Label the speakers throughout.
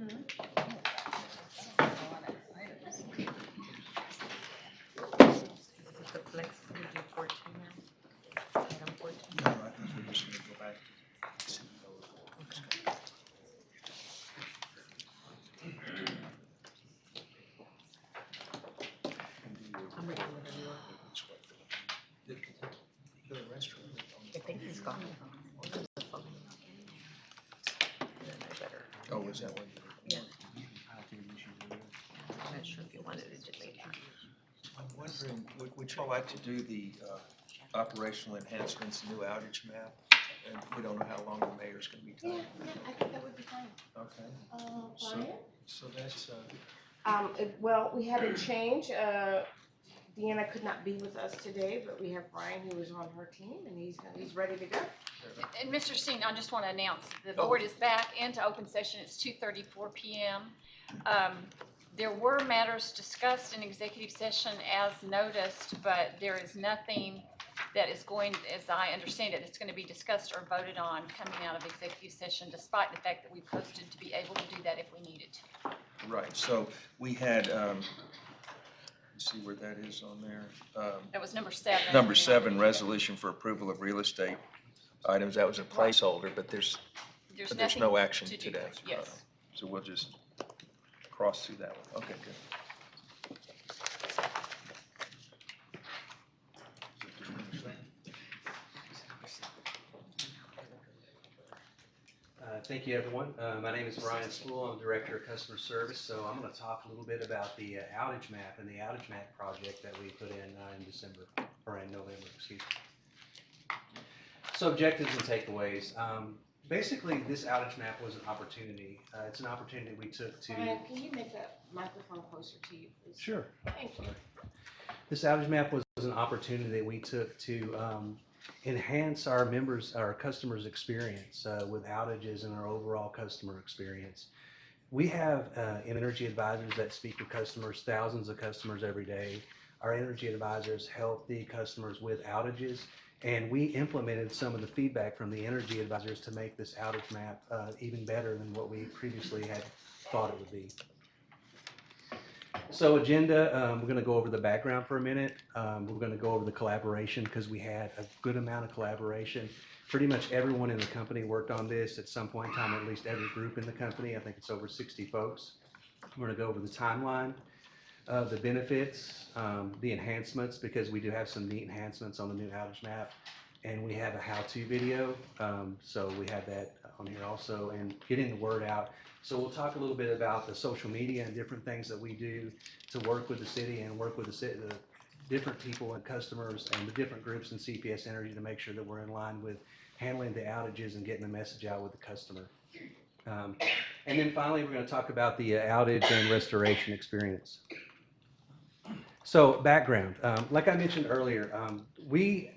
Speaker 1: The flex, we do 14 now? Item 14?
Speaker 2: No, I think we're just going to go back to CEO.
Speaker 1: I'm ready whenever you are.
Speaker 2: The restroom.
Speaker 1: I think he's gone. There's a phone. Then I better,
Speaker 2: Oh, is that what
Speaker 1: yeah.
Speaker 2: you're?
Speaker 1: I'm not sure if you wanted it to later.
Speaker 2: I'm wondering, would y'all like to do the operational enhancements, new outage map? And we don't know how long the mayor's going to be
Speaker 3: Yeah,
Speaker 2: tied.
Speaker 3: I think that would be fine.
Speaker 2: Okay.
Speaker 3: Brian?
Speaker 2: So that's,
Speaker 3: Well, we had a change. Deanna could not be with us today, but we have Brian who is on her team and he's ready to go.
Speaker 4: And Mr. Steen, I just want to announce, the board is back into open session. It's 2:34 p.m. There were matters discussed in executive session as noticed, but there is nothing that is going, as I understand it, that's going to be discussed or voted on coming out of executive session, despite the fact that we posted to be able to do that if we needed to.
Speaker 2: right, so we had, let's see where that is on there.
Speaker 4: That was number 7.
Speaker 2: Number 7, resolution for approval of real estate items. That was a placeholder, but there's
Speaker 4: nothing
Speaker 2: no action
Speaker 4: to do
Speaker 2: today.
Speaker 4: with, yes.
Speaker 2: So we'll just cross through that one. Okay, good.
Speaker 5: Thank you, everyone. My name is Brian Spool. I'm Director of Customer Service. So I'm going to talk a little bit about the Outage Map and the Outage Map project that we put in December, or in November, excuse me. So objectives and takeaways. Basically, this Outage Map was an opportunity. It's an opportunity we took to...
Speaker 3: Brian, can you make that microphone closer to you, please?
Speaker 5: Sure.
Speaker 3: Thank you.
Speaker 5: This Outage Map was an opportunity that we took to enhance our customers' experience with outages and our overall customer experience. We have energy advisors that speak with customers, thousands of customers every day. Our energy advisors help the customers with outages, and we implemented some of the feedback from the energy advisors to make this outage map even better than what we previously had thought it would be. So agenda, we're going to go over the background for a minute. We're going to go over the collaboration because we had a good amount of collaboration. Pretty much everyone in the company worked on this at some point in time, at least every group in the company. I think it's over 60 folks. We're going to go over the timeline, the benefits, the enhancements, because we do have some neat enhancements on the new outage map. And we have a how-to video, so we have that on here also, and getting the word out. So we'll talk a little bit about the social media and different things that we do to work with the city and work with the different people and customers and the different groups in CPS Energy to make sure that we're in line with handling the outages and getting the message out with the customer. And then finally, we're going to talk about the outage and restoration experience. So background, like I mentioned earlier, we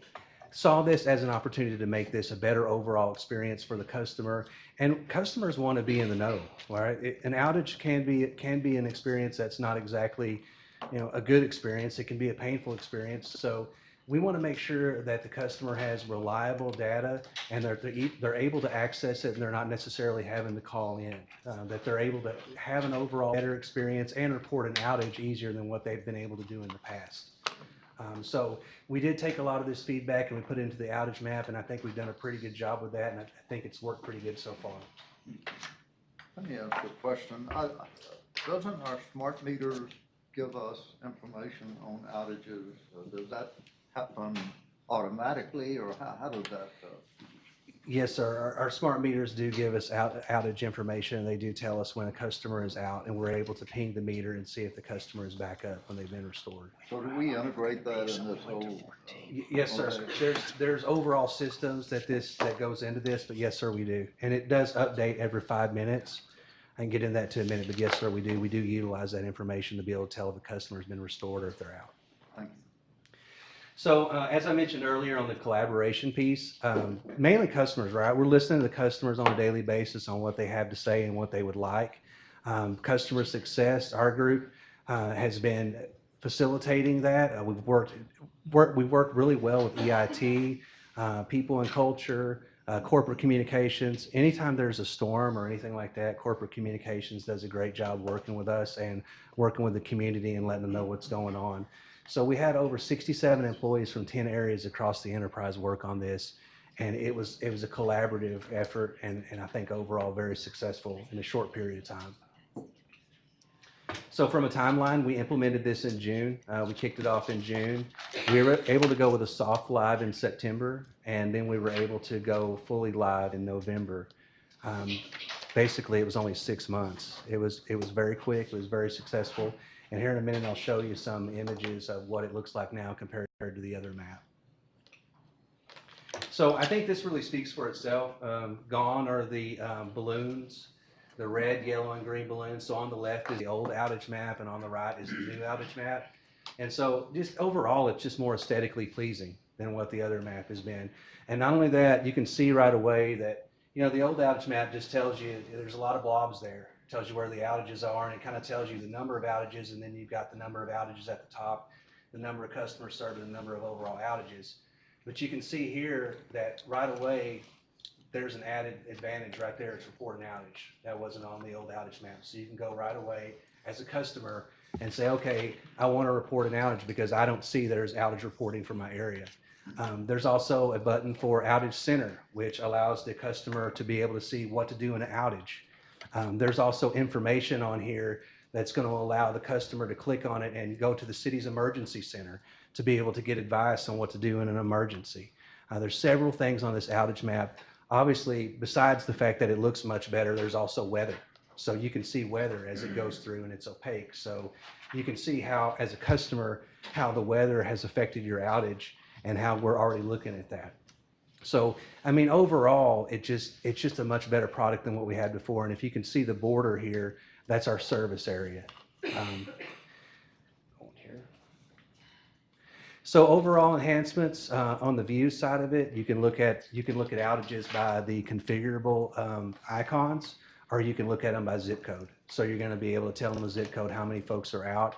Speaker 5: saw this as an opportunity to make this a better overall experience for the customer, and customers want to be in the know. Right? An outage can be an experience that's not exactly, a good experience. It can be a painful experience. So we want to make sure that the customer has reliable data and they're able to access it and they're not necessarily having to call in. That they're able to have an overall better experience and report an outage easier than what they've been able to do in the past. So we did take a lot of this feedback and we put it into the outage map, and I think we've done a pretty good job with that, and I think it's worked pretty good so far.
Speaker 6: Let me ask a question. Doesn't our smart meter give us information on outages? Does that happen automatically, or how does that?
Speaker 5: Yes, sir. Our smart meters do give us outage information. They do tell us when a customer is out, and we're able to ping the meter and see if the customer is back up when they've been restored.
Speaker 6: So do we integrate that in this whole?
Speaker 5: Yes, sir.
Speaker 6: Okay.
Speaker 5: There's overall systems that goes into this, but yes, sir, we do, and it does update every 5 minutes. I can get into that to a minute, but yes, sir, we do. We do utilize that information to be able to tell if a customer's been restored or if they're out.
Speaker 6: Thank you.
Speaker 5: So as I mentioned earlier on the collaboration piece, mainly customers, right? We're listening to the customers on a daily basis on what they have to say and what they would like. Customer success, our group has been facilitating that. We've worked really well with EIT, people and culture, Corporate communications, anytime there's a storm or anything like that, corporate communications does a great job working with us and working with the community and letting them know what's going on. So we had over 67 employees from 10 areas across the enterprise work on this, and it was a collaborative effort, and I think overall very successful in a short period of time. So from a timeline, we implemented this in June. We kicked it off in June. We were able to go with a soft live in September, and then we were able to go fully live in November. Basically, it was only 6 months. It was very quick. It was very successful. And here in a minute, I'll show you some images of what it looks like now compared to the other map. So I think this really speaks for itself. Gone are the balloons. The red, yellow, and green balloons. So on the left is the old outage map, and on the right is the new outage map. And so just overall, it's just more aesthetically pleasing than what the other map has been. And not only that, you can see right away that, you know, the old outage map just tells you there's a lot of blobs there. It tells you where the outages are, and it kind of tells you the number of outages, and then you've got the number of outages at the top, the number of customers served, and the number of overall outages. But you can see here that right away, there's an added advantage right there. It's report an outage. That wasn't on the old outage map. So you can go right away as a customer and say, okay, I want to report an outage because I don't see there's outage reporting for my area. There's also a button for Outage Center, which allows the customer to be able to see what to do in an outage. There's also information on here that's going to allow the customer to click on it and go to the city's emergency center to be able to get advice on what to do in an emergency. There's several things on this outage map. Obviously, besides the fact that it looks much better, there's also weather. So you can see weather as it goes through, and it's opaque. So you can see how, as a customer, how the weather has affected your outage and how we're already looking at that. So, I mean, overall, it's just a much better product than what we had before. And if you can see the border here, that's our service area. So overall enhancements on the view side of it, you can look at outages by the configurable icons, or you can look at them by zip code. So you're going to be able to tell them the zip code how many folks are out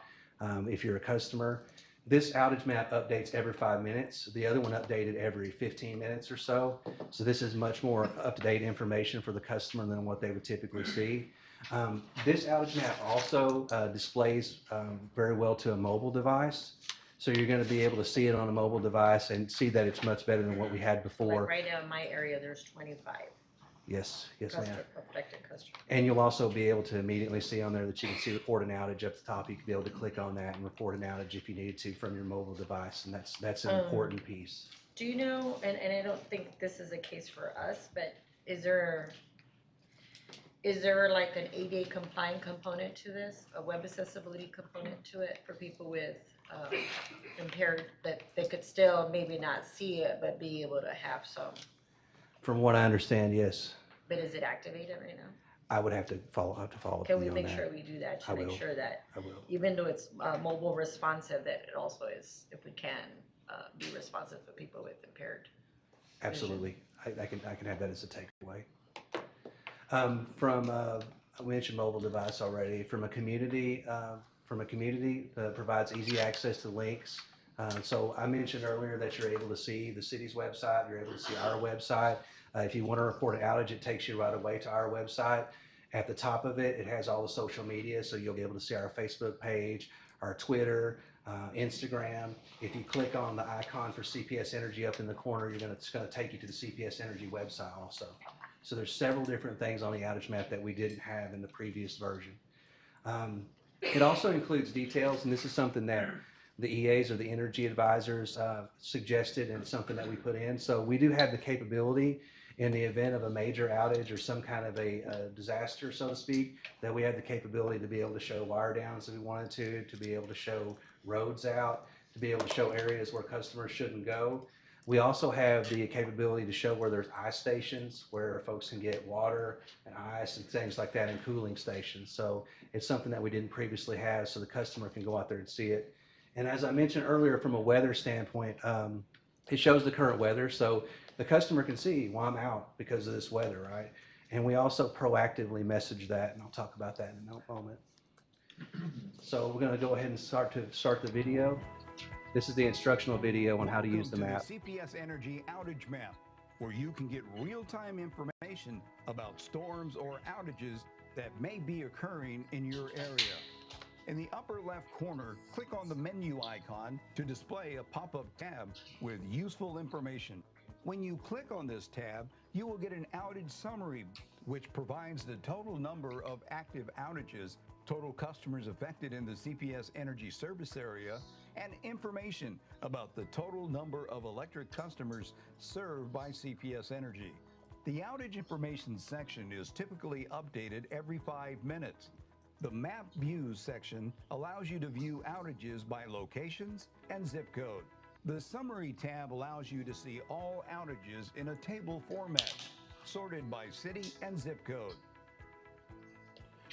Speaker 5: if you're a customer. This outage map updates every 5 minutes. The other one updated every 15 minutes or so. So this is much more up-to-date information for the customer than what they would typically see. This outage map also displays very well to a mobile device. So you're going to be able to see it on a mobile device and see that it's much better than what we had before.
Speaker 1: Like right now in my area, there's 25
Speaker 5: Yes, ma'am.
Speaker 1: affected customers.
Speaker 5: And you'll also be able to immediately see on there that you can see report an outage up the top. You can be able to click on that and report an outage if you needed to from your mobile device, and that's an important piece.
Speaker 1: Do you know, and I don't think this is a case for us, but is there like an ADA compliant component to this, a web accessibility component to it for people with impaired, that they could still maybe not see it, but be able to have some?
Speaker 5: From what I understand, yes.
Speaker 1: But is it activated right now?
Speaker 5: I would have to follow up
Speaker 1: Can we
Speaker 5: with you on
Speaker 1: make
Speaker 5: that.
Speaker 1: sure we do that
Speaker 5: I
Speaker 1: to make
Speaker 5: will.
Speaker 1: sure that
Speaker 5: I will.
Speaker 1: even though it's mobile responsive, that it also is, if we can, be responsive for people with impaired?
Speaker 5: Absolutely. I can have that as a takeaway. We mentioned mobile device already. From a community provides easy access to links. So I mentioned earlier that you're able to see the city's website, you're able to see our website. If you want to report an outage, it takes you right away to our website. At the top of it, it has all the social media, so you'll be able to see our Facebook page, our Twitter, Instagram. If you click on the icon for CPS Energy up in the corner, it's going to take you to the CPS Energy website also. So there's several different things on the outage map that we didn't have in the previous version. It also includes details, and this is something that the EAs or the energy advisors suggested, and it's something that we put in. So we do have the capability in the event of a major outage or some kind of a disaster, so to speak, that we have the capability to be able to show wire downs if we wanted to be able to show roads out, to be able to show areas where customers shouldn't go. We also have the capability to show where there's ice stations, where folks can get water and ice and things like that, and cooling stations. So it's something that we didn't previously have, so the customer can go out there and see it. And as I mentioned earlier, from a weather standpoint, it shows the current weather, so the customer can see, well, I'm out because of this weather, right? And we also proactively message that, and I'll talk about that in a moment. So we're going to go ahead and start the video. This is the instructional video on how to use the map.
Speaker 7: Welcome to the CPS Energy Outage Map. where you can get real-time information about storms or outages that may be occurring in your area. In the upper left corner, click on the menu icon to display a pop-up tab with useful information. When you click on this tab, you will get an outage summary, which provides the total number of active outages, total customers affected in the CPS Energy service area, and information about the total number of electric customers served by CPS Energy. The outage information section is typically updated every 5 minutes. The Map Views section allows you to view outages by locations and zip code. The Summary tab allows you to see all outages in a table format, sorted by city and zip code.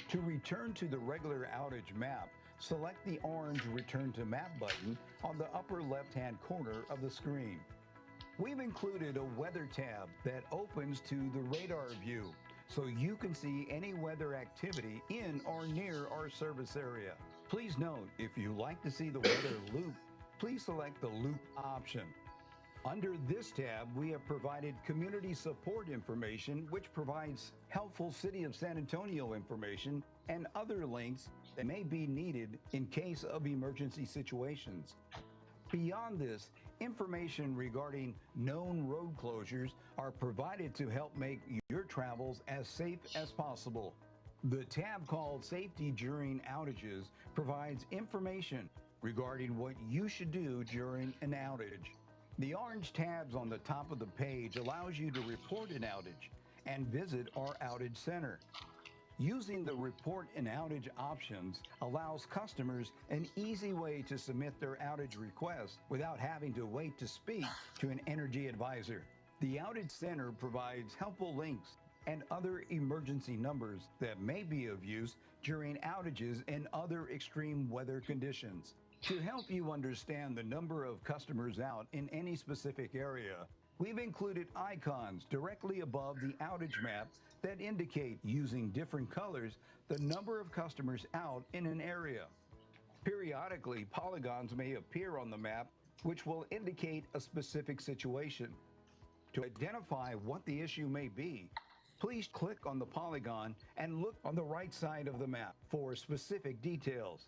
Speaker 7: To return to the regular outage map, select the orange Return to Map button on the upper left-hand corner of the screen. We've included a Weather tab that opens to the radar view, so you can see any weather activity in or near our service area. Please note, if you like to see the weather loop, please select the loop option. Under this tab, we have provided community support information, which provides helpful City of San Antonio information and other links that may be needed in case of emergency situations. Beyond this, information regarding known road closures are provided to help make your travels as safe as possible. The tab called Safety During Outages provides information regarding what you should do during an outage. The orange tabs on the top of the page allows you to report an outage and visit our Outage Center. Using the Report an Outage options allows customers an easy way to submit their outage request without having to wait to speak to an energy advisor. The Outage Center provides helpful links and other emergency numbers that may be of use during outages and other extreme weather conditions. To help you understand the number of customers out in any specific area, we've included icons directly above the outage map that indicate, using different colors, the number of customers out in an area. Periodically, polygons may appear on the map, which will indicate a specific situation. To identify what the issue may be, please click on the polygon and look on the right side of the map for specific details.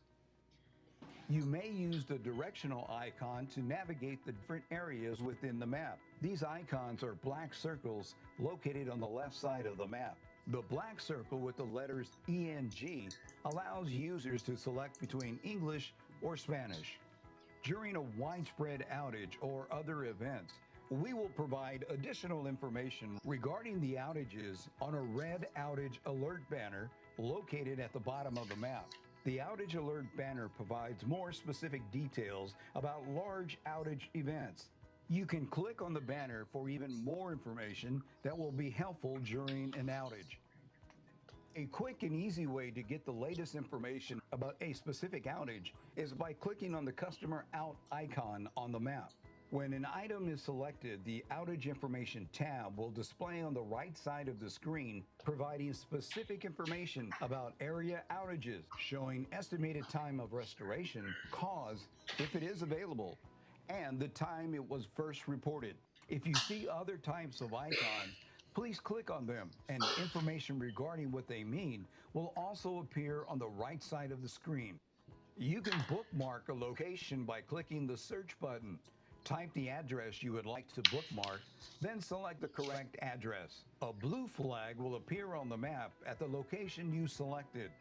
Speaker 7: You may use the directional icon to navigate the different areas within the map. These icons are black circles located on the left side of the map. The black circle with the letters ENG allows users to select between English or Spanish. During a widespread outage or other events, we will provide additional information regarding the outages on a red Outage Alert banner located at the bottom of the map. The Outage Alert banner provides more specific details about large outage events. You can click on the banner for even more information that will be helpful during an outage. A quick and easy way to get the latest information about a specific outage is by clicking on the Customer Out icon on the map. When an item is selected, the Outage Information tab will display on the right side of the screen, providing specific information about area outages, showing estimated time of restoration, cause, if it is available, and the time it was first reported. If you see other types of icons, please click on them, and information regarding what they mean will also appear on the right side of the screen. You can bookmark a location by clicking the search button. Type the address you would like to bookmark, then select the correct address. A blue flag will appear on the map at the location you selected.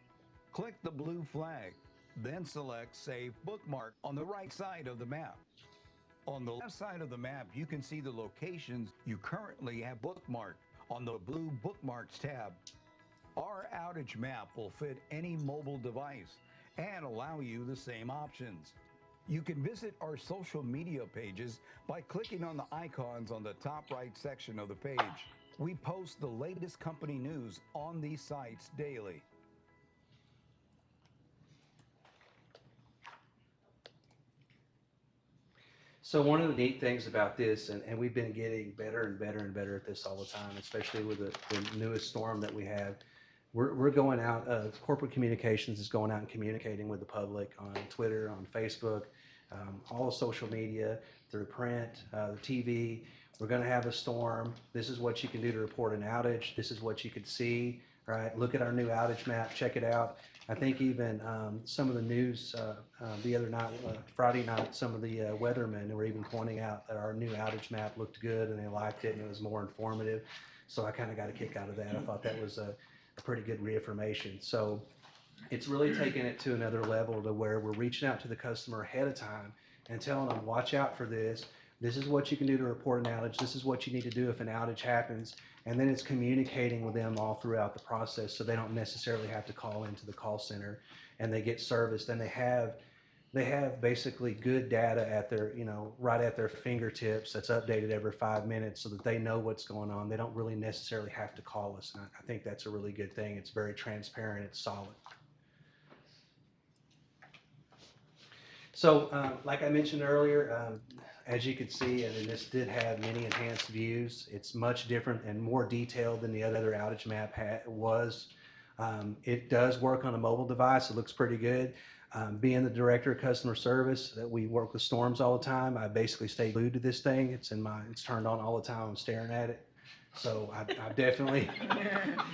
Speaker 7: Click the blue flag, then select Save Bookmark on the right side of the map. On the left side of the map, you can see the locations you currently have bookmarked on the blue Bookmarks tab. Our outage map will fit any mobile device and allow you the same options. You can visit our social media pages by clicking on the icons on the top right section of the page. We post the latest company news on these sites daily.
Speaker 5: So one of the neat things about this, and we've been getting better and better and better at this all the time, especially with the newest storm that we have, we're going out, corporate communications is going out and communicating with the public on Twitter, on Facebook, all social media, through print, the TV. we're gonna have a storm, this is what you can do to report an outage, this is what you could see, right? Look at our new outage map, check it out. I think even some of the news the other night, Friday night, some of the weathermen were even pointing out that our new outage map looked good and they liked it and it was more informative. So I kind of got a kick out of that. I thought that was a pretty good reaffirmation. So it's really taking it to another level to where we're reaching out to the customer ahead of time and telling them, watch out for this. This is what you can do to report an outage. This is what you need to do if an outage happens. And then it's communicating with them all throughout the process so they don't necessarily have to call into the call center, and they get serviced, and they have basically good data at their, right at their fingertips that's updated every 5 minutes so that they know what's going on. They don't really necessarily have to call us. And I think that's a really good thing. It's very transparent. It's solid. So like I mentioned earlier, as you can see, and this did have many enhanced views. It's much different and more detailed than the other outage map was. It does work on a mobile device. It looks pretty good. Being the director of customer service, that we work with storms all the time, I basically stay glued to this thing. It's turned on all the time. I'm staring at it. So I definitely,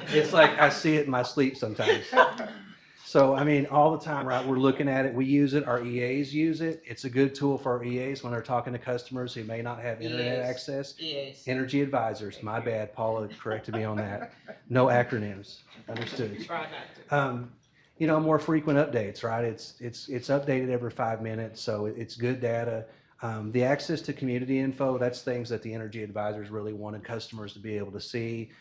Speaker 5: it's like I see it in my sleep sometimes. So, I mean, all the time, right, we're looking at it, we use it, our EAs use it. It's a good tool for our EAs when they're talking to customers who may not have internet access.
Speaker 1: Yes.
Speaker 5: Energy advisors, my bad, Paula corrected me on that. No acronyms, understood.
Speaker 3: Try not to.
Speaker 5: More frequent updates, right? It's updated every 5 minutes, so it's good data. The access to community info, that's things that the energy advisors really wanted customers to be able to see.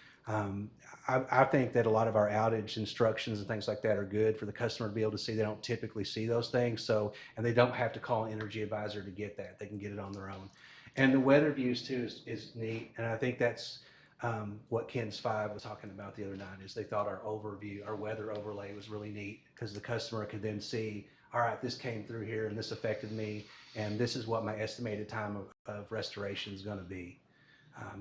Speaker 5: I think that a lot of our outage instructions and things like that are good for the customer to be able to see. They don't typically see those things, and they don't have to call an energy advisor to get that. They can get it on their own. And the weather views too is neat, and I think that's what Ken's 5 was talking about the other night, is they thought our weather overlay was really neat because the customer could then see, all right, this came through here and this affected me, and this is what my estimated time of restoration is going to be.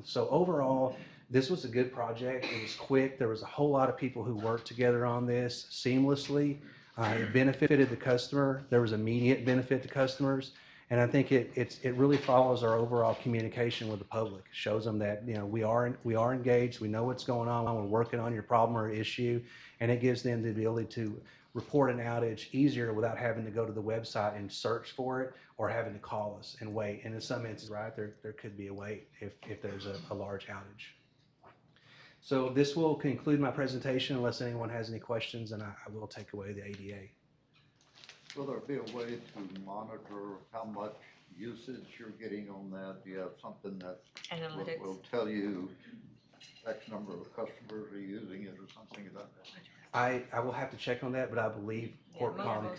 Speaker 5: So overall, this was a good project. It was quick. There was a whole lot of people who worked together on this seamlessly. It benefited the customer. There was immediate benefit to customers. And I think it really follows our overall communication with the public. It shows them that we are engaged. We know what's going on. We're working on your problem or issue, and it gives them the ability to report an outage easier without having to go to the website and search for it or having to call us and wait. And in some instances, right, there could be a wait if there's a large outage. So this will conclude my presentation unless anyone has any questions, and I will take away the ADA.
Speaker 6: Will there be a way to monitor how much usage you're getting on that? Do you have something that
Speaker 1: Analytics.
Speaker 6: will tell you X number of customers are using it or something of that?
Speaker 5: I will have to check on that, but I believe corporate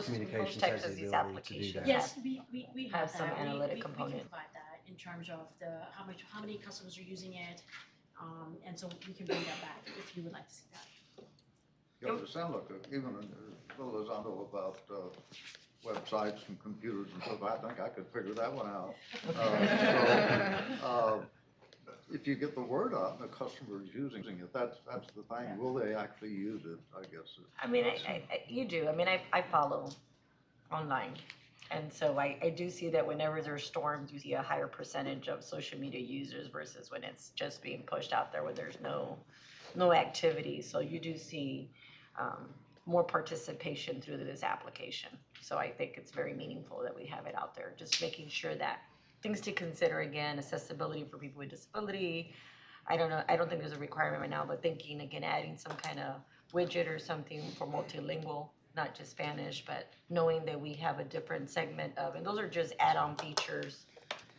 Speaker 5: communications has the ability to do that.
Speaker 8: Yes, we
Speaker 1: Have
Speaker 8: have
Speaker 1: some
Speaker 8: that.
Speaker 1: analytic
Speaker 8: We
Speaker 1: component.
Speaker 8: can provide that in terms of how many customers are using it, and so we can bring that back if you would like to see that.
Speaker 6: Yeah, it sounds like even as little as I know about websites and computers and stuff, I think I could figure that one out. If you get the word out and the customer is using it, that's the thing. Will they actually use it, I guess.
Speaker 1: I mean, you do. I mean, I follow online. And so I do see that whenever there's storms, you see a higher percentage of social media users versus when it's just being pushed out there where there's no activity. So you do see more participation through this application. So I think it's very meaningful that we have it out there, just making sure that things to consider, again, accessibility for people with disability. I don't know, I don't think there's a requirement right now, but thinking, again, adding some kind of widget or something for multilingual, not just Spanish, but knowing that we have a different segment of, and those are just add-on features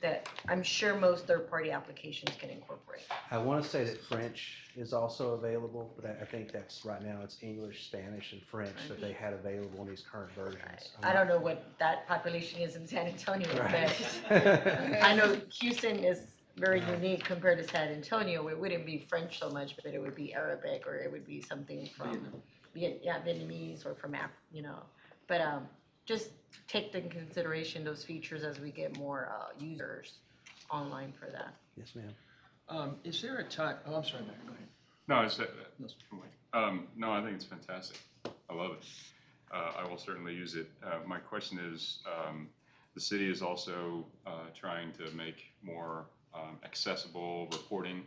Speaker 1: that I'm sure most third-party applications can incorporate.
Speaker 5: I want to say that French is also available, but I think that's right now it's English, Spanish, and French that they had available in these current versions.
Speaker 1: I don't know what that population is in San Antonio,
Speaker 5: Right.
Speaker 1: but I know Houston is very unique compared to San Antonio. It wouldn't be French so much, but it would be Arabic, or it would be something from Vietnamese or from But just take into consideration those features as we get more users online for that.
Speaker 5: Yes, ma'am.
Speaker 2: Is there a time, oh, I'm sorry, Matt, go ahead.
Speaker 9: No, no, I think it's fantastic. I love it. I will certainly use it. My question is, the city is also trying to make more accessible reporting,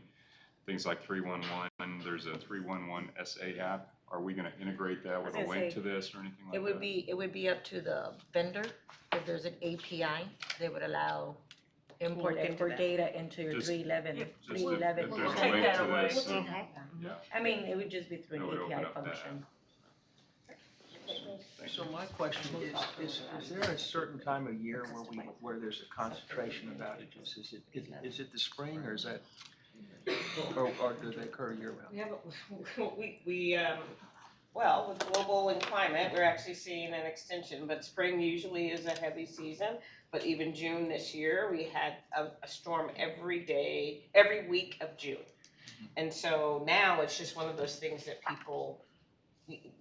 Speaker 9: things like 311. There's a 311 SA app. Are we going to integrate that with a link to this or anything like that?
Speaker 1: It would be up to the vendor. If there's an API, they would allow import,
Speaker 3: Look into
Speaker 1: export
Speaker 3: that.
Speaker 1: data into your
Speaker 9: Just-
Speaker 1: 311,
Speaker 9: Just if
Speaker 1: 311.
Speaker 9: there's
Speaker 1: We'll
Speaker 9: a
Speaker 1: take
Speaker 9: link
Speaker 1: that
Speaker 9: to
Speaker 1: away.
Speaker 9: this,
Speaker 1: Mhm.
Speaker 9: yeah.
Speaker 1: I mean, it would just be through
Speaker 9: That
Speaker 1: an
Speaker 9: would open
Speaker 1: API
Speaker 9: up that.
Speaker 1: function.
Speaker 2: So my question is there a certain time of year where there's a concentration of outages? Is it the spring or is that, or do they occur year round?
Speaker 3: We have, well, with global and climate, we're actually seeing an extension, but spring usually is a heavy season. But even June this year, we had a storm every day, every week of June. And so now it's just one of those things that people,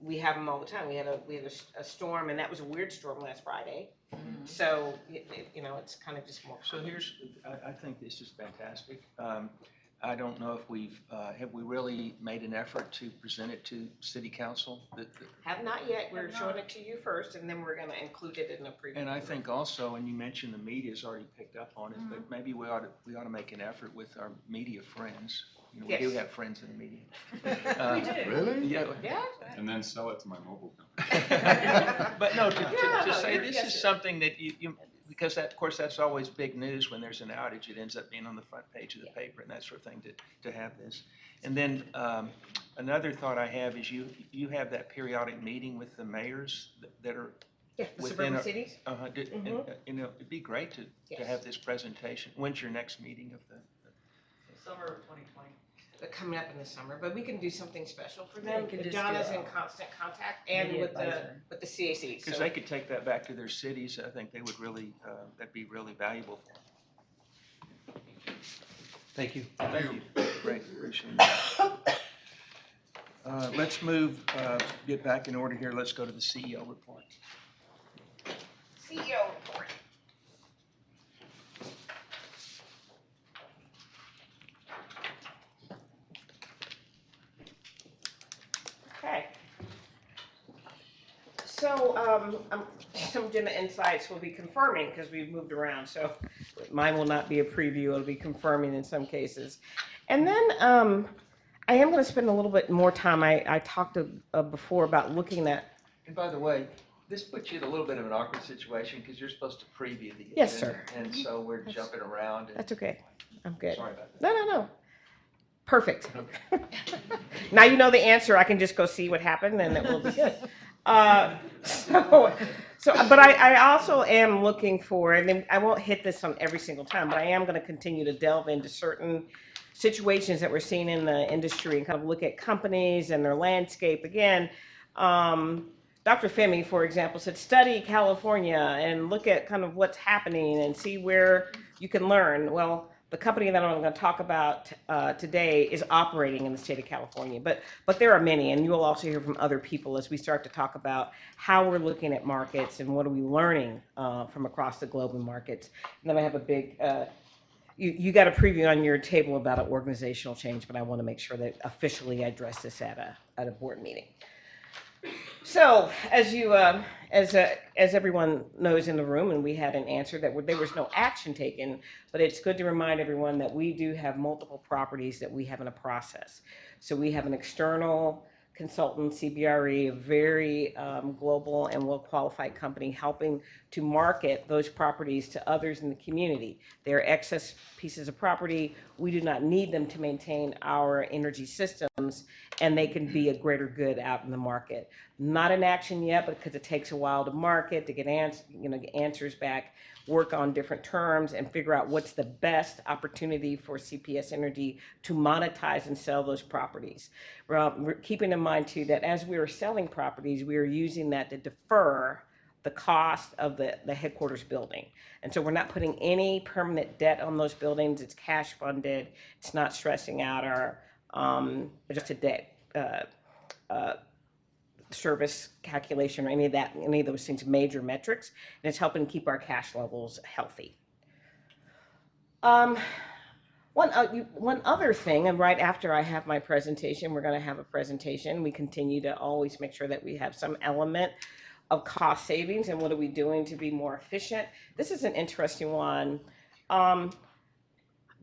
Speaker 3: we have them all the time. We had a storm, and that was a weird storm last Friday. So, it's kind of just more.
Speaker 2: So I think this is fantastic. I don't know if have we really made an effort to present it to city council?
Speaker 3: Have not yet. We're showing it to you first, and then we're gonna include it in the preview.
Speaker 2: And I think also, and you mentioned the media's already picked up on it, but maybe we ought to make an effort with our media friends. We do
Speaker 3: Yes.
Speaker 2: have friends in the media.
Speaker 3: We do.
Speaker 6: Really?
Speaker 2: Yeah.
Speaker 3: Yeah.
Speaker 9: And then sell it to my mobile company.
Speaker 2: But no, to say
Speaker 3: you're-
Speaker 2: this
Speaker 3: yes,
Speaker 2: is
Speaker 3: sir.
Speaker 2: something that you because of course that's always big news when there's an outage. It ends up being on the front page of the paper and that sort of thing to have this. And then another thought I have is you have that periodic meeting with the mayors that are
Speaker 3: Yeah, the
Speaker 2: within
Speaker 3: suburban
Speaker 2: a-
Speaker 3: cities.
Speaker 2: and, it'd be great to
Speaker 3: Yes.
Speaker 2: have this presentation. When's your next meeting of the?
Speaker 1: Summer of 2020.
Speaker 3: They're coming up in the summer, but we can do something special for
Speaker 1: Yeah,
Speaker 3: them.
Speaker 1: you can just
Speaker 3: John
Speaker 1: do
Speaker 3: is in
Speaker 1: a
Speaker 3: constant contact and
Speaker 1: media
Speaker 3: with the
Speaker 1: advisor.
Speaker 3: CAC.
Speaker 2: Because they could take that back to their cities. I think they would really that'd be really valuable for them.
Speaker 5: Thank you.
Speaker 2: Thank you. Great, appreciate it. Let's get back in order here. Let's go to the CEO report.
Speaker 3: CEO report. Okay. So, some agenda insights will be confirming because we've moved around. So mine will not be a preview. It'll be confirming in some cases. And then, I am going to spend a little bit more time. I talked before about looking at.
Speaker 2: And by the way, this puts you in a little bit of an awkward situation because you're supposed to preview the agenda.
Speaker 3: Yes, sir.
Speaker 2: And so we're jumping around. And
Speaker 3: That's okay. I'm good.
Speaker 2: sorry about that.
Speaker 3: No. Perfect. Now you know the answer. I can just go see what happened and it will be good. But I also am looking for, and then I won't hit this on every single time, but I am going to continue to delve into certain situations that we're seeing in the industry and kind of look at companies and their landscape. Again, Dr. Femi, for example, said study California and look at kind of what's happening and see where you can learn. Well, the company that I'm going to talk about today is operating in the state of California, but there are many, and you'll also hear from other people as we start to talk about how we're looking at markets and what are we learning from across the globe in markets. And then I have a big, you got a preview on your table about an organizational change, but I want to make sure that officially I address this at a board meeting. So, as you, as everyone knows in the room, and we had an answer that there was no action taken, but it's good to remind everyone that we do have multiple properties that we have in a process. So we have an external consultant, CBRE, a very global and well-qualified company helping to market those properties to others in the community. They are excess pieces of property. We do not need them to maintain our energy systems, and they can be a greater good out in the market. Not in action yet, because it takes a while to market, to get answers back, work on different terms, and figure out what's the best opportunity for CPS Energy to monetize and sell those properties. We're keeping in mind, too, that as we are selling properties, we are using that to defer the cost of the headquarters building. And so we're not putting any permanent debt on those buildings. It's cash funded. It's not stressing out our adjusted debt service calculation or any of those things, major metrics, and it's helping keep our cash levels healthy. One other thing, and right after I have my presentation, we're going to have a presentation. We continue to always make sure that we have some element of cost savings and what are we doing to be more efficient. This is an interesting one.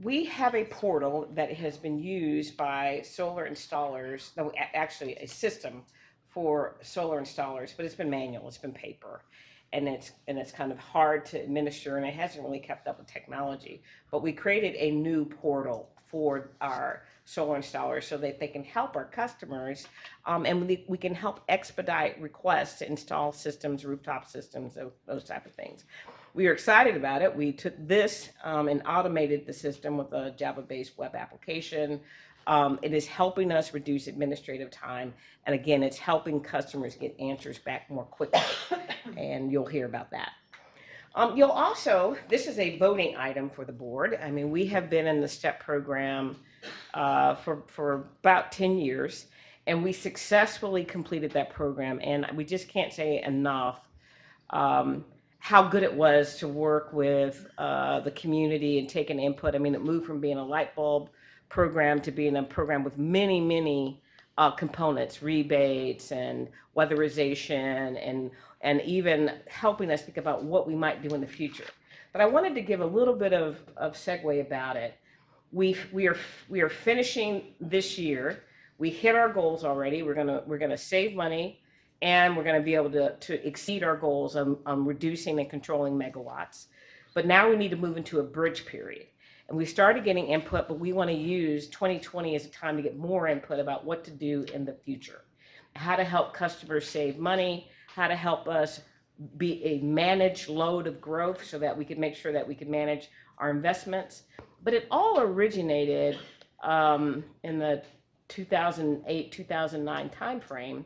Speaker 3: we have a portal that has been used by solar installers, no, actually a system for solar installers, but it's been manual, it's been paper. And it's kind of hard to administer, and it hasn't really kept up with technology. But we created a new portal for our solar installers so that they can help our customers, and we can help expedite requests to install systems, rooftop systems, those type of things. We are excited about it. We took this and automated the system with a Java-based web application. It is helping us reduce administrative time, and again, it's helping customers get answers back more quickly, and you'll hear about that. You'll also, this is a voting item for the board. I mean, we have been in the STEP program for about 10 years, and we successfully completed that program, and we just can't say enough how good it was to work with the community and take an input. I mean, it moved from being a light bulb program to being a program with many, many components, rebates and weatherization, and even helping us think about what we might do in the future. But I wanted to give a little bit of segue about it. We are finishing this year. We hit our goals already. We're gonna save money, and we're going to be able to exceed our goals on reducing and controlling megawatts. But now we need to move into a bridge period. And we started getting input, but we want to use 2020 as a time to get more input about what to do in the future. How to help customers save money, how to help us be a managed load of growth so that we can make sure that we can manage our investments. But it all originated in the 2008-2009 timeframe.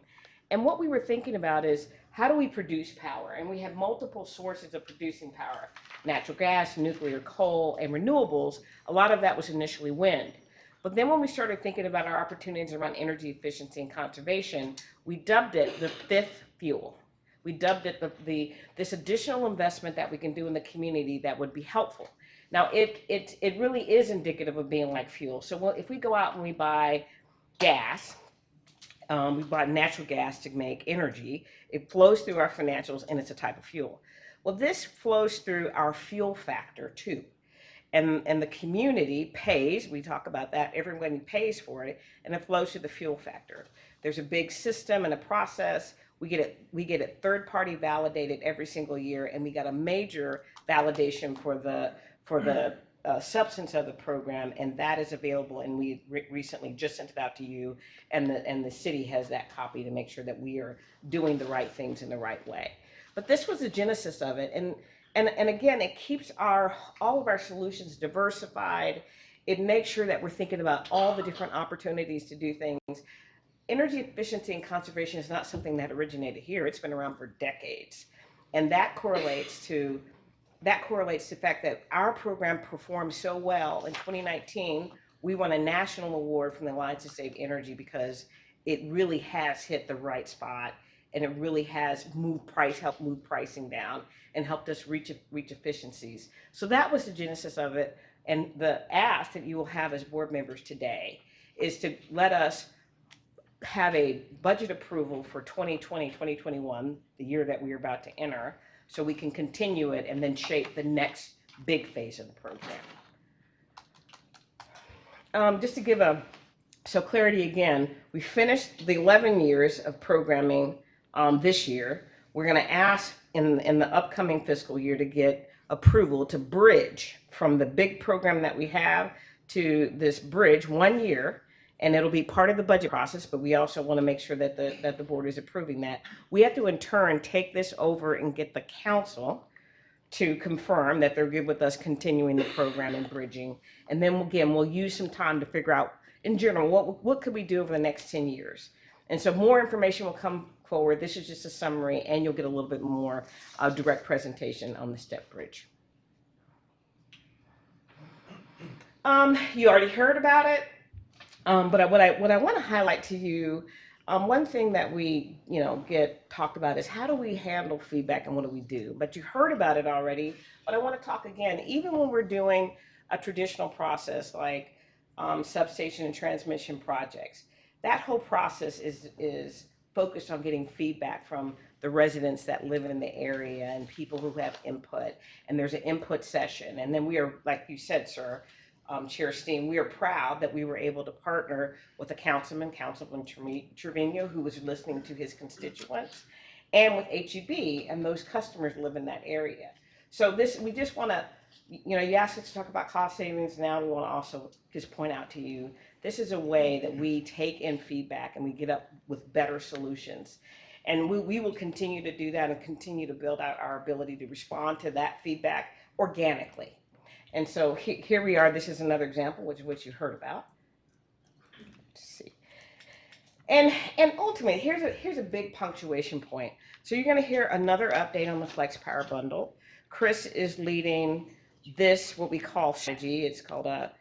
Speaker 3: And what we were thinking about is, how do we produce power? And we have multiple sources of producing power: natural gas, nuclear, coal, and renewables. A lot of that was initially wind. But then when we started thinking about our opportunities around energy efficiency and conservation, we dubbed it the fifth fuel. We dubbed it this additional investment that we can do in the community that would be helpful. Now, it really is indicative of being like fuel. So if we go out and we buy gas, we buy natural gas to make energy, it flows through our financials, and it's a type of fuel. Well, this flows through our fuel factor too. And the community pays, we talk about that, everyone pays for it, and it flows through the fuel factor. There's a big system and a process. We get it third-party validated every single year, and we got a major validation for the substance of the program, and that is available, and we recently just sent it out to you, and the city has that copy to make sure that we are doing the right things in the right way. But this was the genesis of it, and again, it keeps all of our solutions diversified. It makes sure that we're thinking about all the different opportunities to do things. Energy efficiency and conservation is not something that originated here. It's been around for decades, and that correlates to the fact that our program performed so well. In 2019, we won a national award from the Alliance to Save Energy because it really has hit the right spot, and it really has helped move pricing down and helped us reach efficiencies. So that was the genesis of it. And the ask that you will have as board members today is to let us have a budget approval for 2020, 2021, the year that we are about to enter, so we can continue it and then shape the next big phase of the program. Just to give clarity again, we finished the 11 years of programming this year. We're going to ask in the upcoming fiscal year to get approval to bridge from the big program that we have to this bridge 1 year, and it'll be part of the budget process, but we also want to make sure that the board is approving that. We have to in turn take this over and get the council to confirm that they're good with us continuing the program and bridging. And then again, we'll use some time to figure out in general what could we do over the next 10 years. And so more information will come forward. This is just a summary, and you'll get a little bit more direct presentation on the STEP bridge. You already heard about it. But what I want to highlight to you, one thing that we get talked about is how do we handle feedback and what do we do? But you heard about it already, but I want to talk again. Even when we're doing a traditional process like substation and transmission projects, that whole process is focused on getting feedback from the residents that live in the area and people who have input. And there's an input session, and then we are, like you said, sir, Chair Steen, we are proud that we were able to partner with a Councilman Trevino, who was listening to his constituents, and with HEB, and those customers live in that area. So we just want to, you asked us to talk about cost savings. Now we want to also just point out to you, this is a way that we take in feedback and we get up with better solutions. And we will continue to do that and continue to build out our ability to respond to that feedback organically. And so here we are. This is another example, which you heard about. Let's see. And ultimately, here's a big punctuation point. So you're going to hear another update on the Flex Power Bundle. Chris is leading this, what we call strategy. It's called a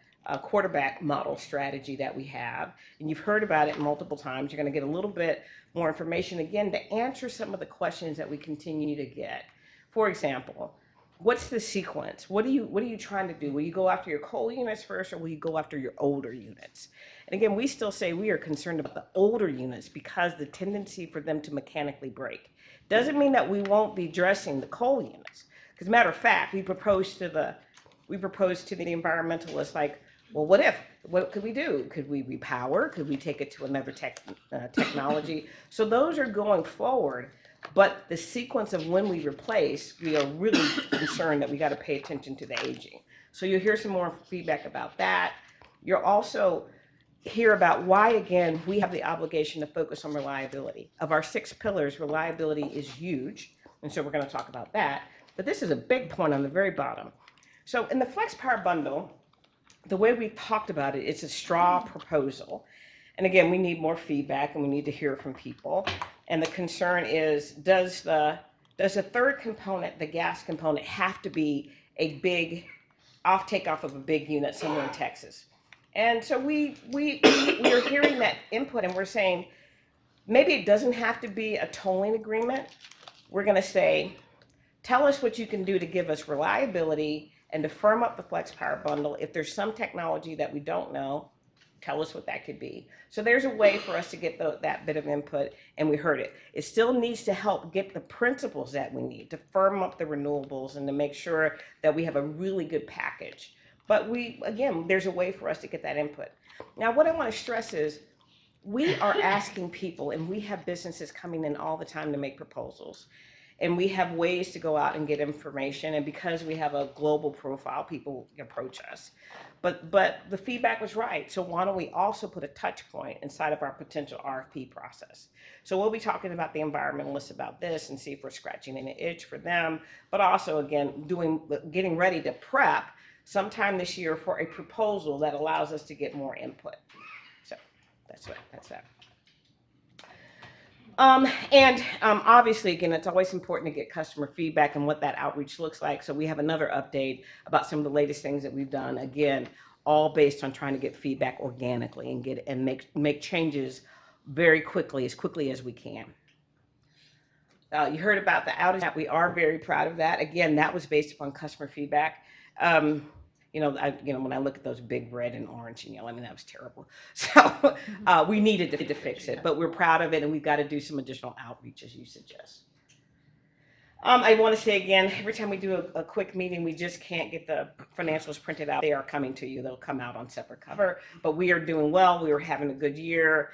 Speaker 3: quarterback model strategy that we have. And you've heard about it multiple times. You're going to get a little bit more information, again, to answer some of the questions that we continue to get. For example, what's the sequence? What are you trying to do? Will you go after your coal units first, or will you go after your older units? And again, we still say we are concerned about the older units because the tendency for them to mechanically break. Doesn't mean that we won't be addressing the coal units. Because matter of fact, we proposed to the environmentalists, like, well, what could we do? Could we repower? Could we take it to another technology? So those are going forward. But the sequence of when we replace, we are really concerned that we got to pay attention to the aging. So you'll hear some more feedback about that. You'll also hear about why, again, we have the obligation to focus on reliability. Of our 6 pillars, reliability is huge. And so we're going to talk about that. But this is a big point on the very bottom. So in the Flex Power Bundle, the way we talked about it, it's a straw proposal. And again, we need more feedback and we need to hear from people. And the concern is, does the third component, the gas component, have to be a big off of a big unit somewhere in Texas? And so we are hearing that input, and we're saying, maybe it doesn't have to be a tolling agreement. We're going to say, tell us what you can do to give us reliability and to firm up the Flex Power Bundle. If there's some technology that we don't know, tell us what that could be. So there's a way for us to get that bit of input, and we heard it. It still needs to help get the principles that we need to firm up the renewables and to make sure that we have a really good package. But again, there's a way for us to get that input. Now, what I want to stress is we are asking people, and we have businesses coming in all the time to make proposals. And we have ways to go out and get information. And because we have a global profile, people approach us. But the feedback was right. So why don't we also put a touch point inside of our potential RFP process? So we'll be talking about the environmentalists about this and see if we're scratching an itch for them. But also, again, getting ready to prep sometime this year for a proposal that allows us to get more input. So that's that. Obviously, again, it's always important to get customer feedback and what that outreach looks like. So we have another update about some of the latest things that we've done. Again, all based on trying to get feedback organically and make changes very quickly as we can. You heard about the Outage Map. We are very proud of that. Again, that was based upon customer feedback. When I look at those big red and orange and yellow, I mean, that was terrible. So we needed to fix it, but we're proud of it, and we've got to do some additional outreach, as you suggest. I want to say again, every time we do a quick meeting, we just can't get the financials printed out. They are coming to you. They'll come out on separate cover, but we are doing well. We are having a good year.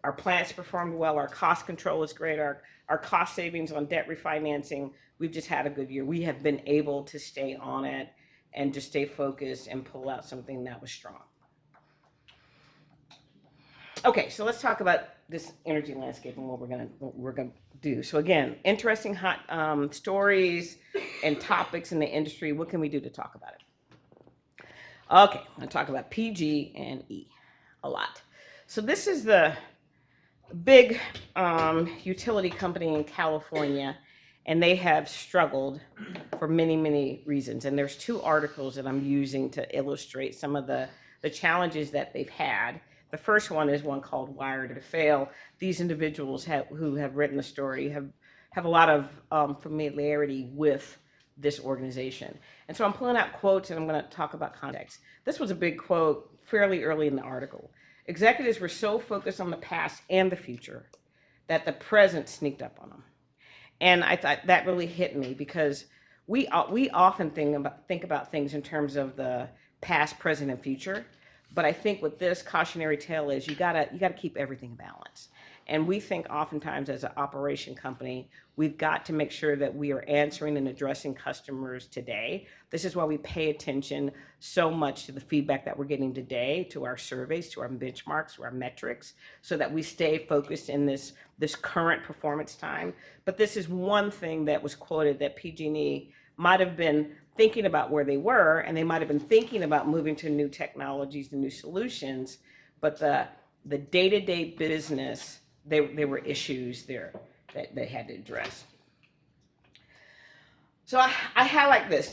Speaker 3: Our plants performed well. Our cost control is great. Our cost savings on debt refinancing, we've just had a good year. We have been able to stay on it and just stay focused and pull out something that was strong. Okay, so let's talk about this energy landscape and what we're gonna do. So again, interesting hot stories and topics in the industry. What can we do to talk about it? Okay, I'm gonna talk about PG and E a lot. So this is the big utility company in California, and they have struggled for many, many reasons. And there's 2 articles that I'm using to illustrate some of the challenges that they've had. The first one is one called Wired to Fail. These individuals who have written the story have a lot of familiarity with this organization. And so I'm pulling out quotes, and I'm going to talk about context. This was a big quote fairly early in the article. Executives were so focused on the past and the future that the present sneaked up on them. And I thought that really hit me, because we often think about things in terms of the past, present, and future. But I think what this cautionary tale is, you gotta keep everything balanced. And we think oftentimes as an operation company, we've got to make sure that we are answering and addressing customers today. This is why we pay attention so much to the feedback that we're getting today, to our surveys, to our benchmarks, to our metrics, so that we stay focused in this current performance time. But this is one thing that was quoted, that PG&E might have been thinking about where they were, and they might have been thinking about moving to new technologies and new solutions, but the day-to-day business, there were issues there that they had to address. So I highlight this.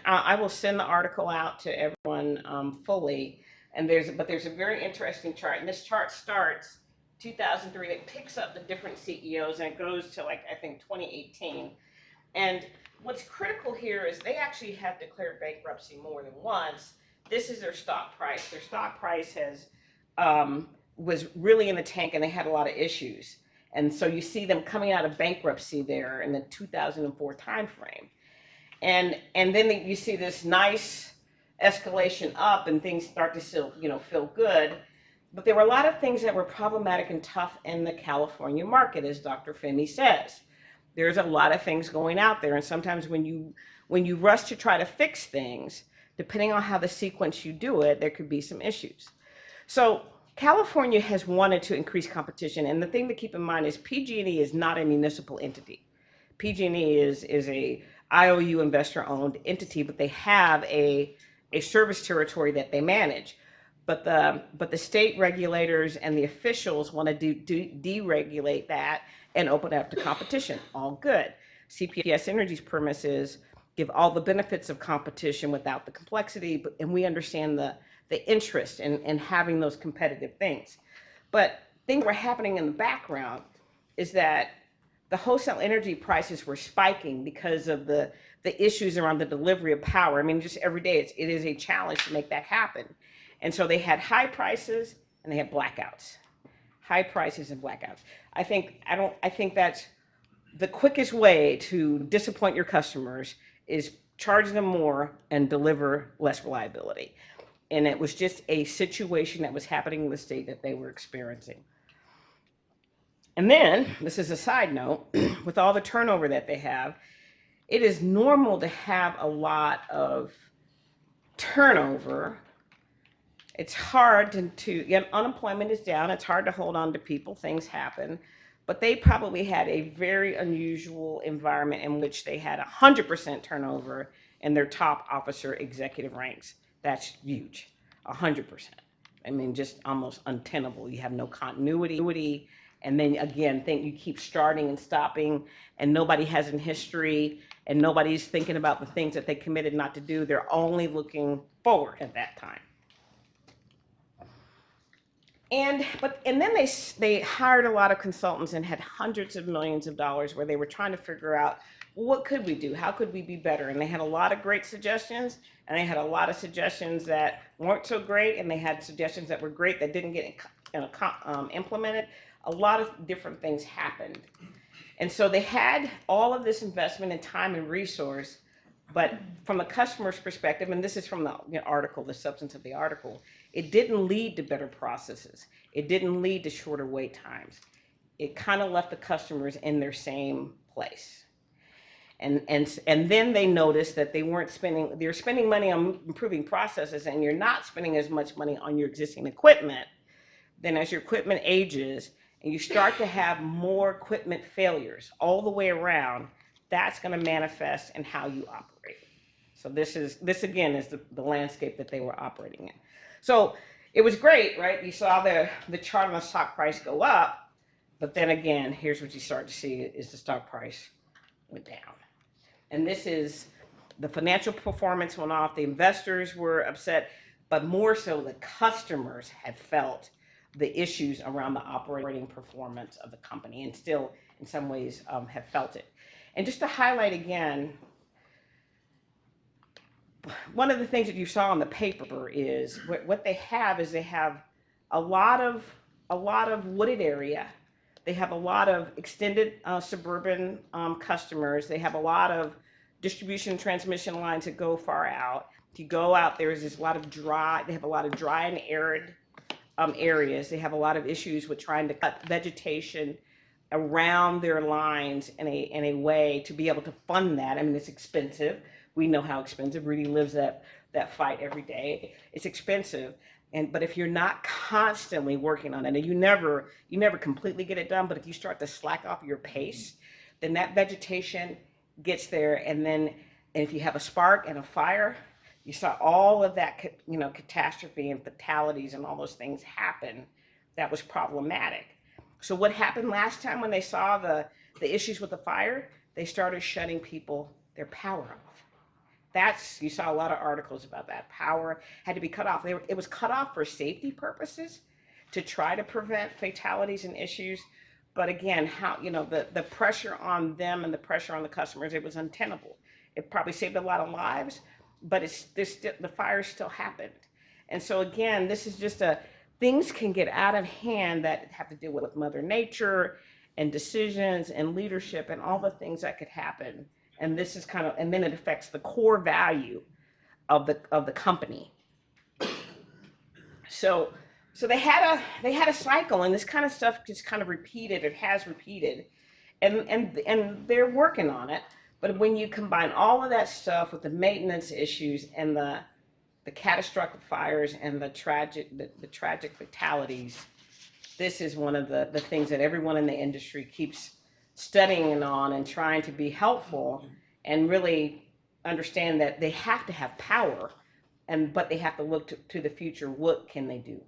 Speaker 3: I will send the article out to everyone fully, and there's a very interesting chart, and this chart starts 2003. It picks up the different CEOs, and it goes to, like, I think 2018. And what's critical here is they actually have declared bankruptcy more than once. This is their stock price. Their stock price was really in the tank, and they had a lot of issues. And so you see them coming out of bankruptcy there in the 2004 timeframe. And then you see this nice escalation up, and things start to still, feel good. But there were a lot of things that were problematic and tough in the California market, as Dr. Femi says. There's a lot of things going out there, and sometimes when you rush to try to fix things, depending on how the sequence you do it, there could be some issues. So California has wanted to increase competition, and the thing to keep in mind is PG&E is not a municipal entity. PG&E is a IOU investor-owned entity, but they have a service territory that they manage. But the state regulators and the officials want to deregulate that and open it up to competition. All good. CPS Energy's premise is give all the benefits of competition without the complexity, and we understand the interest in having those competitive things. But things were happening in the background is that the wholesale energy prices were spiking because of the issues around the delivery of power. I mean, just every day it is a challenge to make that happen. And so they had high prices and they had blackouts. High prices and blackouts. I think that's the quickest way to disappoint your customers is charge them more and deliver less reliability. And it was just a situation that was happening in the state that they were experiencing. And then, this is a side note, with all the turnover that they have, it is normal to have a lot of turnover. It's hard unemployment is down, it's hard to hold on to people, things happen, but they probably had a very unusual environment in which they had 100% turnover in their top officer executive ranks. That's huge, 100%. I mean, just almost untenable. You have no continuity, and then again, you keep starting and stopping, and nobody has a history, and nobody's thinking about the things that they committed not to do. They're only looking forward at that time. And then they hired a lot of consultants and had hundreds of millions of dollars where they were trying to figure out, well, what could we do? How could we be better? And they had a lot of great suggestions, and they had a lot of suggestions that weren't so great, and they had suggestions that were great that didn't get implemented. A lot of different things happened. And so they had all of this investment in time and resource, but from the customer's perspective, and this is from the article, the substance of the article, it didn't lead to better processes. It didn't lead to shorter wait times. It kind of left the customers in their same place. And then they noticed that they were spending money on improving processes, and you're not spending as much money on your existing equipment. Then as your equipment ages and you start to have more equipment failures all the way around, that's going to manifest in how you operate. So this again is the landscape that they were operating in. So it was great, right? You saw the chart on the stock price go up, but then again, here's what you start to see is the stock price went down. And this is the financial performance went off, the investors were upset, but more so the customers had felt the issues around the operating performance of the company, and still in some ways have felt it. And just to highlight again, one of the things that you saw in the paper is what they have is they have a lot of wooded area. They have a lot of extended suburban customers. They have a lot of distribution and transmission lines that go far out. If you go out, there's a lot of dry, they have a lot of dry and arid areas. They have a lot of issues with trying to cut vegetation around their lines in a way to be able to fund that. I mean, it's expensive. We know how expensive. Rudy lives that fight every day. It's expensive. But if you're not constantly working on it, and you never completely get it done, but if you start to slack off your pace, then that vegetation gets there. And if you have a spark and a fire, you saw all of that, catastrophe and fatalities and all those things happen. That was problematic. So what happened last time when they saw the issues with the fire? They started shutting people their power off. You saw a lot of articles about that. Power had to be cut off. It was cut off for safety purposes to try to prevent fatalities and issues. But again, the pressure on them and the pressure on the customers, it was untenable. It probably saved a lot of lives, but the fire still happened. And so again, this is just things can get out of hand that have to do with Mother Nature and decisions and leadership and all the things that could happen. And this is and then it affects the core value of the company. So they had a cycle, and this kind of stuff just kind of repeated. It has repeated, and they're working on it. But when you combine all of that stuff with the maintenance issues and the catastrophic fires and the tragic fatalities, this is one of the things that everyone in the industry keeps studying on and trying to be helpful and really understand that they have to have power, but they have to look to the future. What can they do?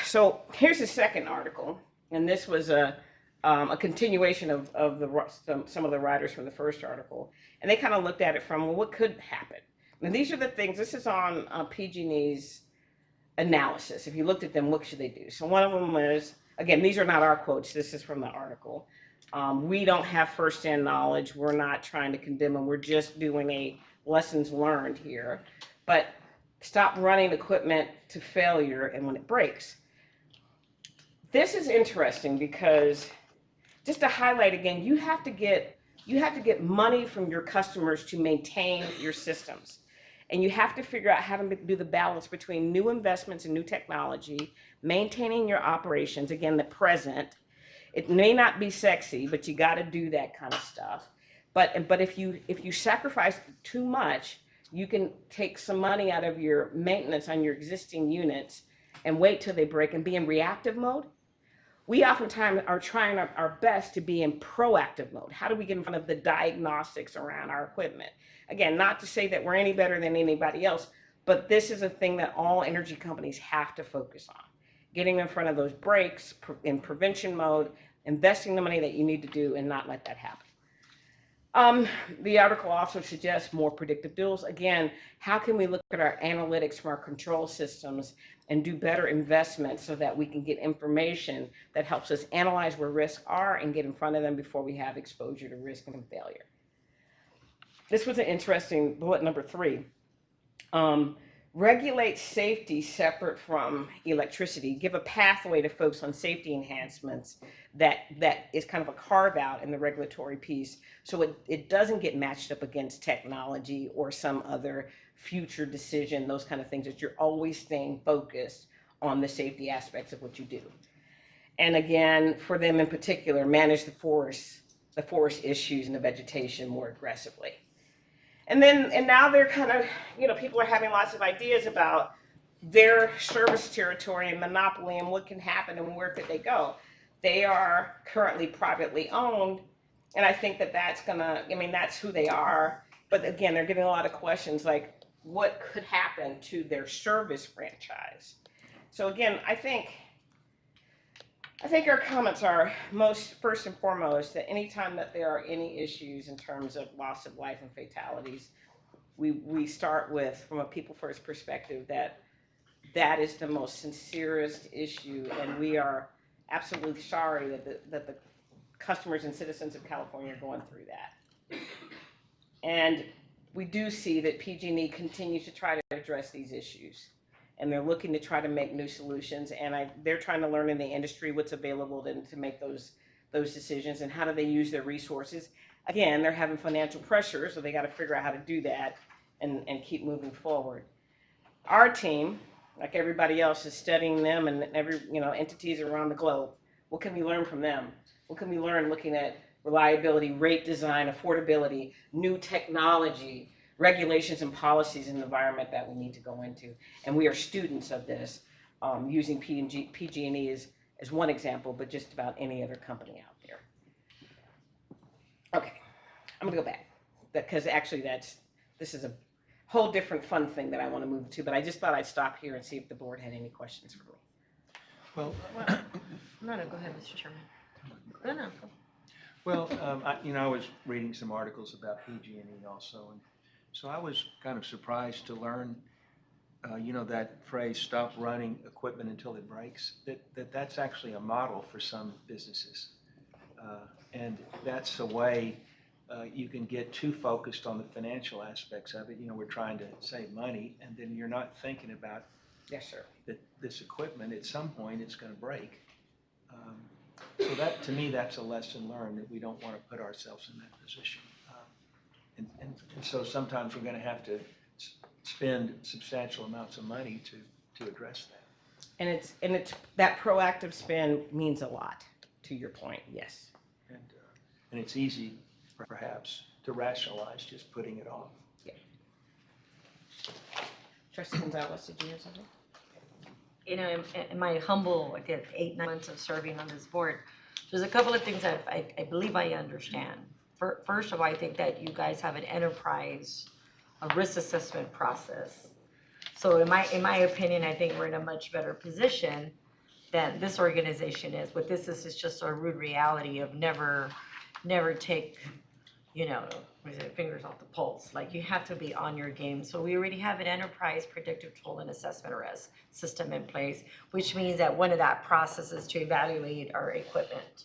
Speaker 3: So here's the second article, and this was a continuation of some of the writers from the first article, and they kind of looked at it from, well, what could happen? And these are the things. This is on PG&E's analysis. If you looked at them, what should they do? So one of them was, again, these are not our quotes. This is from the article. We don't have first-hand knowledge. We're not trying to condemn them. We're just doing a lessons learned here. But stop running equipment to failure and when it breaks. This is interesting because, just to highlight again, you have to get money from your customers to maintain your systems. And you have to figure out how to do the balance between new investments and new technology, maintaining your operations, again, the present. It may not be sexy, but you got to do that kind of stuff. But if you sacrifice too much, you can take some money out of your maintenance on your existing units and wait till they break and be in reactive mode. We oftentimes are trying our best to be in proactive mode. How do we get in front of the diagnostics around our equipment? Again, not to say that we're any better than anybody else, but this is a thing that all energy companies have to focus on. Getting in front of those breaks in prevention mode, investing the money that you need to do, and not let that happen. The article also suggests more predictive tools. Again, how can we look at our analytics from our control systems and do better investments so that we can get information that helps us analyze where risks are and get in front of them before we have exposure to risk and failure. This was an interesting bullet number 3. Regulate safety separate from electricity. Give a pathway to folks on safety enhancements that is kind of a carve out in the regulatory piece, so it doesn't get matched up against technology or some other future decision, those kind of things, that you're always staying focused on the safety aspects of what you do. And again, for them in particular, manage the forest issues and the vegetation more aggressively. And now they're kind of, people are having lots of ideas about their service territory and monopoly and what can happen and where could they go. They are currently privately owned, and I think that's who they are. But again, they're getting a lot of questions like, what could happen to their service franchise? So again, I think our comments are first and foremost that anytime that there are any issues in terms of loss of life and fatalities, we start with, from a people first perspective, that is the most sincerest issue, and we are absolutely sorry that the customers and citizens of California are going through that. And we do see that PG&E continues to try to address these issues, and they're looking to try to make new solutions, and they're trying to learn in the industry what's available to make those decisions and how do they use their resources. Again, they're having financial pressure, so they got to figure out how to do that and keep moving forward. Our team, like everybody else, is studying them and every, entities around the globe. What can we learn from them? What can we learn looking at reliability, rate design, affordability, new technology, regulations and policies in the environment that we need to go into? And we are students of this, using PG&E as one example, but just about any other company out there. Okay, I'm gonna go back, because actually this is a whole different fun thing that I want to move to, but I just thought I'd stop here and see if the board had any questions for me.
Speaker 2: Well,
Speaker 1: No, go ahead, Mr. Chairman. No.
Speaker 2: well, I was reading some articles about PG&E also, and so I was kind of surprised to learn, that phrase, stop running equipment until it breaks, that's actually a model for some businesses. And that's a way you can get too focused on the financial aspects of it. We're trying to save money, and then you're not thinking about
Speaker 3: Yes, sir.
Speaker 2: that this equipment, at some point, it's going to break. So that, to me, that's a lesson learned, that we don't want to put ourselves in that position. And so sometimes we're going to have to spend substantial amounts of money to address that.
Speaker 3: And it's that proactive spend means a lot, to your point, yes.
Speaker 2: And it's easy, perhaps, to rationalize just putting it off.
Speaker 3: Yeah. Trustee Gonzalez, did you have something?
Speaker 1: In my humble, 8-9 months of serving on this board, there's a couple of things that I believe I understand. First of all, I think that you guys have an enterprise, a risk assessment process. So in my opinion, I think we're in a much better position than this organization is. But this is just a rude reality of never take, fingers off the pulse. Like, you have to be on your game. So we already have an enterprise predictive tool and assessment risk system in place, which means that one of that process is to evaluate our equipment.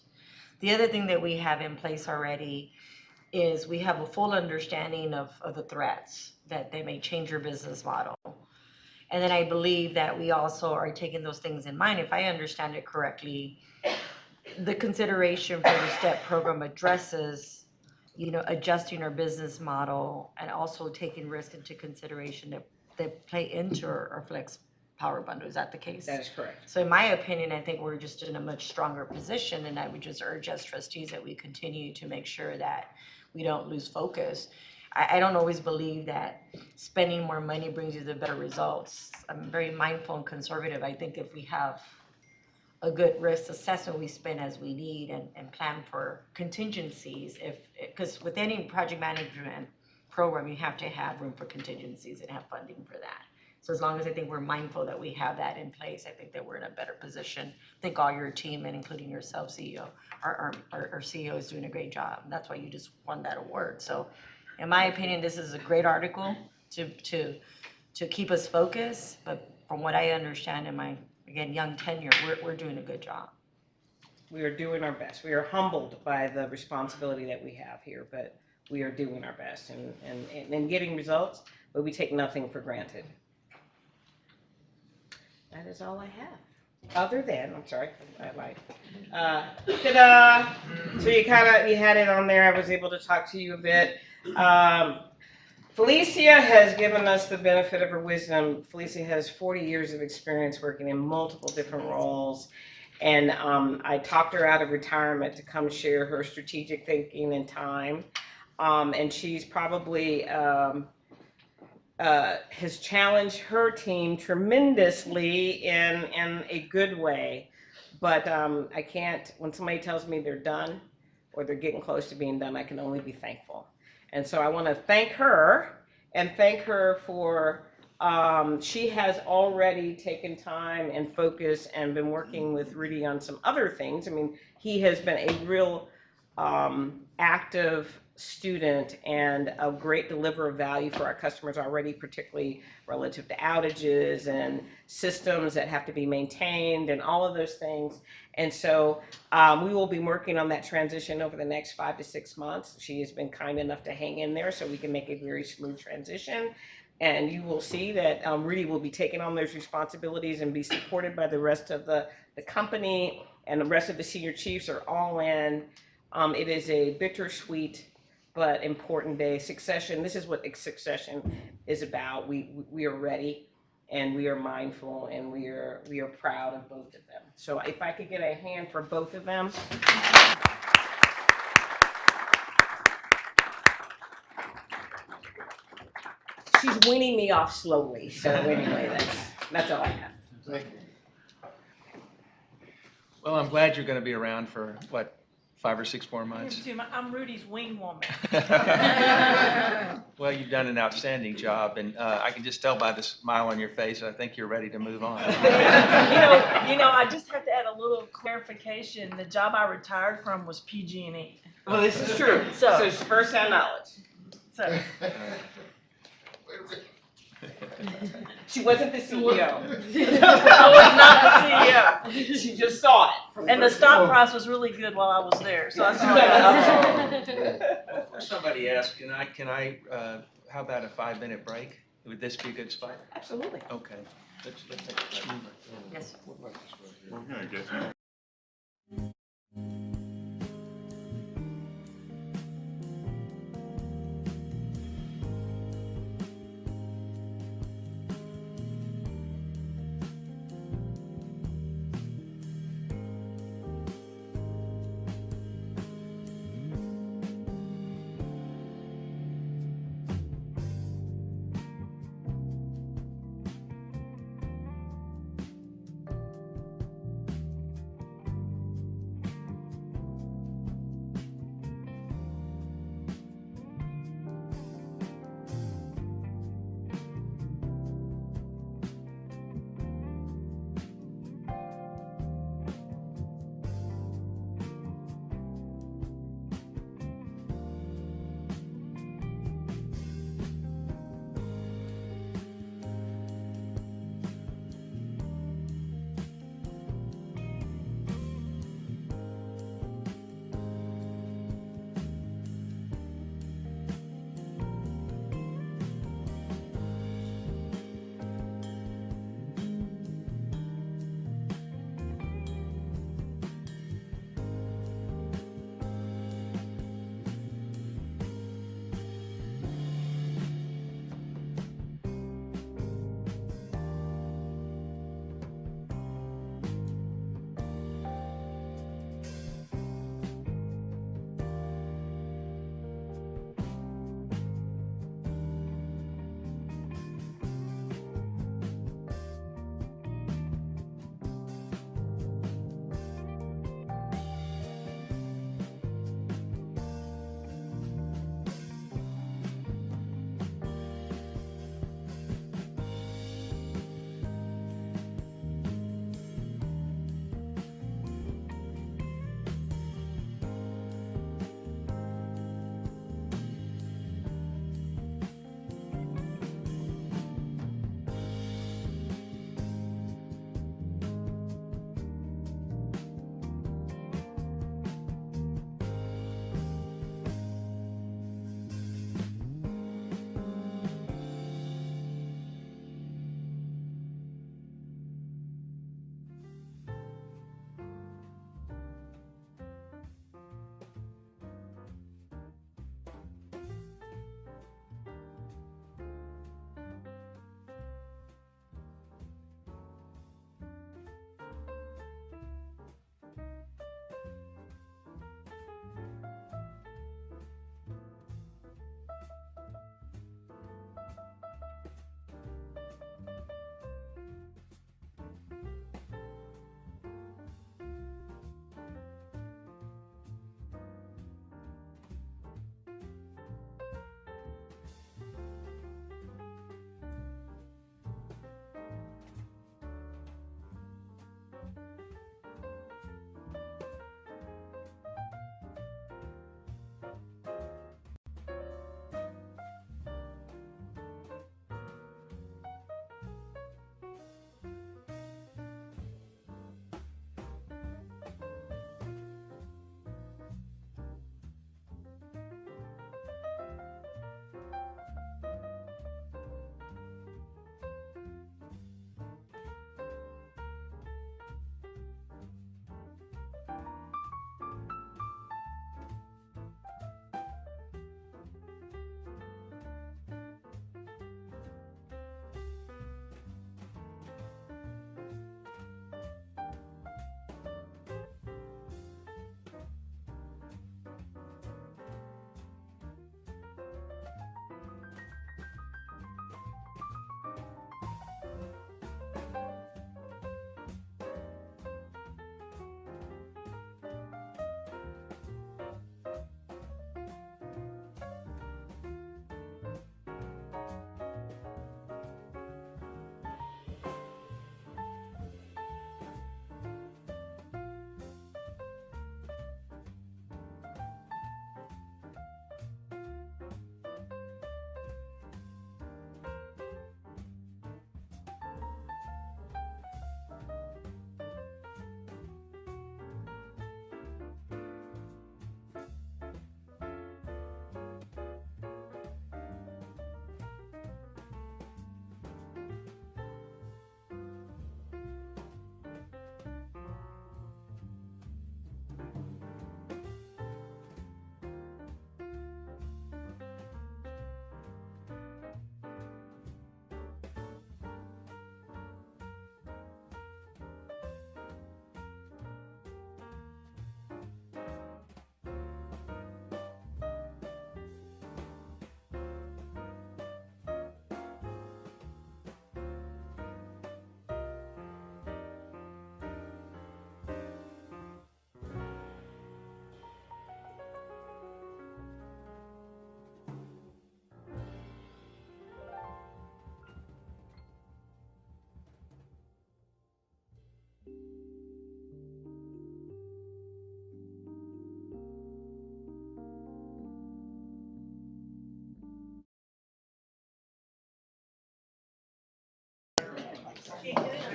Speaker 1: The other thing that we have in place already is we have a full understanding of the threats, that they may change your business model. And then I believe that we also are taking those things in mind. If I understand it correctly, the consideration for the STEP program addresses, adjusting our business model and also taking risk into consideration that play into our flex power bundle. Is that the case?
Speaker 3: That is correct.
Speaker 1: So in my opinion, I think we're just in a much stronger position, and I would just urge as trustees that we continue to make sure that we don't lose focus. I don't always believe that spending more money brings you the better results. I'm very mindful and conservative. I think if we have a good risk assessment, we spend as we need and plan for contingencies. Because with any project management program, you have to have room for contingencies and have funding for that. So as long as I think we're mindful that we have that in place, I think that we're in a better position. I think all your team, and including yourself, CEO, our CEO is doing a great job. And that's why you just won that award. So in my opinion, this is a great article to keep us focused. But from what I understand in my, again, young tenure, we're doing a good job.
Speaker 3: We are doing our best. We are humbled by the responsibility that we have here, but we are doing our best and getting results, but we take nothing for granted. That is all I have. Other than, I'm sorry, I lied. Ta-da! So you had it on there. I was able to talk to you a bit. Felicia has given us the benefit of her wisdom. Felicia has 40 years of experience working in multiple different roles. And I talked her out of retirement to come share her strategic thinking and time. And she's probably has challenged her team tremendously in a good way. But I can't, when somebody tells me they're done or they're getting close to being done, I can only be thankful. And so I want to thank her and thank her for, she has already taken time and focus and been working with Rudy on some other things. I mean, he has been a real active student and a great deliverer of value for our customers already, particularly relative to outages and systems that have to be maintained and all of those things. And so we will be working on that transition over the next 5 to 6 months. She has been kind enough to hang in there so we can make a very smooth transition. And you will see that Rudy will be taking on those responsibilities and be supported by the rest of the company, and the rest of the senior chiefs are all in. It is a bittersweet but important day. Succession, this is what succession is about. We are ready, and we are mindful, and we are proud of both of them. So if I could get a hand for both of them. She's weaning me off slowly, so anyway, that's all I have.
Speaker 6: Thank you.
Speaker 2: Well, I'm glad you're going to be around for, what, 5 or 6 more months?
Speaker 10: I'm Rudy's wing woman.
Speaker 2: Well, you've done an outstanding job, and I can just tell by the smile on your face, I think you're ready to move on.
Speaker 10: I just have to add a little clarification. The job I retired from was PG&E.
Speaker 3: Well, this is true. So it's first-hand knowledge.
Speaker 10: So,
Speaker 3: She wasn't the CEO.
Speaker 10: I was not the CEO.
Speaker 3: She just saw it.
Speaker 10: And the stock price was really good while I was there, so I saw it.
Speaker 2: Before somebody asks, can I, how about a 5-minute break? Would this be a good spot?
Speaker 3: Absolutely.
Speaker 2: Okay. Let's take a 5 minute.
Speaker 1: Yes.
Speaker 9: We're gonna get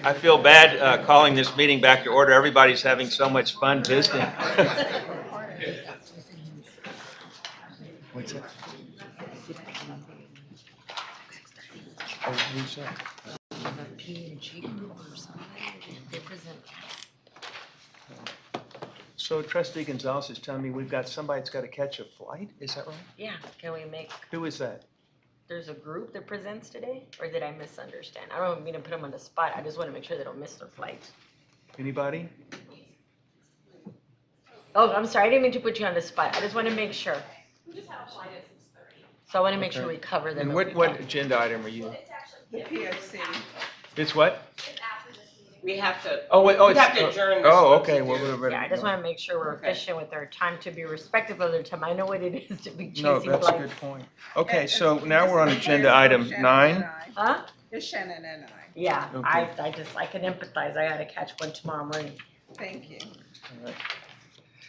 Speaker 2: I feel bad calling this meeting back to order. Everybody's having so much fun visiting. What's that? Oh, who's that?
Speaker 1: The P&G group or somebody, they present.
Speaker 2: So Trustee Gonzalez is telling me we've got somebody that's got to catch a flight? Is that right?
Speaker 1: Yeah, can we make,
Speaker 2: Who is that?
Speaker 1: there's a group that presents today, or did I misunderstand? I don't mean to put them on the spot, I just want to make sure they don't miss their flight.
Speaker 2: Anybody?
Speaker 1: Oh, I'm sorry, I didn't mean to put you on the spot, I just want to make sure.
Speaker 11: We just have a flight at 6:30.
Speaker 1: So I want to make sure
Speaker 2: Okay.
Speaker 1: we cover them.
Speaker 2: And
Speaker 1: if we
Speaker 2: what
Speaker 1: can.
Speaker 2: agenda item are you?
Speaker 11: It's actually,
Speaker 3: PRC.
Speaker 2: It's what?
Speaker 11: it's after this meeting.
Speaker 3: We have to,
Speaker 2: Oh, wait, oh,
Speaker 3: we
Speaker 2: it's.
Speaker 3: have to adjourn this
Speaker 2: Oh,
Speaker 3: one
Speaker 2: okay,
Speaker 3: to
Speaker 2: well,
Speaker 3: do-
Speaker 2: we're ready.
Speaker 1: Yeah, I
Speaker 2: to
Speaker 1: just
Speaker 2: go.
Speaker 1: want to make sure we're
Speaker 3: Okay.
Speaker 1: efficient with our time, to be respectful of their time. I know what it is to be
Speaker 2: No,
Speaker 1: chasing
Speaker 2: that's a good
Speaker 1: flights.
Speaker 2: point. Okay, so now we're on agenda item 9.
Speaker 1: Huh?
Speaker 12: It's Shannon and I.
Speaker 1: Yeah,
Speaker 2: Okay.
Speaker 1: I can empathize. I gotta catch one tomorrow morning.
Speaker 12: Thank you.
Speaker 2: All right.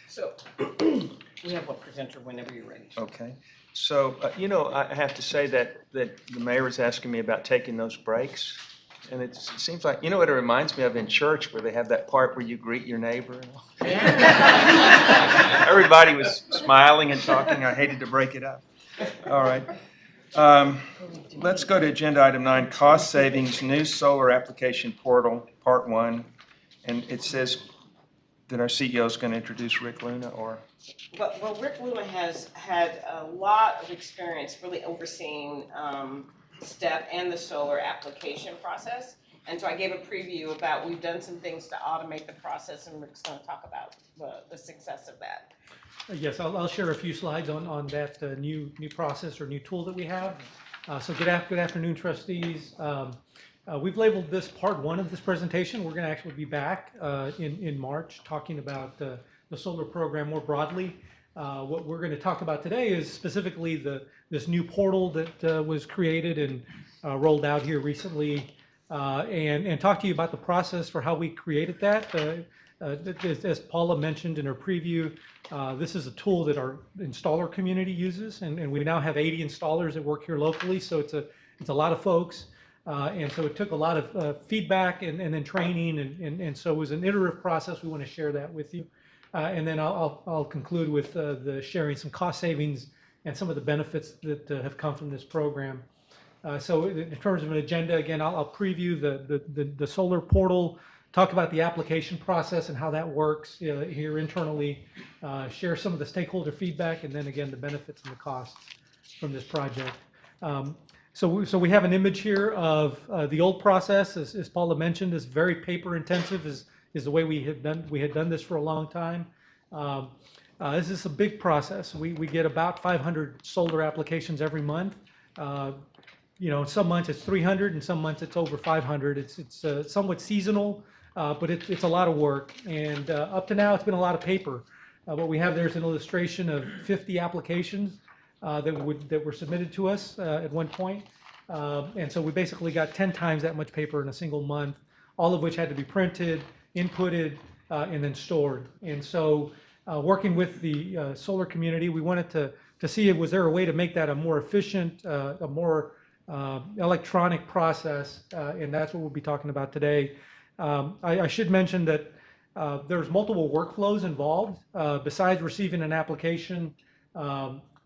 Speaker 3: So, we have one presenter whenever you're ready.
Speaker 2: Okay, so, I have to say that the mayor was asking me about taking those breaks. And it seems like, you know what it reminds me of in church where they have that part where you greet your neighbor? And all. Everybody was smiling and talking. I hated to break it up. All right. Let's go to agenda item 9, cost savings, new solar application portal, part 1. And it says that our CEO is going to introduce Rick Luna, or?
Speaker 3: Well, Rick Luna has had a lot of experience really overseeing STEP and the solar application process. And so I gave a preview about, we've done some things to automate the process, and Rick's going to talk about the success of that.
Speaker 13: Yes, I'll share a few slides on that new process or new tool that we have. So good afternoon, trustees. We've labeled this part 1 of this presentation. We're going to actually be back in March talking about the solar program more broadly. What we're going to talk about today is specifically this new portal that was created and rolled out here recently, and talk to you about the process for how we created that. As Paula mentioned in her preview, this is a tool that our installer community uses, and we now have 80 installers that work here locally, so it's a lot of folks. And so it took a lot of feedback and then training, and so it was an iterative process. We want to share that with you. And then I'll conclude with the sharing some cost savings and some of the benefits that have come from this program. So in terms of an agenda, again, I'll preview the solar portal, talk about the application process and how that works here internally, share some of the stakeholder feedback, and then again, the benefits and the costs from this project. So we have an image here of the old process, as Paula mentioned, is very paper intensive, is the way we had done this for a long time. This is a big process. We get about 500 solar applications every month. Some months it's 300, and some months it's over 500. It's somewhat seasonal, but it's a lot of work. And up to now, it's been a lot of paper. What we have there is an illustration of 50 applications that were submitted to us at one point. And so we basically got 10 times that much paper in a single month, all of which had to be printed, inputted, and then stored. And so working with the solar community, we wanted to see was there a way to make that a more efficient, a more electronic process, and that's what we'll be talking about today. I should mention that there's multiple workflows involved. Besides receiving an application,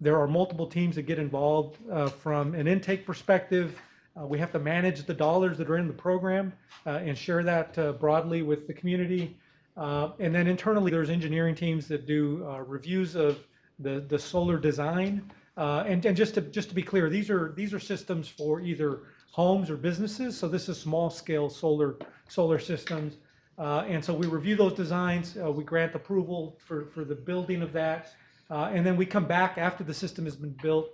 Speaker 13: there are multiple teams that get involved from an intake perspective. We have to manage the dollars that are in the program and share that broadly with the community. And then internally, there's engineering teams that do reviews of the solar design. And just to be clear, these are systems for either homes or businesses. So this is small scale solar systems. And so we review those designs. We grant approval for the building of that. And then we come back after the system has been built,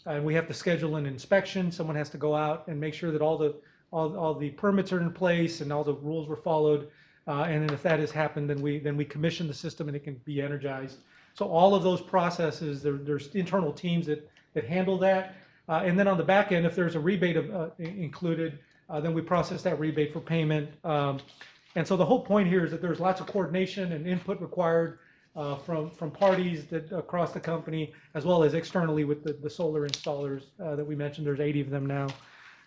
Speaker 13: and we have to schedule an inspection. Someone has to go out and make sure that all the permits are in place and all the rules were followed. And then if that has happened, then we commission the system and it can be energized. So all of those processes, there's internal teams that handle that. And then on the back end, if there's a rebate included, then we process that rebate for payment. And so the whole point here is that there's lots of coordination and input required from parties that across the company, as well as externally with the solar installers that we mentioned. There's 80 of them now.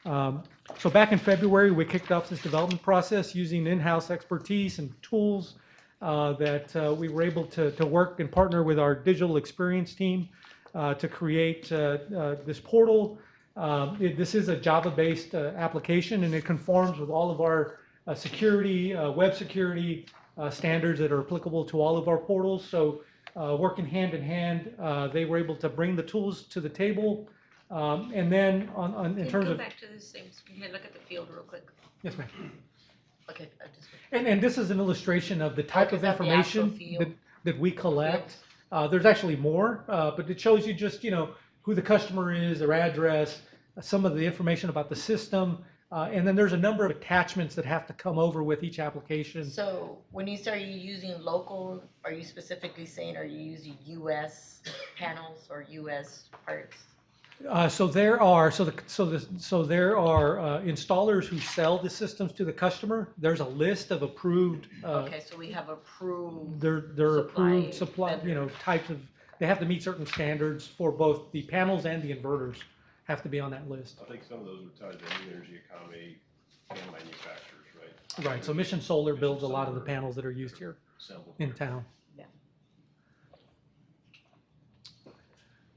Speaker 13: So back in February, we kicked off this development process using in-house expertise and tools that we were able to work and partner with our digital experience team to create this portal. This is a Java-based application, and it conforms with all of our security, web security standards that are applicable to all of our portals. So working hand in hand, they were able to bring the tools to the table. And then in terms
Speaker 1: Go
Speaker 13: of,
Speaker 1: back to the same, can we look at the field real quick?
Speaker 13: yes, ma'am.
Speaker 1: Okay, I just.
Speaker 13: And this is an illustration of the type of
Speaker 1: is that the actual
Speaker 13: information
Speaker 1: field?
Speaker 13: that we collect. There's actually more, but it shows you just, who the customer is, their address, some of the information about the system, and then there's a number of attachments that have to come over with each application.
Speaker 1: So when you say you're using local, are you specifically saying, are you using US panels or US parts?
Speaker 13: So there are installers who sell the systems to the customer. There's a list of approved.
Speaker 1: Okay, so we have approved.
Speaker 13: They're approved
Speaker 1: supply
Speaker 13: supply, types of. They have to meet certain standards for both the panels and the inverters. Have to be on that list.
Speaker 14: I think some of those are tied to new energy economy panel manufacturers, right?
Speaker 13: Right. So Mission Solar builds a lot of the panels that are used here in town.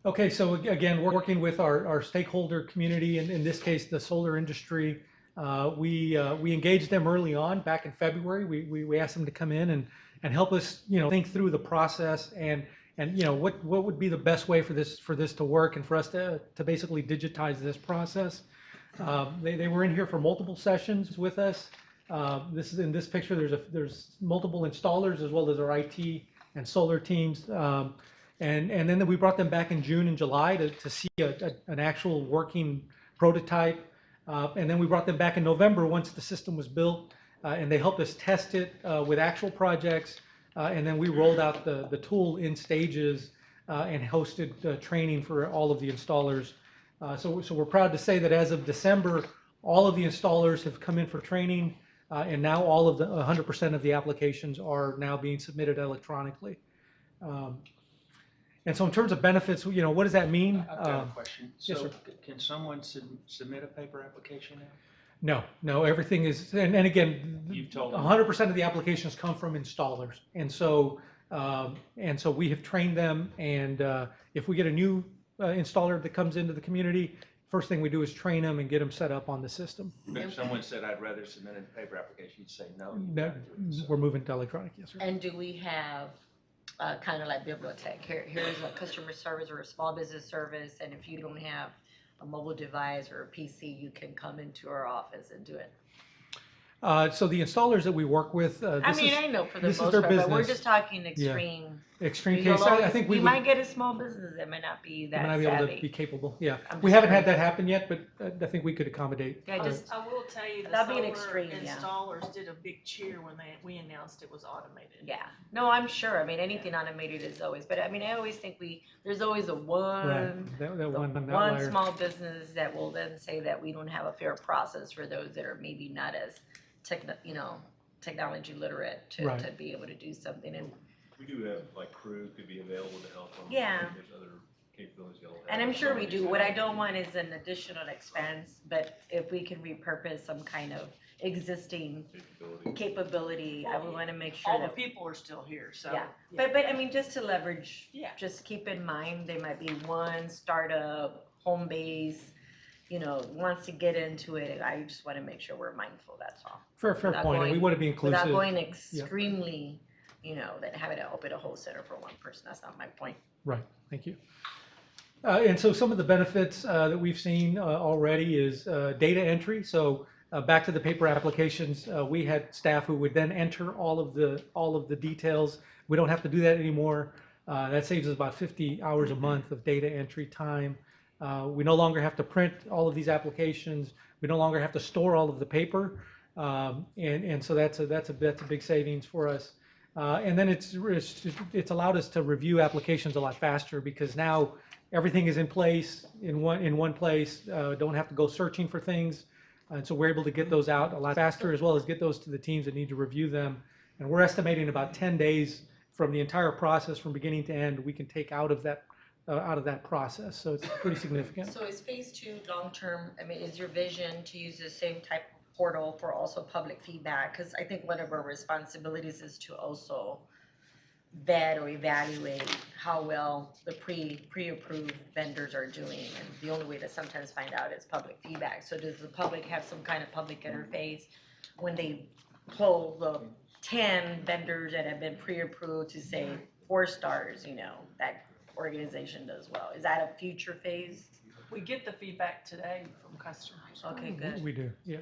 Speaker 13: Okay, so again, we're working with our stakeholder community, and in this case, the solar industry. We engaged them early on, back in February. We asked them to come in and help us, think through the process and what would be the best way for this to work and for us to basically digitize this process. They were in here for multiple sessions with us. This is in this picture. There's multiple installers as well as our IT and solar teams. And then we brought them back in June and July to see an actual working prototype. And then we brought them back in November once the system was built, and they helped us test it with actual projects. And then we rolled out the tool in stages and hosted training for all of the installers. So we're proud to say that as of December, all of the installers have come in for training, and now all of the 100% of the applications are now being submitted electronically. And so in terms of benefits, what does that mean?
Speaker 2: I've got a question.
Speaker 13: Yes,
Speaker 2: So
Speaker 13: sir.
Speaker 2: can someone submit a paper application now?
Speaker 13: No, everything is, and again,
Speaker 2: You've told them.
Speaker 13: 100% of the applications come from installers. And so we have trained them, and if we get a new installer that comes into the community, first thing we do is train them and get them set up on the system.
Speaker 2: If someone said, I'd rather submit a paper application, you'd say no.
Speaker 13: We're moving to electronic, yes, sir.
Speaker 1: And do we have kind of like bibliotech? Here's a customer service or a small business service, and if you don't have a mobile device or a PC, you can come into our office and do it.
Speaker 13: So the installers that we work with,
Speaker 1: I know for the
Speaker 13: this is
Speaker 1: most
Speaker 13: their
Speaker 1: part, but we're
Speaker 13: business.
Speaker 1: just talking extreme.
Speaker 13: Extreme
Speaker 1: You'll
Speaker 13: case. I
Speaker 1: always-
Speaker 13: think we
Speaker 1: you
Speaker 13: would.
Speaker 1: might get a small business that might not be
Speaker 13: We
Speaker 1: that
Speaker 13: might be able to
Speaker 1: savvy.
Speaker 13: be capable, yeah.
Speaker 1: I'm
Speaker 13: We
Speaker 1: just
Speaker 13: haven't had
Speaker 1: curious.
Speaker 13: that happen yet, but I think we could accommodate.
Speaker 1: Yeah, just
Speaker 10: I will tell you, the
Speaker 1: That'd be an
Speaker 10: solar
Speaker 1: extreme, yeah.
Speaker 10: installers did a big cheer when we announced it was automated.
Speaker 1: yeah. No, I'm sure. I mean, anything automated is always, but I mean, I always think there's always a
Speaker 13: Right, that
Speaker 1: the
Speaker 13: one
Speaker 1: one
Speaker 13: outlier.
Speaker 1: small business that will then say that we don't have a fair process for those that are maybe not as technology literate to
Speaker 13: Right.
Speaker 1: be able to do something. And
Speaker 14: We do have, like, crew could be available to help them.
Speaker 1: Yeah.
Speaker 14: There's other capabilities y'all have.
Speaker 1: And I'm sure we do. What I don't want is an additional expense, but if we can repurpose some kind of existing capability, I would want to make sure
Speaker 10: All the
Speaker 1: that.
Speaker 10: people are still here, so.
Speaker 1: Yeah, but I mean, just to leverage,
Speaker 10: Yeah.
Speaker 1: just keep in mind, there might be one startup, home base, wants to get into it. I just want to make sure we're mindful, that's all.
Speaker 13: Fair
Speaker 1: Without
Speaker 13: point, and we want to be inclusive.
Speaker 1: Without going extremely, that having to open a whole center for one person, that's not my point.
Speaker 13: Right, thank you. And so some of the benefits that we've seen already is data entry. So back to the paper applications, we had staff who would then enter all of the details. We don't have to do that anymore. That saves us about 50 hours a month of data entry time. We no longer have to print all of these applications. We no longer have to store all of the paper, and so that's a big savings for us. And then it's allowed us to review applications a lot faster because now everything is in place in one place. Don't have to go searching for things, and so we're able to get those out a lot faster as well as get those to the teams that need to review them. And we're estimating about 10 days from the entire process from beginning to end we can take out of that out of that process. So it's pretty significant.
Speaker 1: So is phase two long-term, I mean, is your vision to use the same type of portal for also public feedback? Because I think one of our responsibilities is to also vet or evaluate how well the pre-approved vendors are doing. And the only way to sometimes find out is public feedback. So does the public have some kind of public interface when they pull the 10 vendors that have been pre-approved to say 4 stars, you know, that organization does well? Is that a future phase?
Speaker 10: We get the feedback today from customers.
Speaker 1: Okay, good.
Speaker 13: We do, yeah.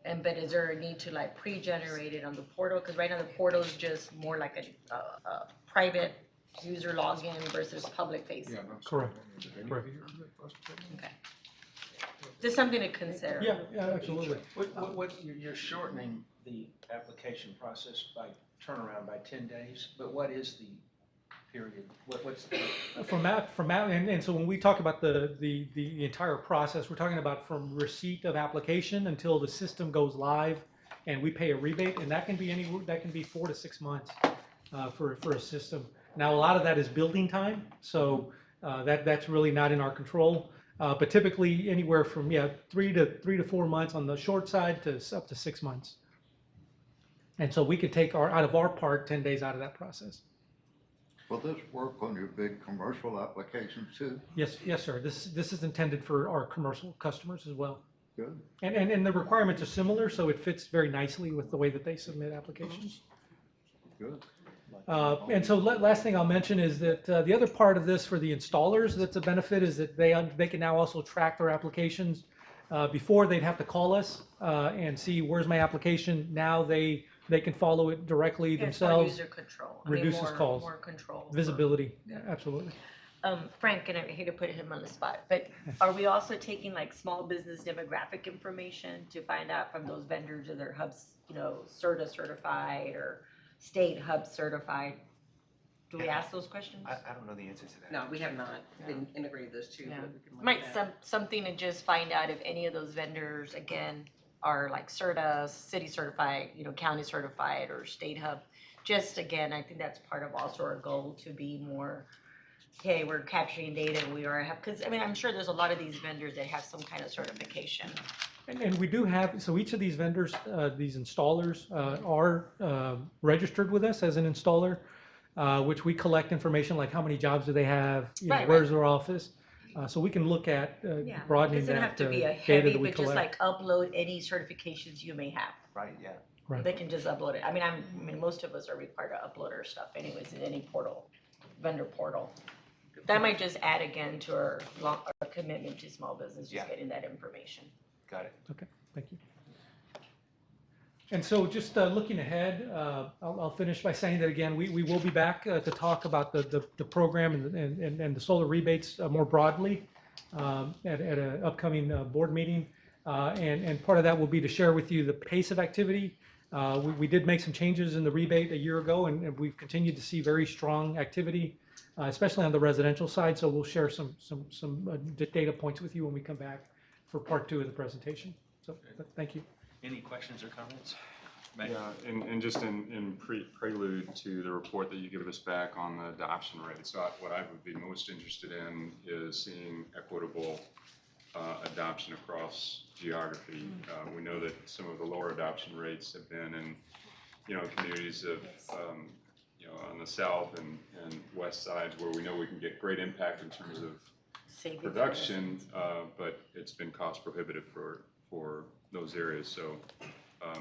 Speaker 1: And but is there a need to like pre-generate it on the portal? Because right now the portal is just more like a private user login versus public facing.
Speaker 13: Correct. Correct.
Speaker 1: Okay. Just something to consider.
Speaker 13: Yeah, absolutely.
Speaker 2: You're shortening the application process by turnaround by 10 days, but what is the period? What's the?
Speaker 13: From and so when we talk about the entire process, we're talking about from receipt of application until the system goes live and we pay a rebate, and that can be 4 to 6 months for a system. Now a lot of that is building time, so that's really not in our control. But typically anywhere from 3 to 4 months on the short side to up to 6 months. And so we could take out of our part 10 days out of that process.
Speaker 6: Will this work on your big commercial applications too?
Speaker 13: Yes, sir. This is intended for our commercial customers as well.
Speaker 6: Good.
Speaker 13: And the requirements are similar, so it fits very nicely with the way that they submit applications.
Speaker 6: Good.
Speaker 13: And so last thing I'll mention is that the other part of this for the installers that's a benefit is that they can now also track their applications. Before they'd have to call us and see where's my application. Now they can follow it directly
Speaker 1: It's more
Speaker 13: themselves.
Speaker 1: user control.
Speaker 13: Reduces calls.
Speaker 1: More control.
Speaker 13: Visibility, absolutely.
Speaker 1: Frank, and I hate to put him on the spot, but are we also taking like small business demographic information to find out from those vendors or their hubs, you know, CERTA certified or state hub certified? Do we ask those questions?
Speaker 15: I don't know the answer to that.
Speaker 12: No, we have not been integrated those two.
Speaker 1: Yeah.
Speaker 12: but we can look
Speaker 1: Might
Speaker 12: at that.
Speaker 1: something to just find out if any of those vendors, again, are like CERTA, city certified, you know, county certified or state hub. Just again, I think that's part of also our goal to be more, okay, we're capturing data, we are, because I mean, I'm sure there's a lot of these vendors that have some kind of certification.
Speaker 13: And we do have, so each of these vendors, these installers are registered with us as an installer, which we collect information like how many jobs do they have, you know,
Speaker 1: Right,
Speaker 13: where's their office. So we can look at
Speaker 1: Yeah,
Speaker 13: broadening
Speaker 1: doesn't
Speaker 13: that
Speaker 1: have to be a
Speaker 13: data
Speaker 1: heavy,
Speaker 13: that we
Speaker 1: but just
Speaker 13: collect.
Speaker 1: like upload any certifications you may have.
Speaker 15: Right, yeah.
Speaker 13: Right.
Speaker 1: They can just upload it. I mean, most of us are required to upload our stuff anyways in any portal, vendor portal. That might just add again to our commitment to small business, just getting that information.
Speaker 15: Got it.
Speaker 13: Okay, thank you. And so just looking ahead, I'll finish by saying that again, we will be back to talk about the program and the solar rebates more broadly at an upcoming board meeting. And part of that will be to share with you the pace of activity. We did make some changes in the rebate a year ago, and we've continued to see very strong activity, especially on the residential side. So we'll share some data points with you when we come back for part 2 of the presentation. So thank you.
Speaker 2: Any questions or comments?
Speaker 9: Yeah, and just in prelude to the report that you give us back on the adoption rate, so what I would be most interested in is seeing equitable adoption across geography. We know that some of the lower adoption rates have been in, you know, communities of, you know, on the south and west sides where we know we can get great impact in terms of production, but it's been cost prohibitive for those areas. So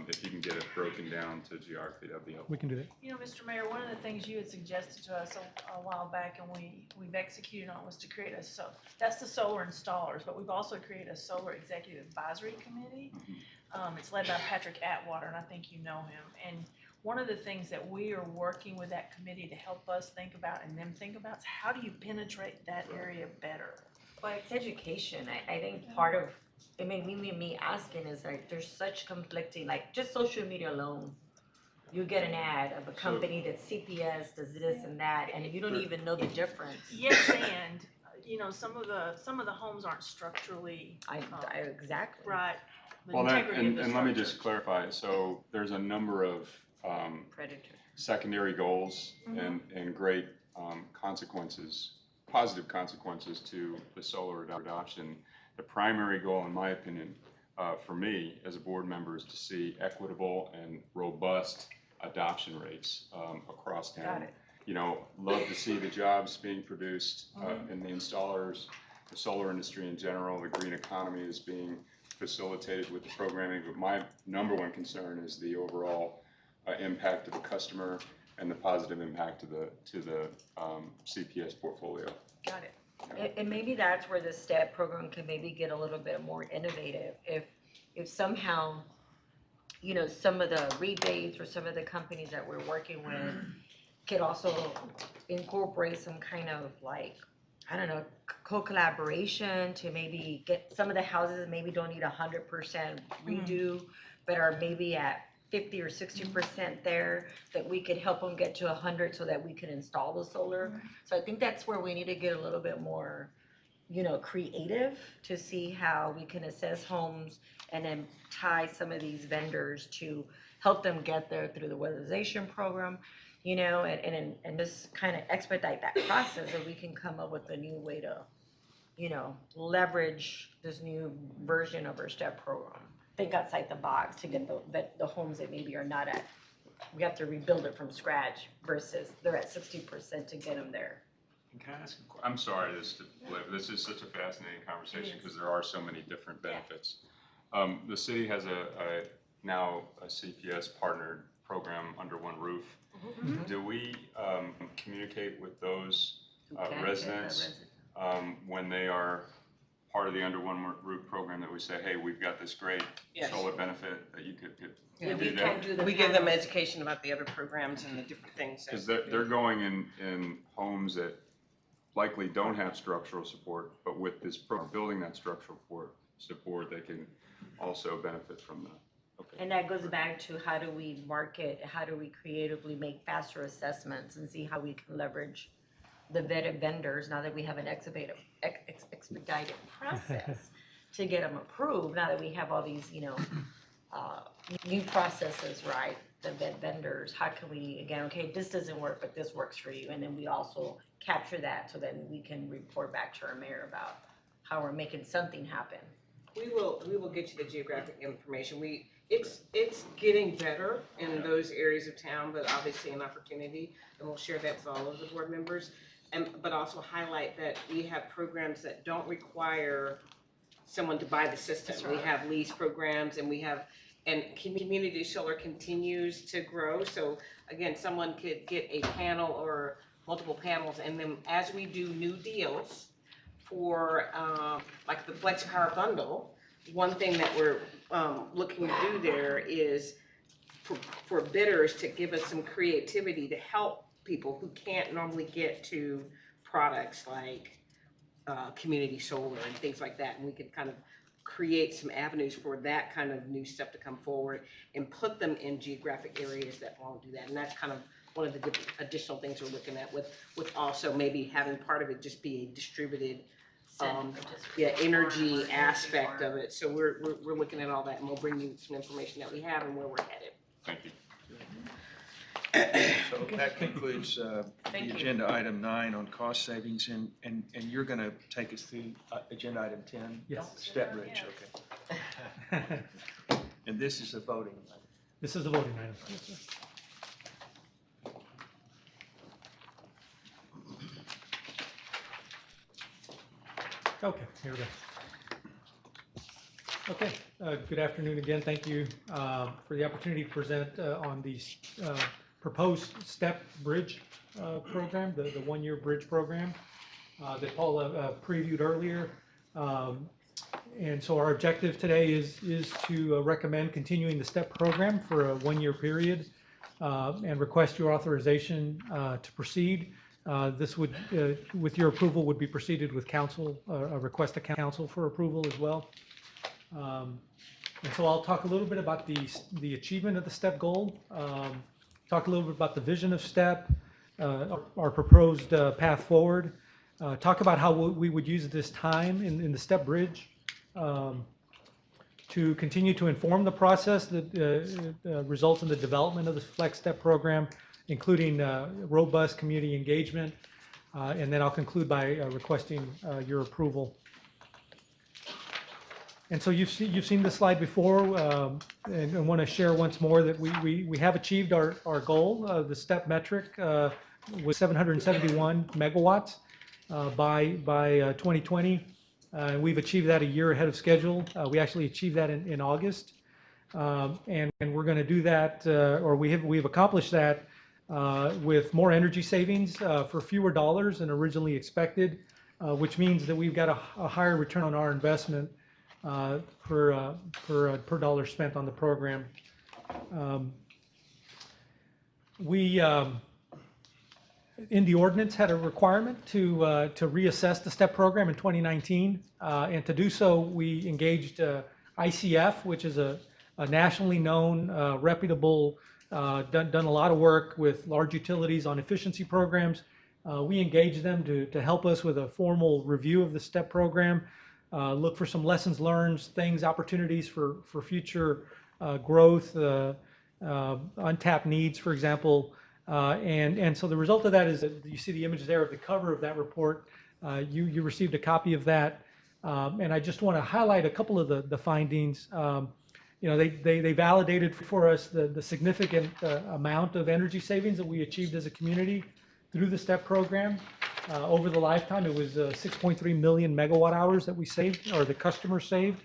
Speaker 9: if you can get it broken down to geography, that'd be helpful.
Speaker 13: We can do that.
Speaker 10: You know, Mr. Mayor, one of the things you had suggested to us a while back and we've executed on was to create that's the solar installers, but we've also created a solar executive advisory committee. It's led by Patrick Atwater, and I think you know him. And one of the things that we are working with that committee to help us think about and them think about is how do you penetrate that area better?
Speaker 1: Well, it's education. I think part of, I mean, me asking is like, there's such conflicting, like just social media alone. You get an ad of a company that CPS does this and that, and you don't even know the difference.
Speaker 10: Yes, and you know, some of the homes aren't structurally.
Speaker 1: Exactly.
Speaker 10: Right. The
Speaker 9: Well, that,
Speaker 10: integrity of the
Speaker 9: and let me
Speaker 10: structure.
Speaker 9: just clarify. So there's a number of
Speaker 1: Predator.
Speaker 9: secondary goals and great consequences positive consequences to the solar adoption. The primary goal, in my opinion, for me as a board member, is to see equitable and robust adoption rates across town.
Speaker 1: Got it.
Speaker 9: You know, love to see the jobs being produced in the installers, the solar industry in general, the green economy is being facilitated with the programming. But my number one concern is the overall impact to the customer and the positive impact to the CPS portfolio.
Speaker 1: Got it. And maybe that's where the STEP program can maybe get a little bit more innovative. If somehow, you know, some of the rebates or some of the companies that we're working with could also incorporate some kind of like, I don't know, co-collaboration to maybe get some of the houses that maybe don't need 100% redo, but are maybe at 50 or 60% there, that we could help them get to 100 so that we can install the solar. So I think that's where we need to get a little bit more, you know, creative to see how we can assess homes and then tie some of these vendors to help them get there through the weatherization program, you know, and just kind of expedite that process so we can come up with a new way to, you know, leverage this new version of our STEP program. Think outside the box to get the homes that maybe are not at, we have to rebuild it from scratch versus they're at 60% to get them there.
Speaker 9: Can I ask I'm sorry, this is such a fascinating conversation because there are so many different benefits. The city has now a CPS partnered program under one roof. Do we communicate with those residents when they are part of the under one roof program that we say, hey, we've got this great solar benefit that you could do that?
Speaker 3: We give them education about the other programs and the different things.
Speaker 9: Because they're going in homes that likely don't have structural support, but with this program, building that structural support, they can also benefit from that. Okay.
Speaker 1: And that goes back to how do we market, how do we creatively make faster assessments and see how we can leverage the vetted vendors now that we have an expedited process to get them approved. Now that we have all these, you know, new processes, right? The vet vendors, how can we, again, okay, this doesn't work, but this works for you. And then we also capture that so then we can report back to our mayor about how we're making something happen.
Speaker 3: We will get you the geographic information. It's getting better in those areas of town, but obviously an opportunity, and we'll share that with all of the board members. But also highlight that we have programs that don't require someone to buy the system. We have lease programs, and community solar continues to grow. So again, someone could get a panel or multiple panels, and then as we do new deals for like the Flex Power Bundle, one thing that we're looking to do there is for bidders to give us some creativity to help people who can't normally get to products like community solar and things like that. And we could kind of create some avenues for that kind of new stuff to come forward and put them in geographic areas that won't do that. And that's kind of one of the additional things we're looking at with also maybe having part of it just be a distributed energy aspect of it. So we're looking at all that, and we'll bring you some information that we have and where we're headed.
Speaker 9: Thank you.
Speaker 2: So that concludes the agenda item 9 on cost savings, and you're going to take us through agenda item 10?
Speaker 13: Yes.
Speaker 2: Step bridge, okay. And this is a voting item.
Speaker 13: This is a voting item. Yes, sir. Okay, here we go. Okay, good afternoon again. Thank you for the opportunity to present on the proposed STEP bridge program, the one-year bridge program that Paula previewed earlier. And so our objective today is to recommend continuing the STEP program for a one-year period and request your authorization to proceed. This would, with your approval, would be preceded with council, a request to council for approval as well. And so I'll talk a little bit about the achievement of the STEP goal, talk a little bit about the vision of STEP, our proposed path forward, talk about how we would use this time in the STEP bridge to continue to inform the process that results in the development of the Flex STEP program, including robust community engagement, And then I'll conclude by requesting your approval. And so you've seen this slide before, and I want to share once more that we have achieved our goal. The STEP metric was 771 megawatts by 2020. We've achieved that a year ahead of schedule. We actually achieved that in August. And we're going to do that, or we've accomplished that with more energy savings for fewer dollars than originally expected, which means that we've got a higher return on our investment per dollar spent on the program. We in the ordinance had a requirement to reassess the STEP program in 2019, and to do so we engaged ICF, which is a nationally known, reputable, done a lot of work with large utilities on efficiency programs. We engaged them to help us with a formal review of the STEP program, look for some lessons learned, opportunities for future growth, untapped needs, for example. And so the result of that is that you see the images there of the cover of that report. You received a copy of that. And I just want to highlight a couple of the findings. They validated for us the significant amount of energy savings that we achieved as a community through the STEP program. Over the lifetime, it was 6.3 million megawatt hours that we saved, or the customers saved,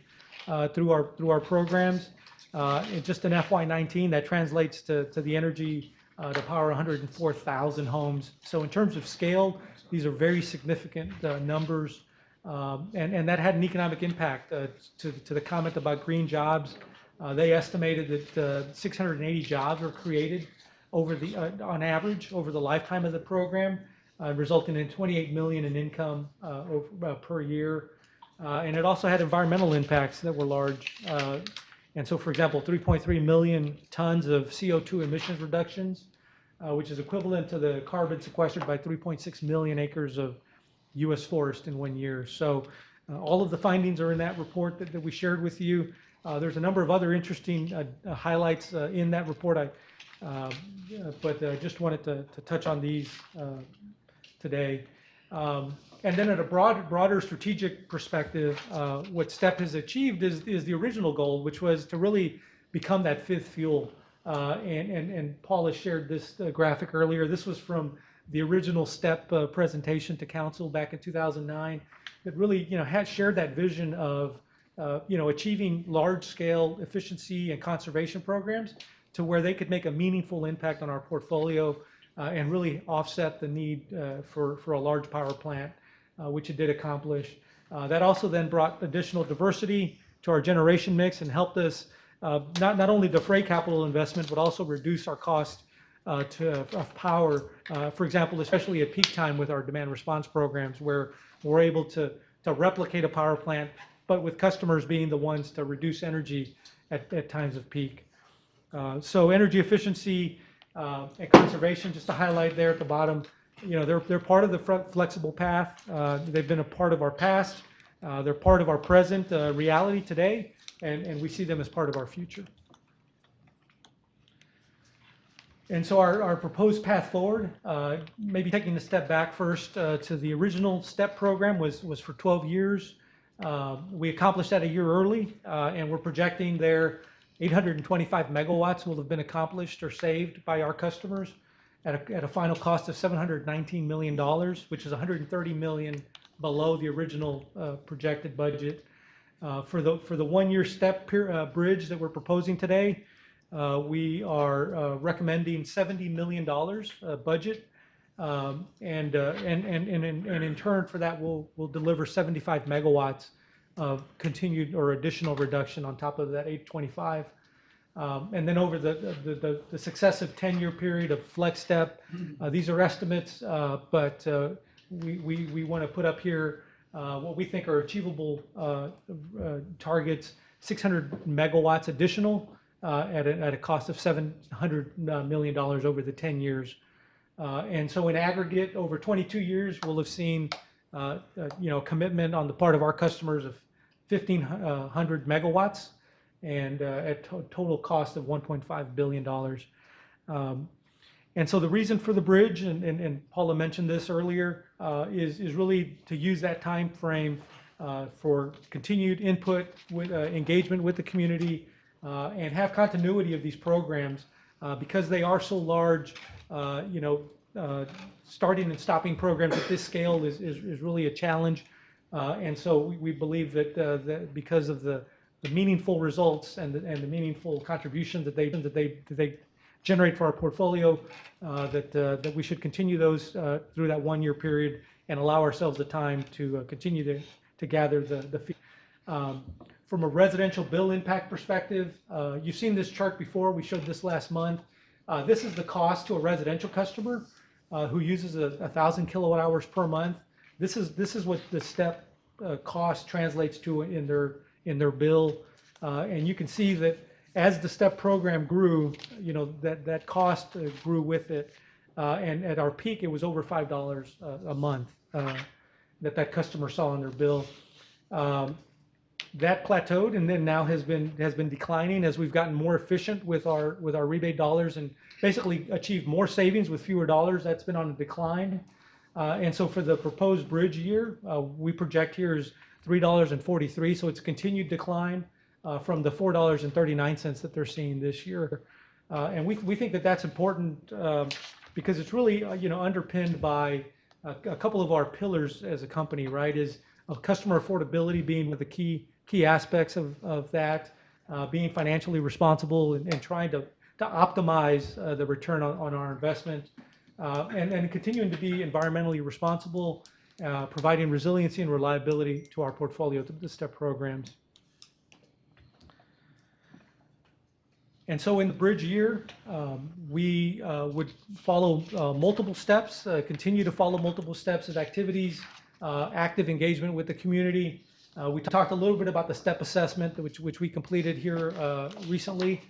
Speaker 13: through our programs. Just in FY19, that translates to the energy to power 104,000 homes. So in terms of scale, these are very significant numbers. And that had an economic impact. To the comment about green jobs, they estimated that 680 jobs were created on average over the lifetime of the program, resulting in 28 million in income per year. And it also had environmental impacts that were large. And so, for example, 3.3 million tons of CO2 emissions reductions, which is equivalent to the carbon sequestered by 3.6 million acres of U.S. forest in 1 year. So all of the findings are in that report that we shared with you. There's a number of other interesting highlights in that report, but I just wanted to touch on these today. And then at a broader strategic perspective, what STEP has achieved is the original goal, which was to really become that fifth fuel. And Paul has shared this graphic earlier. This was from the original STEP presentation to council back in 2009. That really, had shared that vision of, achieving large-scale efficiency and conservation programs to where they could make a meaningful impact on our portfolio and really offset the need for a large power plant, which it did accomplish. That also then brought additional diversity to our generation mix and helped us not only defray capital investment, but also reduce our cost of power, for example, especially at peak time with our demand response programs, where we're able to replicate a power plant, but with customers being the ones to reduce energy at times of peak. So energy efficiency and conservation, just to highlight there at the bottom, they're part of the flexible path. They've been a part of our past. They're part of our present reality today, and we see them as part of our future. And so our proposed path forward, maybe taking a step back first to the original STEP program was for 12 years. We accomplished that a year early, and we're projecting there 825 megawatts will have been accomplished or saved by our customers at a final cost of $719 million, which is $130 million below the original projected budget. For the 1 year STEP bridge that we're proposing today, we are recommending $70 million budget, and in turn for that we'll deliver 75 megawatts of continued or additional reduction on top of that 825. And then over the successive 10-year period of flex step, these are estimates, but we want to put up here what we think are achievable targets: 600 megawatts additional at a cost of $700 million over the 10 years. And so in aggregate, over 22 years, we'll have seen commitment on the part of our customers of 1,500 megawatts, and at total cost of $1.5 billion. And so the reason for the bridge, and Paula mentioned this earlier, is really to use that time frame for continued input with engagement with the community and have continuity of these programs because they are so large. Starting and stopping programs at this scale is really a challenge. And so we believe that because of the meaningful results and the meaningful contributions that they generate for our portfolio, that we should continue those through that 1-year period and allow ourselves the time to continue to gather the fee. From a residential bill impact perspective, you've seen this chart before. We showed this last month. This is the cost to a residential customer who uses 1,000 kilowatt hours per month. This is what the step cost translates to in their bill, and you can see that as the STEP program grew, that cost grew with it, and at our peak, it was over $5 a month that customer saw on their bill. That plateaued and then now has been declining as we've gotten more efficient with our rebate dollars and basically achieved more savings with fewer dollars. That's been on a decline. And so for the proposed bridge year, we project here is $3.43, so it's a continued decline from the $4.39 that they're seeing this year. And we think that that's important because it's really underpinned by a couple of our pillars as a company, right? Is customer affordability being one of the key aspects of that, being financially responsible and trying to optimize the return on our investment, and continuing to be environmentally responsible, providing resiliency and reliability to our portfolio through the STEP programs. And so in the bridge year, we would follow multiple steps, continue to follow multiple steps of activities, active engagement with the community. We talked a little bit about the STEP assessment, which we completed here recently.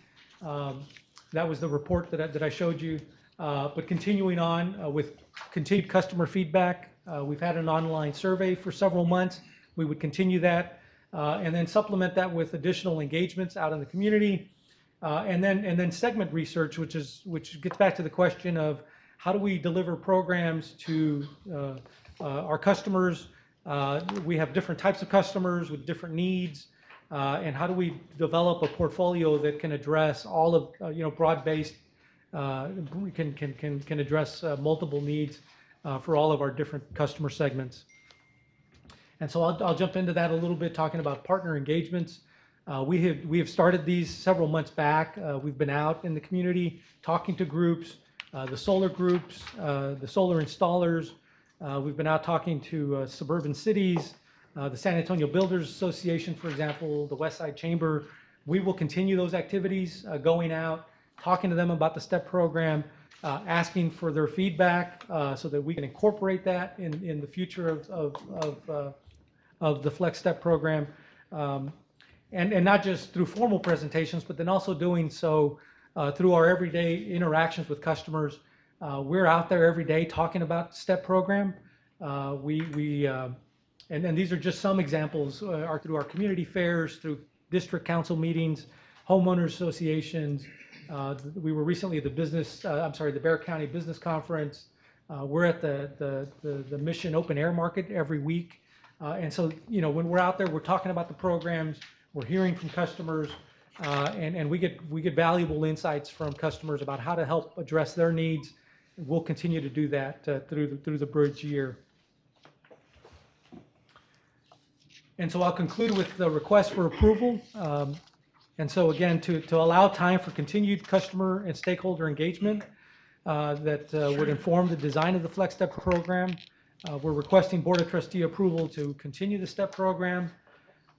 Speaker 13: That was the report that I showed you. But continuing on with continued customer feedback, we've had an online survey for several months. We would continue that and then supplement that with additional engagements out in the community. And then segment research, which gets back to the question of how do we deliver programs to our customers. We have different types of customers with different needs, and how do we develop a portfolio that can address all of broad-based, can address multiple needs for all of our different customer segments. And so I'll jump into that a little bit, talking about partner engagements. We have started these several months back. We've been out in the community talking to groups, the solar groups, the solar installers. We've been out talking to suburban cities, the San Antonio Builders Association, for example, the West Side Chamber. We will continue those activities, going out, talking to them about the STEP program, asking for their feedback so that we can incorporate that in the future of the Flex STEP program. And not just through formal presentations, but then also doing so through our everyday interactions with customers. We're out there every day talking about STEP program. And these are just some examples, through our community fairs, through district council meetings, homeowners associations. We were recently at the Bexar County Business Conference. We're at the Mission Open Air Market every week. And so, when we're out there, we're talking about the programs, we're hearing from customers, and we get valuable insights from customers about how to help address their needs. We'll continue to do that through the bridge year. And so I'll conclude with the request for approval. And so again, to allow time for continued customer and stakeholder engagement that would inform the design of the Flex STEP program, we're requesting Board of Trustee approval to continue the STEP program,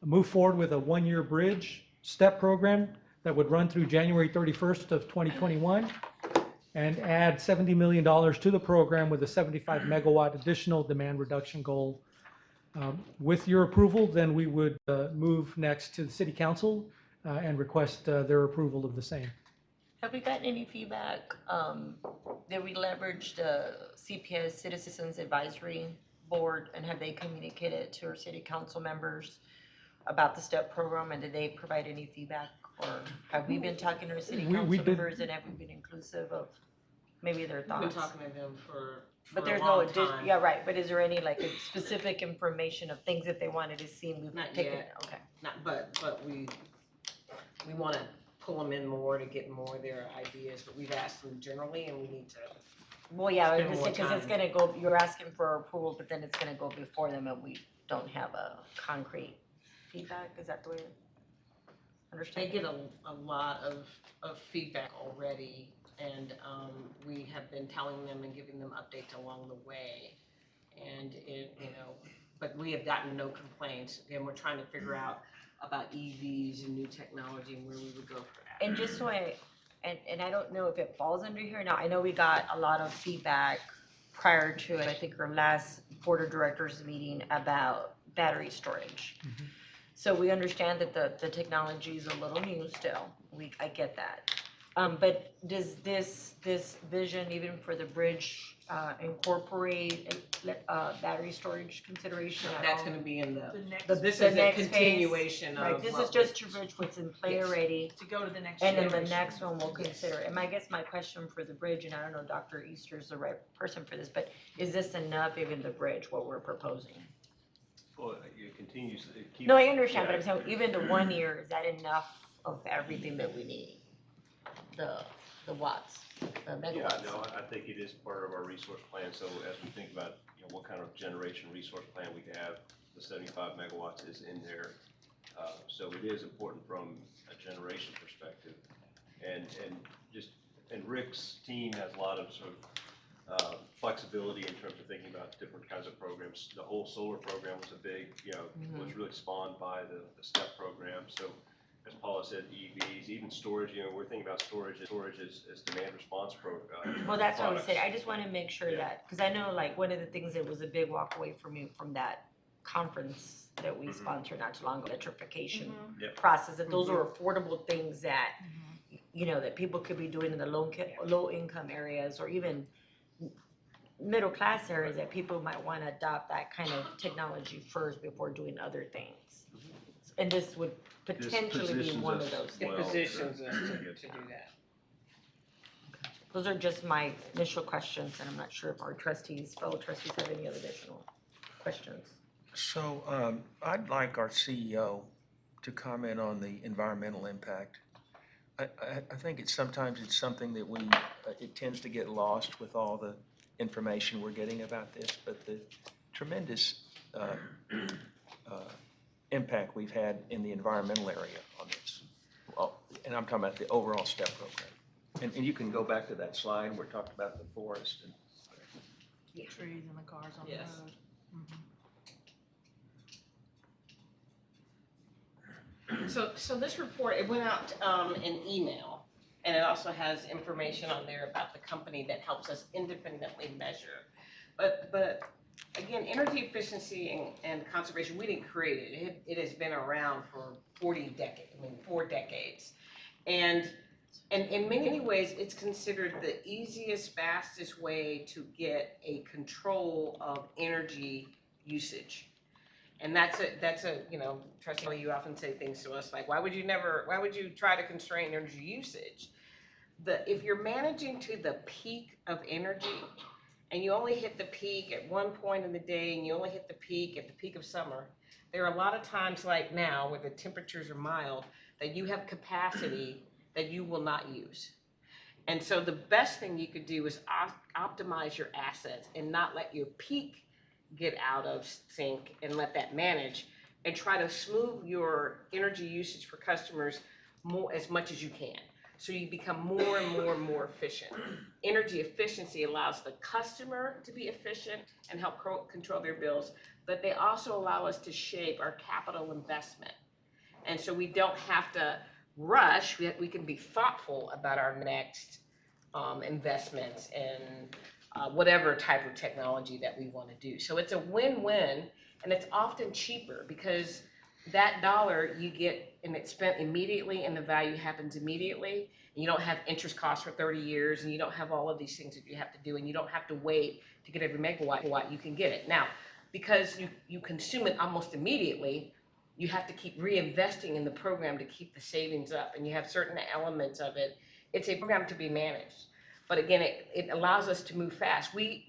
Speaker 13: move forward with a 1-year bridge STEP program that would run through January 31st of 2021, and add $70 million to the program with a 75 megawatt additional demand reduction goal. With your approval, then we would move next to the City Council and request their approval of the same.
Speaker 1: Have we gotten any feedback that we leveraged the CPS Citizens Advisory Board, and have they communicated to our city council members about the STEP program, and did they provide any feedback? Or have we been talking to our city council members, and have we been inclusive of maybe their
Speaker 12: We've been
Speaker 1: thoughts.
Speaker 12: talking to them for
Speaker 1: But
Speaker 12: a
Speaker 1: there's no
Speaker 12: long time.
Speaker 1: yeah, right, but is there any, like, a specific information of things that they wanted to see and we've
Speaker 12: Not
Speaker 1: taken
Speaker 12: yet.
Speaker 1: it? Okay.
Speaker 12: But we want to pull them in more to get more of their ideas, but we've asked them generally, and we need to.
Speaker 1: Well, yeah,
Speaker 12: Spend more
Speaker 1: because it's
Speaker 12: time.
Speaker 1: gonna go, you're asking for approval, but then it's gonna go before them and we don't have a concrete feedback, is that the way?
Speaker 12: They
Speaker 1: Understand?
Speaker 12: get a lot of feedback already, and we have been telling them and giving them updates along the way. And but we have gotten no complaints. Again, we're trying to figure out about EVs and new technology and where we would go for that.
Speaker 1: And just so and I don't know if it falls under here now, I know we got a lot of feedback prior to, I think, our last board of directors meeting about battery storage. So we understand that the technology is a little new still, I get that. But does this vision, even for the bridge, incorporate battery storage consideration at all?
Speaker 12: That's gonna be in
Speaker 10: The next-
Speaker 12: this
Speaker 1: the
Speaker 12: is a
Speaker 1: next phase.
Speaker 12: continuation of.
Speaker 1: Right, this is just to bridge what's in play
Speaker 12: Yes.
Speaker 1: already.
Speaker 10: To go to the next
Speaker 1: And then
Speaker 10: generation.
Speaker 1: the next one we'll
Speaker 12: Yes.
Speaker 1: consider. And I guess my question for the bridge, and I don't know, Dr. Easter's the right person for this, but is this enough, even the bridge, what we're proposing?
Speaker 14: Well, it continues, it keeps.
Speaker 1: No, I understand, but
Speaker 14: yeah.
Speaker 1: I'm saying, even the 1 year, is that enough of everything that we need? The watts, the
Speaker 14: Yeah,
Speaker 1: megawatts?
Speaker 14: no, I think it is part of our resource plan, so as we think about, what kind of generation resource plan we have, the 75 megawatts is in there. So it is important from a generation perspective. And Rick's team has a lot of sort of flexibility in terms of thinking about different kinds of programs. The whole solar program was a big, was really spawned by the STEP program. So as Paula said, EVs, even storage, we're thinking about storage as demand response program.
Speaker 1: Well, that's what I was saying,
Speaker 14: products.
Speaker 1: I just wanna make sure
Speaker 14: Yeah.
Speaker 1: that, cause I know, like, one of the things that was a big walk away for me from that conference that we sponsored not too long ago, electrification
Speaker 14: Yep.
Speaker 1: process, that those are affordable things that, that people could be doing in the low income areas, or even middle class areas, that people might wanna adopt that kind of technology first before doing other things. And this would potentially be
Speaker 14: positions
Speaker 1: one of
Speaker 14: us
Speaker 1: those
Speaker 12: It
Speaker 1: things.
Speaker 14: well
Speaker 12: positions us
Speaker 14: to
Speaker 12: to
Speaker 14: get
Speaker 12: do that.
Speaker 1: Those are just my initial questions, and I'm not sure if our fellow trustees have any other additional questions.
Speaker 2: So I'd like our CEO to comment on the environmental impact. I think sometimes it's something that it tends to get lost with all the information we're getting about this, but the tremendous impact we've had in the environmental area on this. Well, and I'm talking about the overall STEP program. And you can go back to that slide where we talked about the forest.
Speaker 10: The trees and the cars on the
Speaker 12: Yes.
Speaker 10: road.
Speaker 12: So this report, it went out in email, and it also has information on there about the company that helps us independently measure. But again, energy efficiency and conservation, we didn't create it. It has been around for 4 decades. And in many ways, it's considered the easiest, fastest way to get a control of energy usage. And that's a Trustee, you often say things to us like, why would you try to constrain energy usage? If you're managing to the peak of energy, and you only hit the peak at one point in the day, and you only hit the peak at the peak of summer, there are a lot of times like now where the temperatures are mild, that you have capacity that you will not use. And so the best thing you could do is optimize your assets and not let your peak get out of sync and let that manage, and try to smooth your energy usage for customers as much as you can. So you become more and more efficient. Energy efficiency allows the customer to be efficient and help control their bills, but they also allow us to shape our capital investment. And so we don't have to rush, we can be thoughtful about our next investments and whatever type of technology that we want to do. So it's a win-win, and it's often cheaper because that dollar you get and it's spent immediately and the value happens immediately, and you don't have interest costs for 30 years, and you don't have all of these things that you have to do, and you don't have to wait to get every megawatt, you can get it. Now, because you consume it almost immediately, you have to keep reinvesting in the program to keep the savings up, and you have certain elements of it. It's a program to be managed. But again, it allows us to move fast. We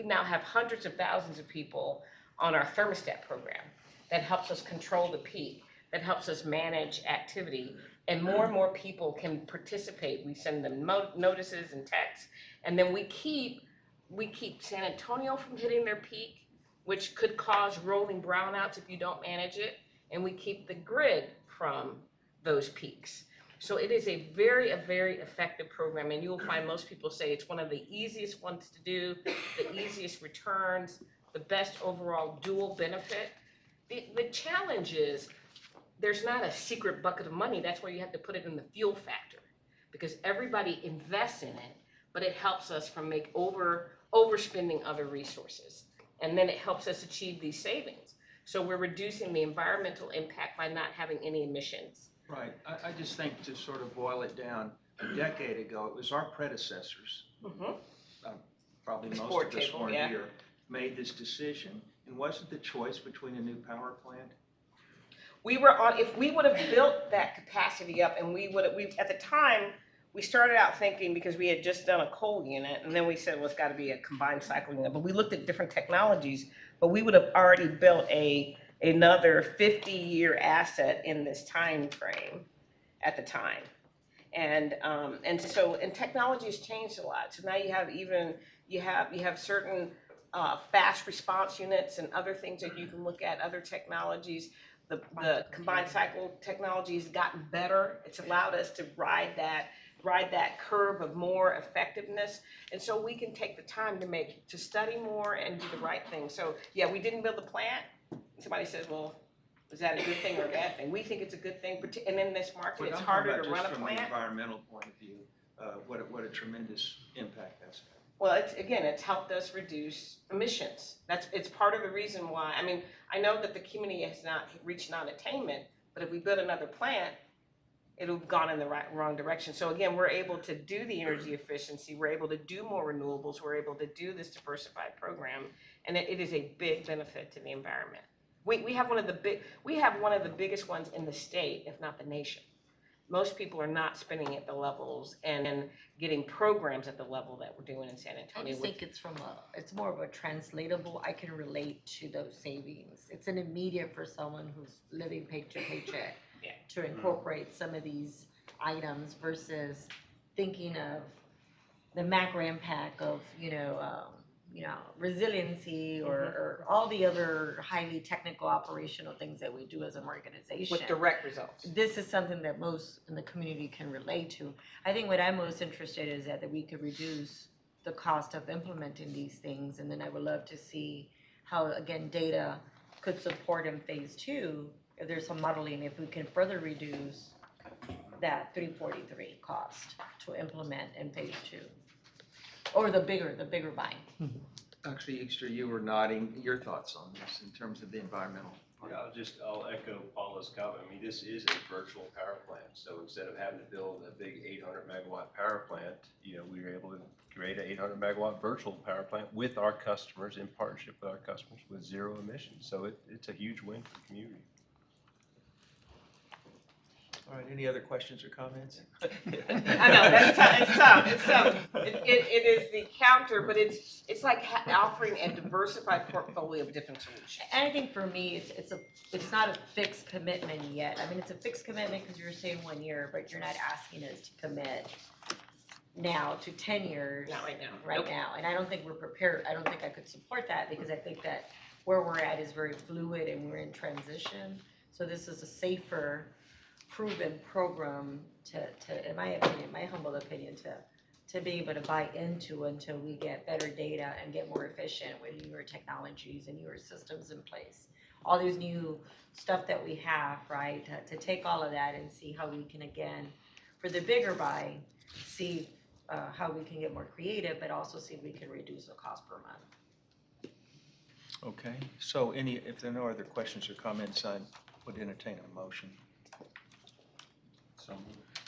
Speaker 12: now have hundreds of thousands of people on our thermostat program that helps us control the peak, that helps us manage activity, and more people can participate. We send them notices and texts, and then we keep San Antonio from hitting their peak, which could cause rolling brownouts if you don't manage it, and we keep the grid from those peaks. So it is a very effective program, and you will find most people say it's one of the easiest ones to do, the easiest returns, the best overall dual benefit. The challenge is there's not a secret bucket of money. That's where you have to put it in the fuel factor, because everybody invests in it, but it helps us from overspending other resources. And then it helps us achieve these savings. So we're reducing the environmental impact by not having any emissions.
Speaker 2: Right. I just think to sort of boil it down, a decade ago, it was our predecessors, probably most
Speaker 12: board
Speaker 2: of us
Speaker 12: table,
Speaker 2: weren't
Speaker 12: yeah.
Speaker 2: here, made this decision. And wasn't the choice between a new power plant?
Speaker 12: We were on, if we would have built that capacity up, and at the time, we started out thinking, because we had just done a coal unit, and then we said, well, it's got to be a combined cycle unit. But we looked at different technologies, but we would have already built another 50-year asset in this time frame at the time. And technology has changed a lot. So now you have certain fast response units and other things that you can look at, other technologies. The combined cycle technology has gotten better. It's allowed us to ride that curve of more effectiveness. And so we can take the time to study more and do the right thing. So yeah, we didn't build the plant. Somebody says, well, is that a good thing or a bad thing? We think it's a good thing, and in this market, it's harder to run a
Speaker 2: From the
Speaker 12: plant.
Speaker 2: environmental point of view, what a tremendous impact that's had.
Speaker 12: Well, it's helped us reduce emissions. It's part of the reason why. I mean, I know that the community has not reached non-attainment, but if we build another plant, it'll have gone in the wrong direction. So again, we're able to do the energy efficiency, we're able to do more renewables, we're able to do this diversified program, and it is a big benefit to the environment. We have one of the biggest ones in the state, if not the nation. Most people are not spending at the levels and getting programs at the level that we're doing in San
Speaker 1: I
Speaker 12: Antonio.
Speaker 1: just think it's more of a translatable, I can relate to those savings. It's an immediate for someone who's living paycheck to paycheck to incorporate some of these items versus thinking of the macro impact of, resiliency or all the other highly technical operational things that we do as an organization.
Speaker 12: With direct results.
Speaker 1: This is something that most in the community can relate to. I think what I'm most interested in is that we could reduce the cost of implementing these things, and then I would love to see how, again, data could support in phase 2, if there's some modeling, if we can further reduce that 343 cost to implement in phase 2. Or the bigger buying.
Speaker 2: Actually, Easter, you were nodding your thoughts on this in terms of the environmental.
Speaker 14: Yeah, I'll echo Paula's comment. I mean, this is a virtual power plant. So instead of having to build a big 800 megawatt power plant, we were able to create an 800 megawatt virtual power plant with our customers, in partnership with our customers, with zero emissions. So it's a huge win for the community.
Speaker 2: All right, any other questions or comments?
Speaker 12: I know, it's tough. It is the counter, but it's like offering a diversified portfolio of different solutions.
Speaker 1: And I think for me, it's not a fixed commitment yet. I mean, it's a fixed commitment because you're saying 1 year, but you're not asking us to commit now to 10 years.
Speaker 12: Not right now.
Speaker 1: Right now. And I don't think we're prepared. I don't think I could support that, because I think that where we're at is very fluid and we're in transition. So this is a safer, proven program to, in my opinion, my humble opinion, to be able to buy into until we get better data and get more efficient with newer technologies and newer systems in place. All these new stuff that we have, right, to take all of that and see how we can, again, for the bigger buy, see how we can get more creative, but also see if we can reduce the cost per month.
Speaker 2: Okay, so if there are no other questions or comments, I would entertain a motion.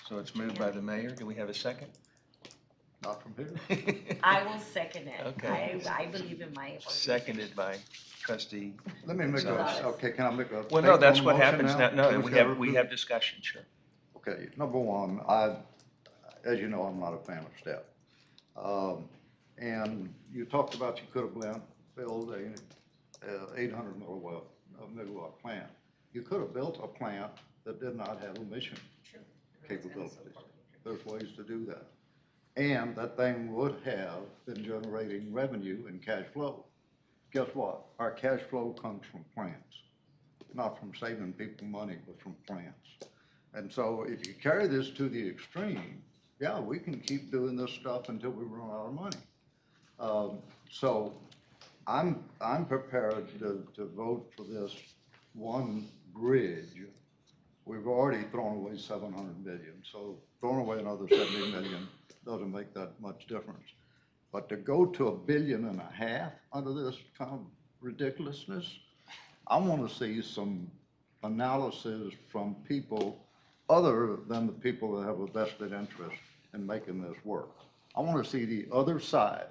Speaker 2: So it's moved by the mayor. Do we have a second?
Speaker 6: Not from here.
Speaker 1: I will second it.
Speaker 2: Okay.
Speaker 1: I believe in my.
Speaker 2: Seconded by Trustee.
Speaker 6: Let me make can I make a?
Speaker 2: Well, no, that's what
Speaker 6: statement on the
Speaker 2: happens
Speaker 6: motion
Speaker 2: now.
Speaker 6: now?
Speaker 2: No, we have discussion, sure.
Speaker 6: Okay, number one, as you know, I'm not a fan of STEP. And you talked about you could have built a 800 megawatt plant. You could have built a plant that did not have emission capabilities. There's ways to do that. And that thing would have been generating revenue and cash flow. Guess what? Our cash flow comes from plants, not from saving people money, but from plants. And so if you carry this to the extreme, yeah, we can keep doing this stuff until we run out of money. So I'm prepared to vote for this one bridge. We've already thrown away 700 million, so throwing away another 70 million doesn't make that much difference. But to go to $1.5 billion under this kind of ridiculousness, I want to see some analysis from people other than the people that have a vested interest in making this work. I want to see the other side.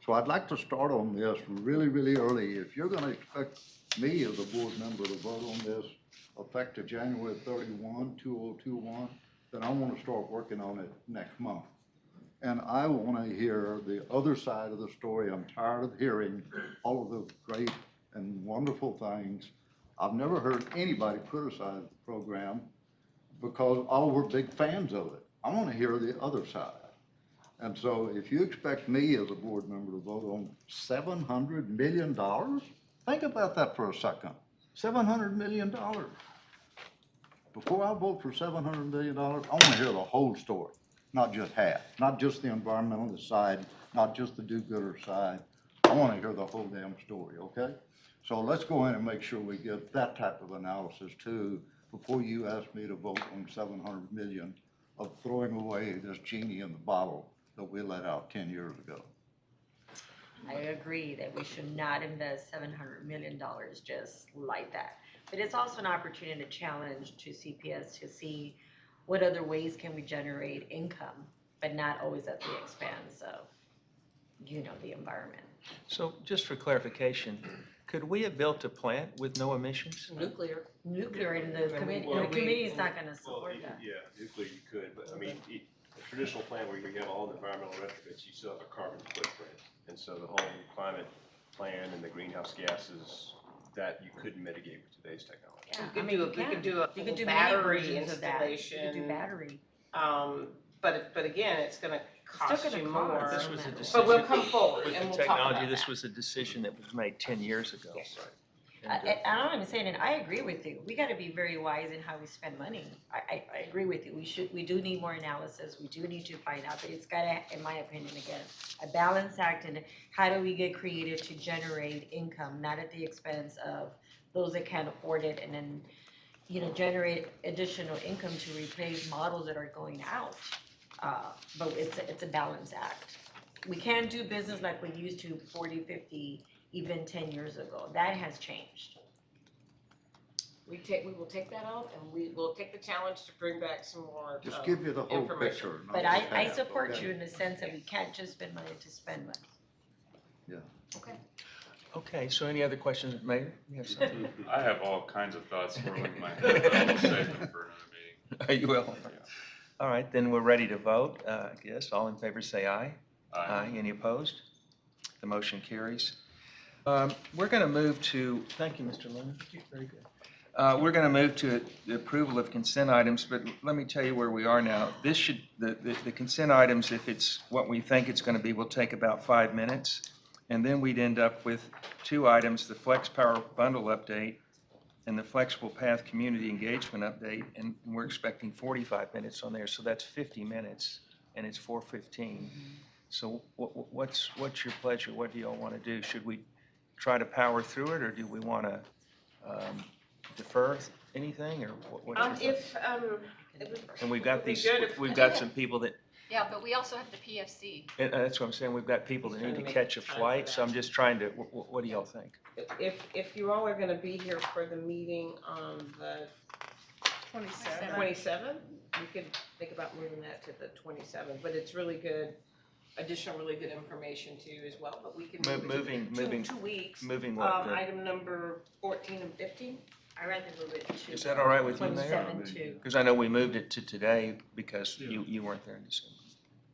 Speaker 6: So I'd like to start on this really, really early. If you're going to expect me as a board member to vote on this effective January 31, 2021, then I want to start working on it next month. And I want to hear the other side of the story. I'm tired of hearing all of the great and wonderful things. I've never heard anybody criticize the program because all were big fans of it. I want to hear the other side. And so if you expect me as a board member to vote on $700 million, think about that for a second. $700 million. Before I vote for $700 million, I want to hear the whole story, not just half, not just the environmentalist side, not just the do-gooder side. I want to hear the whole damn story, okay? So let's go in and make sure we get that type of analysis too before you ask me to vote on $700 million of throwing away this genie in the bottle that we let out 10 years ago.
Speaker 1: I agree that we should not invest $700 million just like that. But it's also an opportunity to challenge to CPS to see what other ways can we generate income, but not always at the expense of, the environment.
Speaker 2: So just for clarification, could we have built a plant with no emissions?
Speaker 12: Nuclear.
Speaker 1: Nuclear in the committee is not gonna support that.
Speaker 14: Yeah, nuclear you could, but I mean, a traditional plant where you have all the environmental retrofits, you still have a carbon footprint. And so the whole climate plan and the greenhouse gases that you couldn't mitigate with today's technology.
Speaker 1: Yeah,
Speaker 12: We could do a
Speaker 1: You could
Speaker 12: full
Speaker 1: do many
Speaker 12: battery
Speaker 1: versions of that. You
Speaker 12: installation.
Speaker 1: could do battery.
Speaker 12: But again, it's gonna cost
Speaker 1: gonna
Speaker 12: you
Speaker 1: cost.
Speaker 12: more.
Speaker 2: This was a decision.
Speaker 12: But we'll come forward
Speaker 2: With
Speaker 12: and
Speaker 2: the
Speaker 12: we'll talk
Speaker 2: technology,
Speaker 12: about
Speaker 2: this
Speaker 12: that.
Speaker 2: was a decision that was made 10 years ago.
Speaker 12: Yes.
Speaker 2: And,
Speaker 1: I'm even saying, and I agree with you. We gotta be very wise in how we spend money. I agree with you. We do need more analysis. We do need to find out, but it's gotta, in my opinion, again, a balance act, and how do we get creative to generate income, not at the expense of those that can't afford it, and then, generate additional income to replace models that are going out. But it's a balance act. We can't do business like we used to 40, 50, even 10 years ago. That has changed.
Speaker 12: We will take that out and we will take the challenge to bring back some more
Speaker 6: Just give you the whole
Speaker 12: information.
Speaker 6: picture. not
Speaker 1: But
Speaker 6: just
Speaker 1: I
Speaker 6: half,
Speaker 1: support
Speaker 6: okay?
Speaker 1: you in the sense that we can't just spend money to spend money.
Speaker 6: Yeah.
Speaker 1: Okay.
Speaker 2: Okay, so any other questions, Mayor? You have something?
Speaker 9: I have all kinds of thoughts swirling in my head, but I'll save them for another meeting.
Speaker 2: You will? All right, then we're ready to vote, I guess. All in favor say aye.
Speaker 9: Aye.
Speaker 2: Any opposed? The motion carries. We're going to move to, thank you, Mr. Lemon. Very good. We're going to move to the approval of consent items, but let me tell you where we are now. This should, the consent items, if it's what we think it's going to be, will take about 5 minutes. And then we'd end up with 2 items, the Flex Power Bundle update and the Flexible Path Community Engagement update, and we're expecting 45 minutes on there, so that's 50 minutes, and it's 4:15. So what's your pleasure? What do y'all want to do? Should we try to power through it, or do we want to defer anything, or what? And we've got these, we've got some people that,
Speaker 4: Yeah, but we also have the PFC.
Speaker 2: and that's what I'm saying, we've got people that need to catch a flight, so I'm just trying to, what do y'all think?
Speaker 12: If you all are gonna be here for the meeting on the 27th, we could think about moving that to the 27th, but it's really good, additional really good information too as well, but we can move it
Speaker 2: Moving,
Speaker 12: 2 weeks.
Speaker 2: moving what?
Speaker 12: Item number 14 and 15.
Speaker 1: I'd rather move it to.
Speaker 2: Is that all right with you, Mayor?
Speaker 1: 27 too.
Speaker 2: Because I know we moved it to today because you weren't there in December.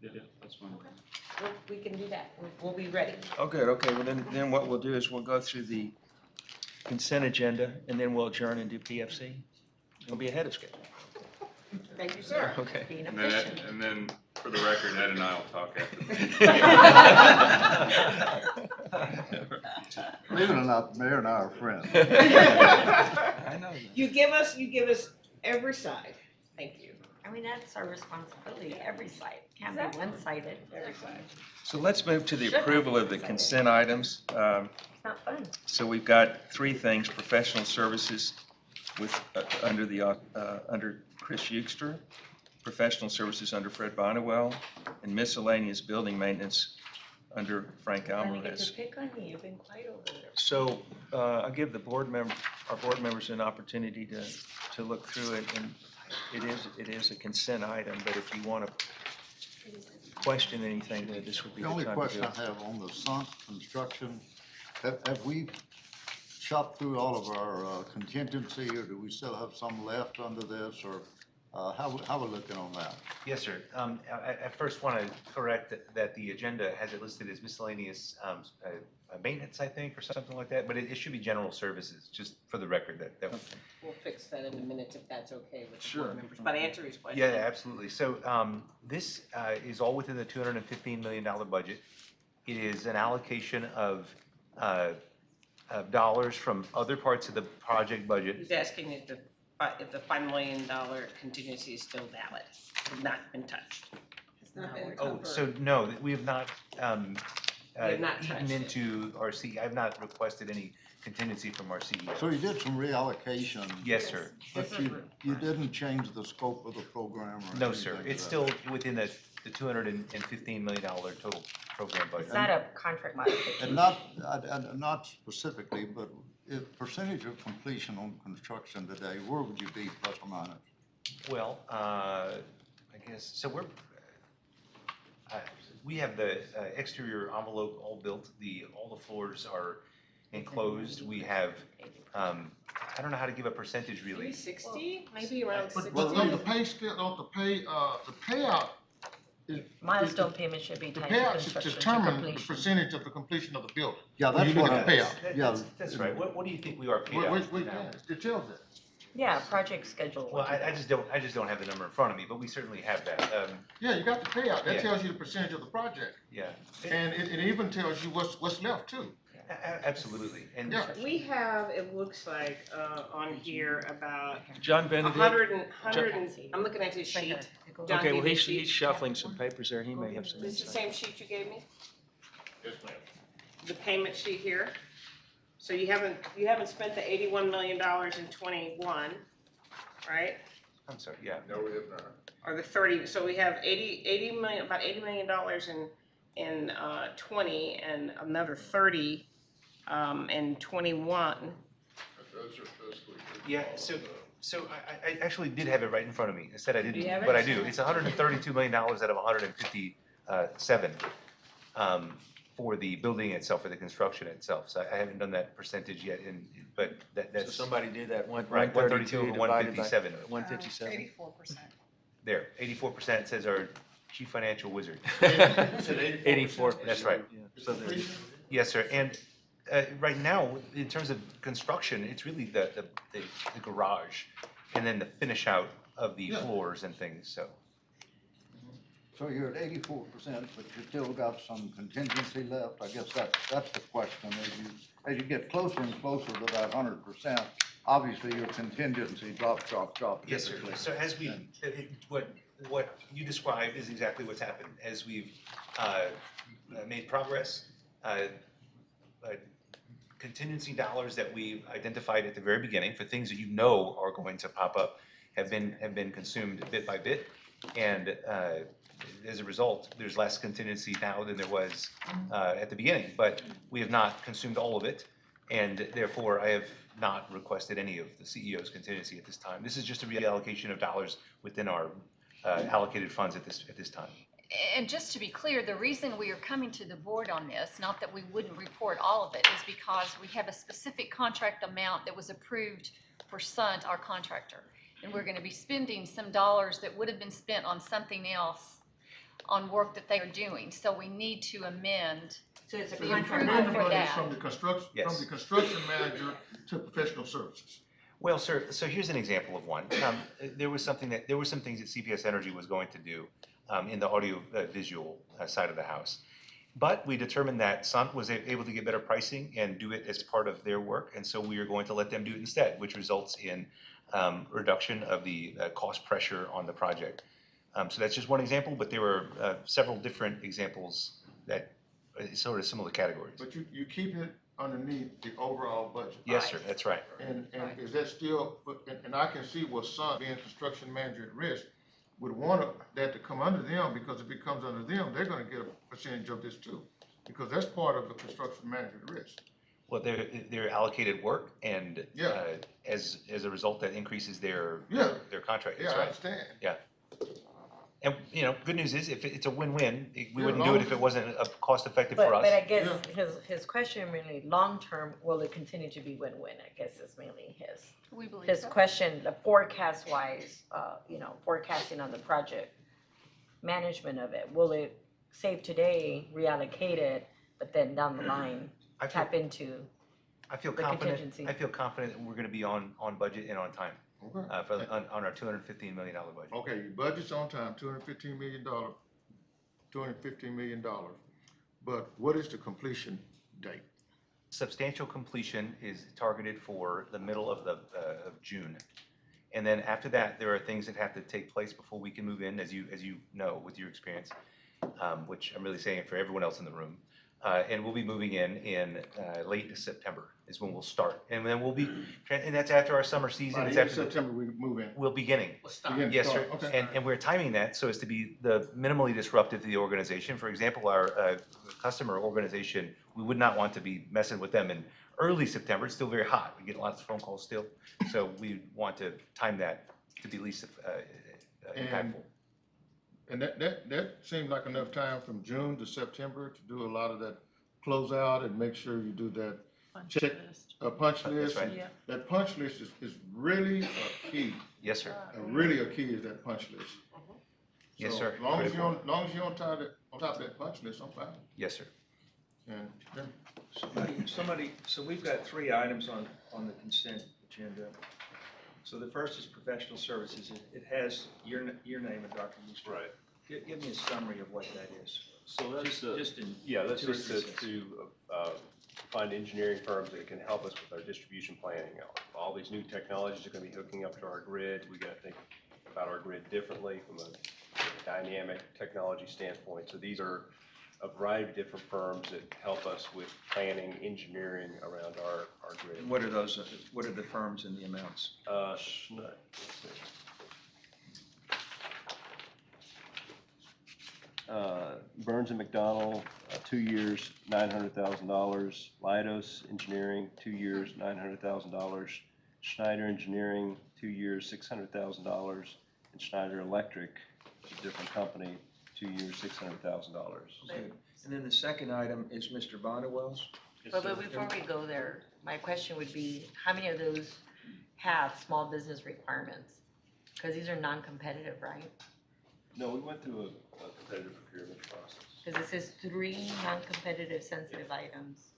Speaker 9: Yeah, that's fine.
Speaker 12: We can do that. We'll be ready.
Speaker 2: Oh, good, okay, well then what we'll do is we'll go through the consent agenda and then we'll adjourn and do PFC. We'll be ahead of schedule.
Speaker 12: Thank you, sir.
Speaker 2: Okay.
Speaker 1: Being
Speaker 9: And then,
Speaker 1: efficient.
Speaker 9: and then, for the record, Ed and I will talk after.
Speaker 6: Believe it or not, the mayor and I are friends.
Speaker 2: I know that.
Speaker 3: You give us every side.
Speaker 12: Thank you.
Speaker 1: I mean, that's our responsibility, every site, can't be
Speaker 3: Exactly.
Speaker 1: one-sided.
Speaker 3: Every side.
Speaker 2: So let's move to the
Speaker 1: Should not
Speaker 2: approval
Speaker 1: be
Speaker 2: of the
Speaker 1: decided.
Speaker 2: consent items.
Speaker 1: It's not fun.
Speaker 2: So we've got three things: professional services with, under Chris Euchster, professional services under Fred Bonnewell, and miscellaneous building maintenance under Frank
Speaker 1: I get
Speaker 2: Alvarez.
Speaker 1: to pick on you, you've been quiet over there.
Speaker 2: So I'll give the our board members an opportunity to look through it, and it is a consent item, but if you want to question anything, then this would be
Speaker 6: The
Speaker 2: the
Speaker 6: only
Speaker 2: time to
Speaker 6: question
Speaker 2: do
Speaker 6: I
Speaker 2: it.
Speaker 6: have on the sunk construction, have we chopped through all of our contingency, or do we still have some left under this, or how we looking on that?
Speaker 15: Yes, sir. I first want to correct that the agenda has it listed as miscellaneous maintenance, I think, or something like that, but it should be general services, just for the record that.
Speaker 12: We'll fix that in a minute if that's okay with the
Speaker 2: Sure.
Speaker 12: board members. But answer his question.
Speaker 15: Yeah, absolutely. So this is all within the $215 million budget. It is an allocation of dollars from other parts of the project budget.
Speaker 12: He's asking if the $5 million contingency is still valid, has not been touched. It's not been
Speaker 15: Oh,
Speaker 12: covered.
Speaker 15: so no, we have not
Speaker 12: have not
Speaker 15: eaten
Speaker 12: touched it.
Speaker 15: into our C, I've not requested any contingency from our CEO.
Speaker 6: So you did some reallocation.
Speaker 15: Yes, sir.
Speaker 6: But you didn't change the scope of the program or
Speaker 15: No,
Speaker 6: anything
Speaker 15: sir.
Speaker 6: to
Speaker 15: It's
Speaker 6: that?
Speaker 15: still within the $215 million total program budget.
Speaker 1: It's not a contract modification.
Speaker 6: And not specifically, but if percentage of completion on construction today, where would you be plus or minus?
Speaker 15: Well, I guess, so we have the exterior envelope all built, all the floors are enclosed. We have, I don't know how to give a percentage really.
Speaker 12: 360, maybe around 60.
Speaker 16: But don't the pay scale, don't the payout,
Speaker 1: Milestone payment should be
Speaker 16: the
Speaker 1: tied to
Speaker 16: payout should
Speaker 1: construction to
Speaker 16: determine the
Speaker 1: completion.
Speaker 16: percentage of the completion of the building.
Speaker 6: Yeah,
Speaker 16: When
Speaker 6: that's
Speaker 16: you look
Speaker 6: what
Speaker 16: at the payout.
Speaker 6: yeah.
Speaker 15: That's right. What do you think we are paid out
Speaker 16: Wait,
Speaker 15: now?
Speaker 16: it tells that.
Speaker 1: Yeah, project schedule.
Speaker 15: Well, I just don't have the number in front of me, but we certainly have that.
Speaker 16: Yeah, you got the payout, that
Speaker 15: Yeah.
Speaker 16: tells you the percentage of the project.
Speaker 15: Yeah.
Speaker 16: And it even tells you what's left too.
Speaker 15: Absolutely. And
Speaker 16: Yeah.
Speaker 12: We have, it looks like, on here about
Speaker 2: John Benedict?
Speaker 12: 100 and, I'm looking at his sheet. John
Speaker 2: Okay, well,
Speaker 12: gave me a
Speaker 2: he's
Speaker 12: sheet.
Speaker 2: shuffling some papers there, he may have some
Speaker 12: This is the
Speaker 2: insight.
Speaker 12: same sheet you gave me?
Speaker 14: Yes, ma'am.
Speaker 12: The payment sheet here? So you haven't spent the $81 million in '21, right?
Speaker 15: I'm sorry, yeah.
Speaker 14: No, we have not.
Speaker 12: Or the 30, so we have about $80 million in 20 and another 30 in 21.
Speaker 14: Those are fiscal
Speaker 15: Yeah, so I actually did have it right in front of me. I said I
Speaker 12: Do you
Speaker 15: didn't,
Speaker 12: have it?
Speaker 15: but I do. It's $132 million out of 157 for the building itself, for the construction itself. So I haven't done that percentage yet, but
Speaker 2: So
Speaker 15: that's
Speaker 2: somebody do that,
Speaker 15: Right, 132 over
Speaker 2: divided by
Speaker 15: 157.
Speaker 2: 157.
Speaker 10: 84%.
Speaker 15: there. 84% says our chief financial wizard.
Speaker 2: 84.
Speaker 15: That's right.
Speaker 2: So there-
Speaker 15: Yes, sir. And right now, in terms of construction, it's really the garage and then the finish out of the floors and things, so.
Speaker 6: So you're at 84%, but you still got some contingency left. I guess that's the question. As you get closer and closer to that 100%, obviously your contingency drops.
Speaker 15: Yes, sir.
Speaker 6: typically.
Speaker 15: So as we, what you described is exactly what's happened. As we've made progress, contingency dollars that we identified at the very beginning for things that you know are going to pop up have been consumed bit by bit, and as a result, there's less contingency now than there was at the beginning. But we have not consumed all of it, and therefore I have not requested any of the CEO's contingency at this time. This is just a reallocation of dollars within our allocated funds at this time.
Speaker 4: And just to be clear, the reason we are coming to the board on this, not that we wouldn't report all of it, is because we have a specific contract amount that was approved for Sunt, our contractor. And we're gonna be spending some dollars that would have been spent on something else on work that they are doing. So we need to amend
Speaker 1: So it's a
Speaker 4: the
Speaker 1: contract.
Speaker 4: approval for
Speaker 16: Money
Speaker 4: that.
Speaker 16: from the construction,
Speaker 15: Yes.
Speaker 16: from the construction manager to professional services.
Speaker 15: Well, sir, so here's an example of one. There were some things that CPS Energy was going to do in the audio visual side of the house. But we determined that Sun was able to get better pricing and do it as part of their work, and so we are going to let them do it instead, which results in reduction of the cost pressure on the project. So that's just one example, but there were several different examples that sort of similar categories.
Speaker 16: But you keep it underneath the overall budget.
Speaker 15: Yes, sir, that's right.
Speaker 16: And is that still, and I can see what Sun, being construction manager at risk, would want that to come under them, because if it comes under them, they're gonna get a percentage of this too. Because that's part of the construction manager at risk.
Speaker 15: Well, they're allocated work, and
Speaker 16: Yeah.
Speaker 15: as a result, that increases their
Speaker 16: Yeah.
Speaker 15: their contract.
Speaker 16: Yeah,
Speaker 15: That's
Speaker 16: I
Speaker 15: right.
Speaker 16: understand.
Speaker 15: Yeah. And, you know, good news is, if it's a win-win, we
Speaker 16: Yeah,
Speaker 15: wouldn't
Speaker 16: long
Speaker 15: do it
Speaker 16: as
Speaker 15: if it wasn't cost-effective
Speaker 1: But,
Speaker 15: for us.
Speaker 1: but I guess his question really, long-term, will it continue to be win-win, I guess is mainly his.
Speaker 4: We believe
Speaker 1: His
Speaker 4: so.
Speaker 1: question, the forecast-wise, forecasting on the project, management of it, will it save today, reallocate it, but then down the line, tap into
Speaker 15: I feel
Speaker 1: the
Speaker 15: confident,
Speaker 1: contingency?
Speaker 15: I feel confident that we're gonna be on budget and on time,
Speaker 16: Okay.
Speaker 15: on our $215 million budget.
Speaker 16: Okay, your budget's on time, $215 million, $215 million. But what is the completion date?
Speaker 15: Substantial completion is targeted for the middle of of June. And then after that, there are things that have to take place before we can move in, as you know, with your experience, which I'm really saying it for everyone else in the room. And we'll be moving in late September is when we'll start. And then we'll be, and that's after our summer season.
Speaker 16: By
Speaker 15: It's
Speaker 16: the end of
Speaker 15: after
Speaker 16: September, we move in.
Speaker 15: We'll beginning.
Speaker 16: Begin to
Speaker 15: Yes, sir.
Speaker 16: start, okay.
Speaker 15: And we're timing that so as to be the minimally disruptive to the organization. For example, our customer organization, we would not want to be messing with them in early September. It's still very hot. We get lots of phone calls still. So we want to time that to be least impactful.
Speaker 16: And that seemed like enough time from June to September to do a lot of that closeout and make sure you do that check, punch list.
Speaker 15: right.
Speaker 16: And that punch list is really a key.
Speaker 15: Yes, sir.
Speaker 16: Really a key is that punch list.
Speaker 15: Yes,
Speaker 16: So
Speaker 15: sir.
Speaker 16: as long as you're on top of that punch list, I'm fine.
Speaker 15: Yes, sir.
Speaker 16: And then
Speaker 2: Somebody, so we've got 3 items on the consent agenda. So the first is professional services. It has your name and Dr. Easter.
Speaker 14: Right.
Speaker 2: Give me a summary of what that is.
Speaker 14: So that's
Speaker 2: Just in
Speaker 14: that's
Speaker 2: 2 or
Speaker 14: just
Speaker 2: 3
Speaker 14: to,
Speaker 2: sentences.
Speaker 14: find engineering firms that can help us with our distribution planning. All these new technologies are gonna be hooking up to our grid. We gotta think about our grid differently from a dynamic technology standpoint. So these are a variety of different firms that help us with planning, engineering around our grid.
Speaker 2: And what are those, what are the firms and the amounts?
Speaker 14: Let's see. Burns and McDonnell, 2 years, $900,000. Leidos Engineering, 2 years, $900,000. Schneider Engineering, 2 years, $600,000. And Schneider Electric, a different company, 2 years, $600,000.
Speaker 2: Okay. And then the second item is Mr. Bonnewell's.
Speaker 1: But before we go there, my question would be, how many of those have small business requirements? Because these are non-competitive, right?
Speaker 14: No, we went through a competitive procurement process.
Speaker 1: Because it says 3 non-competitive sensitive items.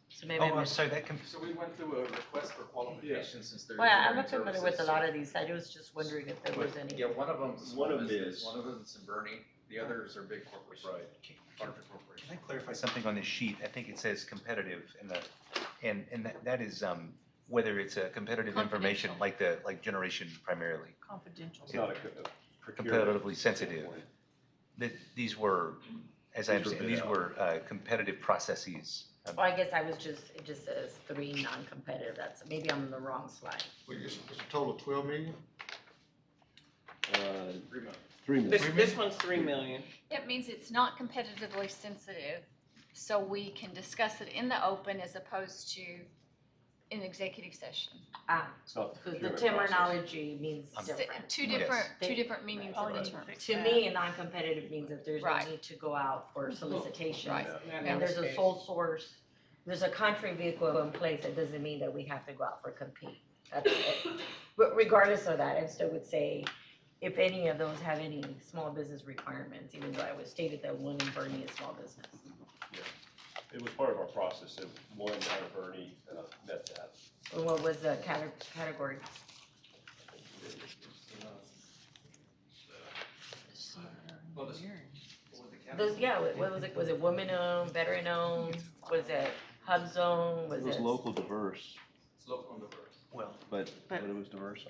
Speaker 1: So maybe
Speaker 15: Oh,
Speaker 1: I
Speaker 15: I'm
Speaker 1: missed.
Speaker 15: sorry,
Speaker 17: So we went through a request for qualification since they're.
Speaker 1: Well, I'm
Speaker 17: engineering
Speaker 1: not familiar with a
Speaker 17: services.
Speaker 1: lot of these. I was just wondering if there was any.
Speaker 17: Yeah, one of them's
Speaker 14: One
Speaker 17: small
Speaker 14: of them
Speaker 17: business,
Speaker 14: is.
Speaker 17: one of them's in Bernie, the others are big corporations.
Speaker 14: Right.
Speaker 17: Larger corporations.
Speaker 15: Can I clarify something on this sheet? I think it says competitive and that is whether it's a competitive information like generation primarily.
Speaker 10: Confidential.
Speaker 14: It's not a procurement
Speaker 15: Competitively sensitive.
Speaker 14: standpoint.
Speaker 15: These were, as I
Speaker 14: These were
Speaker 15: understand,
Speaker 14: bid
Speaker 15: these
Speaker 14: out.
Speaker 15: were competitive processes.
Speaker 1: Well, I guess it just says 3 non-competitive. That's, maybe I'm on the wrong slide.
Speaker 16: well, it's a total of 12 million?
Speaker 14: 3 million.
Speaker 12: This one's 3 million.
Speaker 4: It means it's not competitively sensitive, so we can discuss it in the open as opposed to in executive session.
Speaker 14: It's not the
Speaker 1: Because the
Speaker 14: procurement process.
Speaker 1: terminology means different.
Speaker 4: Two
Speaker 1: Yes.
Speaker 4: different meanings of the term.
Speaker 1: To me, non-competitive means that there's no
Speaker 4: Right.
Speaker 1: need to go out for solicitations.
Speaker 4: Right.
Speaker 1: And there's a sole source, there's a contract vehicle in place, it doesn't mean that we have to go out for compete. That's it. But regardless of that, I still would say, if any of those have any small business requirements, even though I was stated that one in Bernie is small business.
Speaker 14: It was part of our process, that one out of Bernie met that.
Speaker 1: Or what was the category? Those, yeah, what was it? Was it woman-owned, veteran-owned? Was it hub zone? Was
Speaker 15: It was
Speaker 1: it?
Speaker 15: local diverse,
Speaker 17: It's local and diverse.
Speaker 15: well, but it was diverse.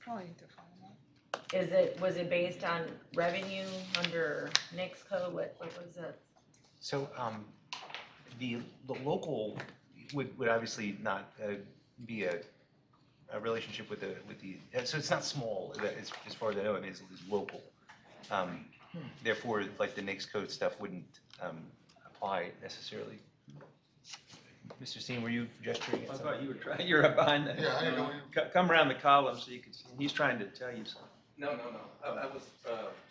Speaker 10: Probably need to find that.
Speaker 1: Was it based on revenue under NICS code? What was it?
Speaker 15: So, the local would obviously not be a relationship with the, so it's not small, as far as I know, it is local. Therefore, like the NICS code stuff wouldn't apply necessarily. Mr. Steen, were you gesturing at
Speaker 2: I
Speaker 15: something?
Speaker 2: thought you were trying, you're behind the,
Speaker 16: Yeah, I know.
Speaker 2: come around the column so you can see. He's trying to tell you something.
Speaker 17: No. I was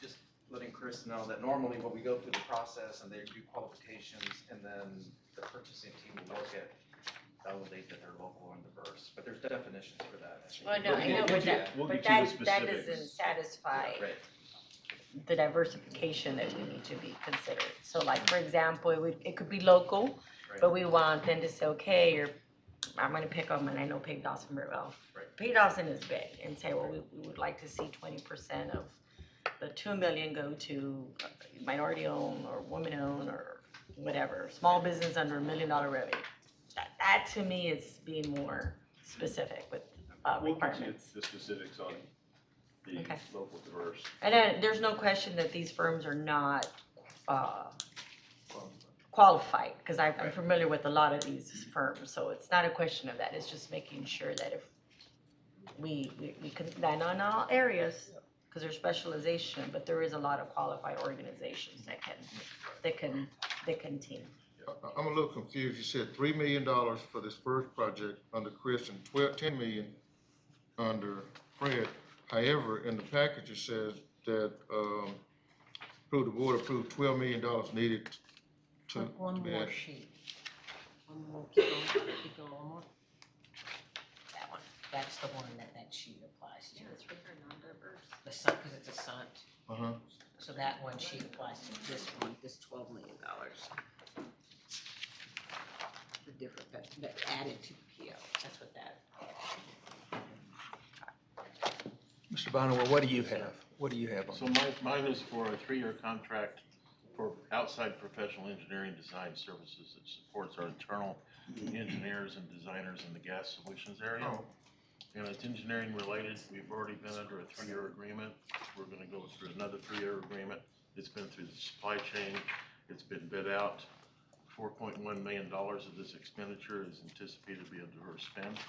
Speaker 17: just letting Chris know that normally when we go through the process and they do qualifications, and then the purchasing team will look at, validate that they're local and diverse, but there's definitions for that.
Speaker 1: Well, no, I know, but that doesn't satisfy
Speaker 17: Right.
Speaker 1: the diversification that we need to be considered. So like, for example, it could be local, but we want them to say, okay, I'm gonna pick on, and I know Peg Dawson very well.
Speaker 17: Right.
Speaker 1: Peg Dawson is big, and say, well, we would like to see 20% of the 2 million go to minority owned or woman owned or whatever, small business under $1 million revenue. That to me is being more specific with
Speaker 14: We'll get you
Speaker 1: requirements.
Speaker 14: the specifics on the
Speaker 1: Okay.
Speaker 14: local diverse.
Speaker 1: And then there's no question that these firms are not qualified, because I'm familiar with a lot of these firms, so it's not a question of that. It's just making sure that if we can, not in all areas, because there's specialization, but there is a lot of qualified organizations that can team.
Speaker 16: I'm a little confused. You said $3 million for this first project under Chris and 10 million under Fred. However, in the package, it says that, the board approved $12 million needed to.
Speaker 12: One
Speaker 16: be
Speaker 12: more
Speaker 16: added.
Speaker 12: sheet. One more, keep going, one more. That one, that's the one that sheet applies to.
Speaker 4: It's for non-diverse.
Speaker 12: The sun, because it's a sunt.
Speaker 16: Uh-huh.
Speaker 12: So that one sheet applies to this one, this $12 million. The different, that added to the PO, that's what that.
Speaker 2: Mr. Bonawar, what do you have? What do you have on?
Speaker 18: So mine is for a 3-year contract for outside professional engineering design services that supports our internal engineers and designers in the gas solutions area.
Speaker 16: Oh.
Speaker 18: And it's engineering related. We've already been under a 3-year agreement. We're gonna go through another 3-year agreement. It's been through the supply chain. It's been bid out. $4.1 million of this expenditure is anticipated to be a diverse spend.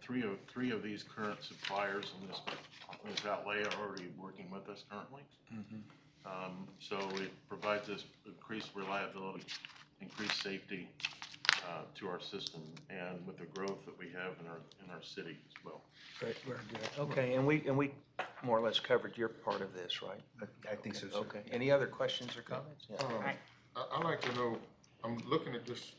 Speaker 18: Three of these current suppliers on this outlay are already working with us currently. So it provides us increased reliability, increased safety to our system, and with the growth that we have in our city as well.
Speaker 2: Great, very good. Okay, and we more or less covered your part of this, right?
Speaker 15: I think so, sir.
Speaker 2: Okay. Any other questions or comments? Yeah.
Speaker 16: I'd like to know, I'm looking at this,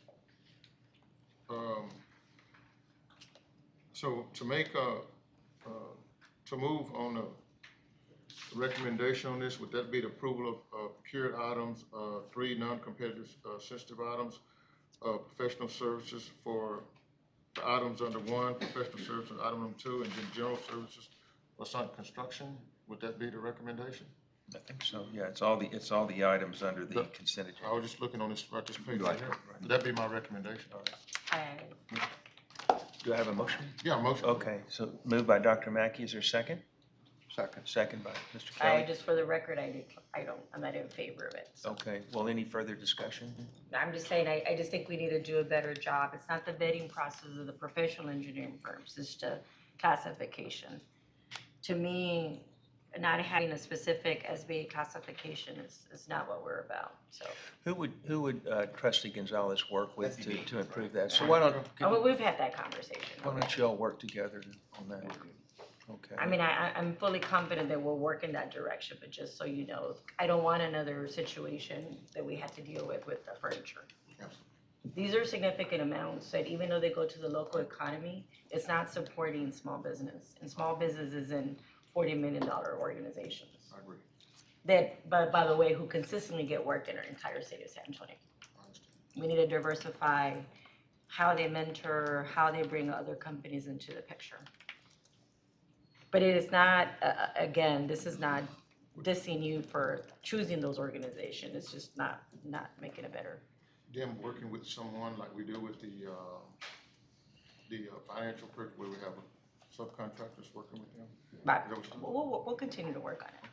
Speaker 16: so to make to move on the recommendation on this, would that be the approval of procured items, 3 non-competitive sensitive items, professional services for the items under 1, professional services, item number 2, and then general services for some construction? Would that be the recommendation?
Speaker 2: I think so, yeah, it's all the items under the consent agenda.
Speaker 16: I was just looking on this page right here. Would that be my recommendation?
Speaker 2: Do I have a motion?
Speaker 16: Yeah, motion.
Speaker 2: Okay, so moved by Dr. Mackey, is there a second?
Speaker 16: Second.
Speaker 2: Second by Mr. Kelly.
Speaker 1: Just for the record, I'm not in favor of it. So.
Speaker 2: Okay, well, any further discussion?
Speaker 1: I'm just saying, I just think we need to do a better job. It's not the vetting process of the professional engineering firms, it's the classification. To me, not having a specific SBA classification is not what we're about, so.
Speaker 2: Who would Trustee Gonzalez work with to improve that? So why don't,
Speaker 1: Well, we've had that conversation.
Speaker 2: why don't you all work together on that? Okay.
Speaker 1: I mean, I'm fully confident that we'll work in that direction, but just so you know, I don't want another situation that we had to deal with the furniture. These are significant amounts that even though they go to the local economy, it's not supporting small business. And small business is in $40 million organizations.
Speaker 16: I agree.
Speaker 1: That, by the way, who consistently get work in our entire city of San Antonio. We need to diversify how they mentor, how they bring other companies into the picture. But it is not, again, this is not dissing you for choosing those organizations. It's just not making it better.
Speaker 16: Them working with someone like we do with the financial person, where we have subcontractors working with them.
Speaker 1: But we'll continue to work on it.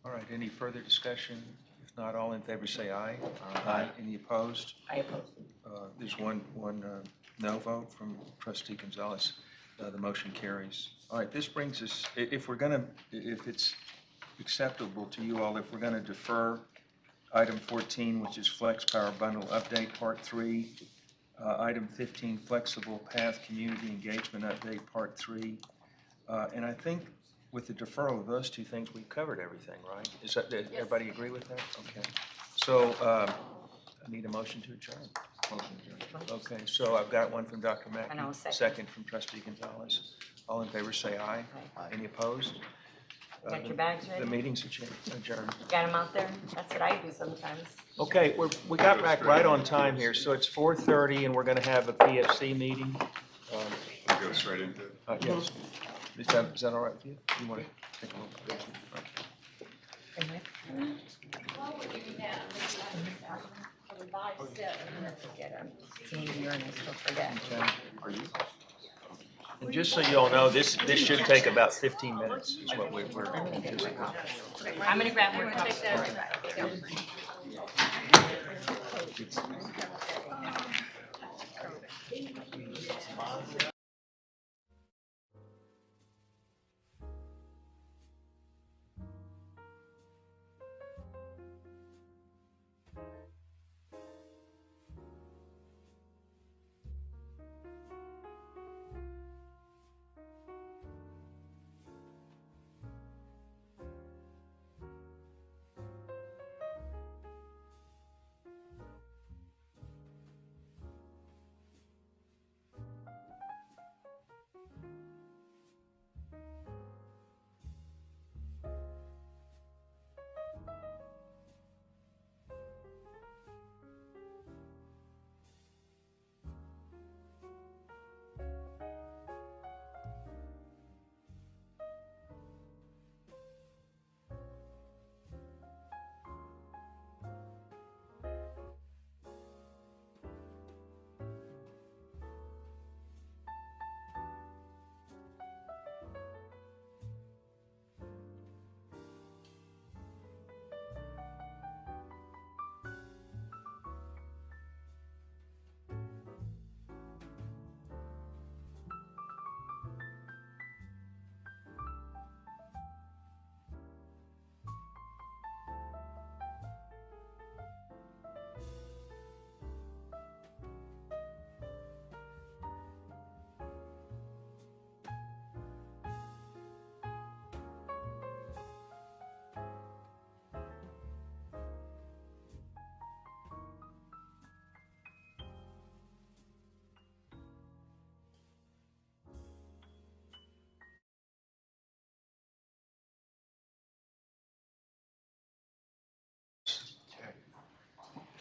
Speaker 2: All right, any further discussion? If not, all in favor say aye. Aye. Any opposed?
Speaker 1: I oppose.
Speaker 2: There's one no vote from Trustee Gonzalez. The motion carries. All right, this brings us, if it's acceptable to you all, if we're gonna defer item 14, which is Flex Power Bundle Update Part 3, item 15, Flexible Path Community Engagement Update Part 3, and I think with the deferral of those two things, we've covered everything, right? Did everybody agree with that? Okay. So I need a motion to adjourn.
Speaker 16: Motion adjourned.
Speaker 2: Okay, so I've got one from Dr. Mackey.
Speaker 1: And I'll second.
Speaker 2: Second from Trustee Gonzalez. All in favor say aye.
Speaker 1: Aye.
Speaker 2: Any opposed?
Speaker 1: Got your bags ready?
Speaker 2: The meeting's adjourned.
Speaker 1: Got them out there? That's what I do sometimes.
Speaker 2: Okay, we got back right on time here, so it's 4:30 and we're gonna have a PFC meeting.
Speaker 9: We'll go straight into it.
Speaker 2: Yes. Is that all right with you? You want to take a look?
Speaker 4: While we're doing that, a revised set.
Speaker 1: I'm gonna forget, I'm seeing you and I still forget.
Speaker 2: Are you? And just so you all know, this should take about 15 minutes, is what we're anticipating.
Speaker 1: I'm gonna grab more
Speaker 4: Take
Speaker 1: copies.
Speaker 4: that.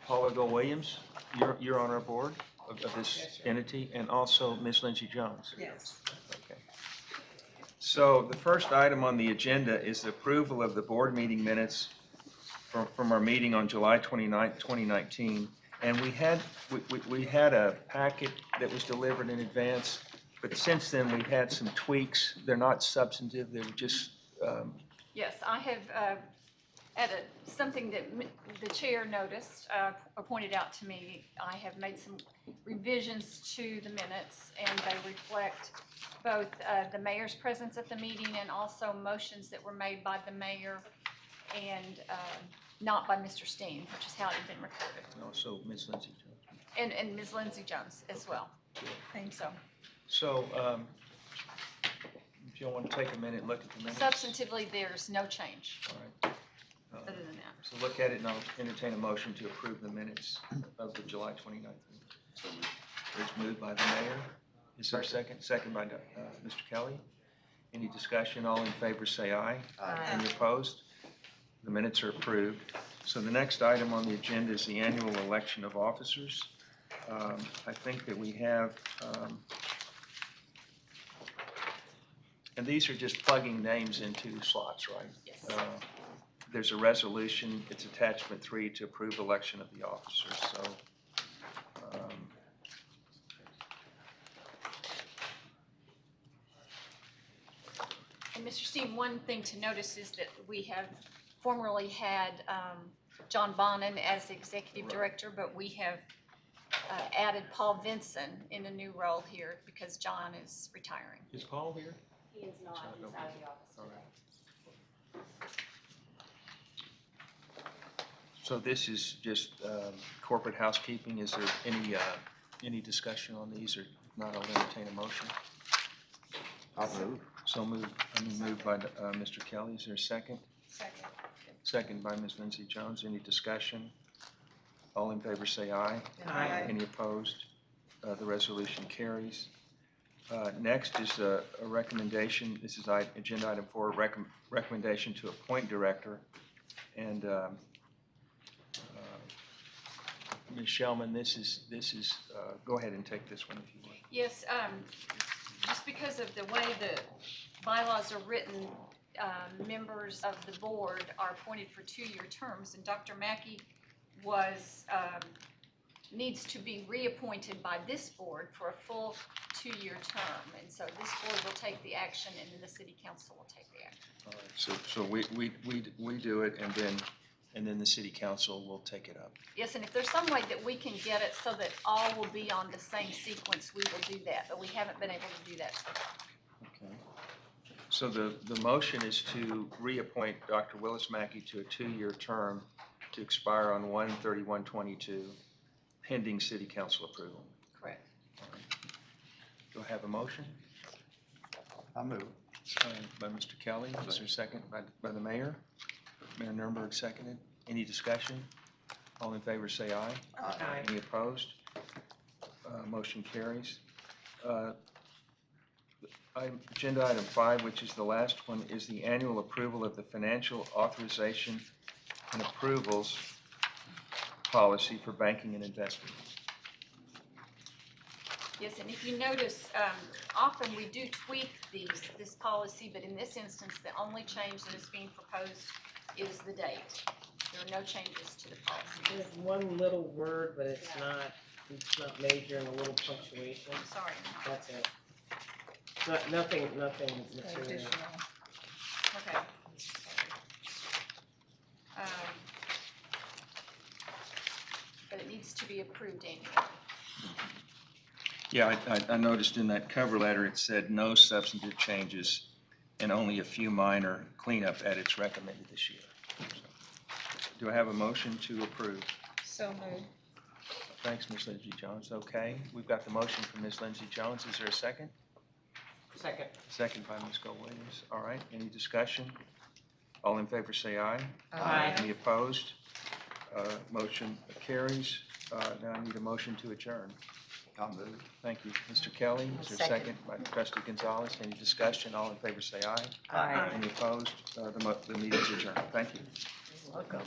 Speaker 2: Paula Go Williams, you're on our board of this entity, and also Ms. Lindsay Jones.
Speaker 3: Yes.
Speaker 2: Okay. So the first item on the agenda is the approval of the board meeting minutes from our meeting on July 29th, 2019. And we had a packet that was delivered in advance, but since then we've had some tweaks. They're not substantive, they were just,
Speaker 4: Yes, I have added something that the chair noticed, or pointed out to me. I have made some revisions to the minutes, and they reflect both the mayor's presence at the meeting and also motions that were made by the mayor and not by Mr. Steen, which is how it had been recorded.
Speaker 2: and also Ms. Lindsay Jones.
Speaker 4: And Ms. Lindsay Jones as well.
Speaker 2: So, if you want to take a minute and look at the minutes.
Speaker 4: Substantively, there's no change
Speaker 2: All right.
Speaker 4: other than that.
Speaker 2: So look at it and I'll entertain a motion to approve the minutes of the July 29th meeting.
Speaker 9: So moved.
Speaker 2: It's moved by the mayor. Is there a second? Second by Mr. Kelly. Any discussion? All in favor say aye.
Speaker 1: Aye.
Speaker 2: Any opposed? The minutes are approved. So the next item on the agenda is the annual election of officers. I think that we have, and these are just plugging names into slots, right?
Speaker 4: Yes.
Speaker 2: There's a resolution, it's attachment 3 to approve election of the officers, so.
Speaker 4: And Mr. Steen, one thing to notice is that we have formerly had John Bonin as executive director, but we have added Paul Vinson in a new role here because John is retiring.
Speaker 2: Is Paul here?
Speaker 11: He is not, he's out of the office
Speaker 2: All
Speaker 11: today.
Speaker 2: right. So this is just corporate housekeeping. Is there any discussion on these, or if not, I'll entertain a motion.
Speaker 6: I'll move.
Speaker 2: So moved, moved by Mr. Kelly. Is there a second?
Speaker 4: Second.
Speaker 2: Second by Ms. Lindsay Jones. Any discussion? All in favor say aye.
Speaker 3: Aye.
Speaker 2: Any opposed? The resolution carries. Next is a recommendation. This is agenda item 4, recommendation to appoint director. And Ms. Shellman, this is go ahead and take this one if you would.
Speaker 4: Yes, just because of the way the bylaws are written, members of the board are appointed for 2-year terms, and Dr. Mackey needs to be reappointed by this board for a full 2-year term. And so this board will take the action, and then the city council will take the action.
Speaker 2: All right, so we do it, and then the city council will take it up.
Speaker 4: Yes, and if there's some way that we can get it so that all will be on the same sequence, we will do that, but we haven't been able to do that so far.
Speaker 2: Okay. So the motion is to reappoint Dr. Willis Mackey to a 2-year term to expire on 1/31/22, pending city council approval.
Speaker 4: Correct.
Speaker 2: All right. Do I have a motion?
Speaker 6: I move.
Speaker 2: By Mr. Kelly. Is there a second by the mayor? Mayor Nurnberg seconded. Any discussion? All in favor say aye.
Speaker 3: Aye.
Speaker 2: Any opposed? Motion carries. Agenda item 5, which is the last one, is the annual approval of the financial authorization and approvals policy for banking and investment.
Speaker 4: Yes, and if you notice, often we do tweak this policy, but in this instance, the only change that is being proposed is the date. There are no changes to the policy.
Speaker 3: There's one little word, but it's not major, and a little punctuation.
Speaker 4: I'm sorry.
Speaker 3: That's it. Nothing material.
Speaker 4: Okay. But it needs to be approved annually.
Speaker 2: Yeah, I noticed in that cover letter, it said no substantive changes and only a few minor cleanup edits recommended this year. Do I have a motion to approve?
Speaker 4: So moved.
Speaker 2: Thanks, Ms. Lindsay Jones. Okay, we've got the motion from Ms. Lindsay Jones. Is there a second?
Speaker 3: Second.
Speaker 2: Second by Ms. Gold-Williams. All right, any discussion? All in favor say aye.
Speaker 3: Aye.
Speaker 2: Any opposed? Motion carries. Now I need a motion to adjourn.
Speaker 6: I'll move.
Speaker 2: Thank you. Mr. Kelly, is there a second by Trustee Gonzalez? Any discussion? All in favor say aye.
Speaker 3: Aye.
Speaker 2: Any opposed? The meeting is adjourned. Thank you.
Speaker 1: Welcome.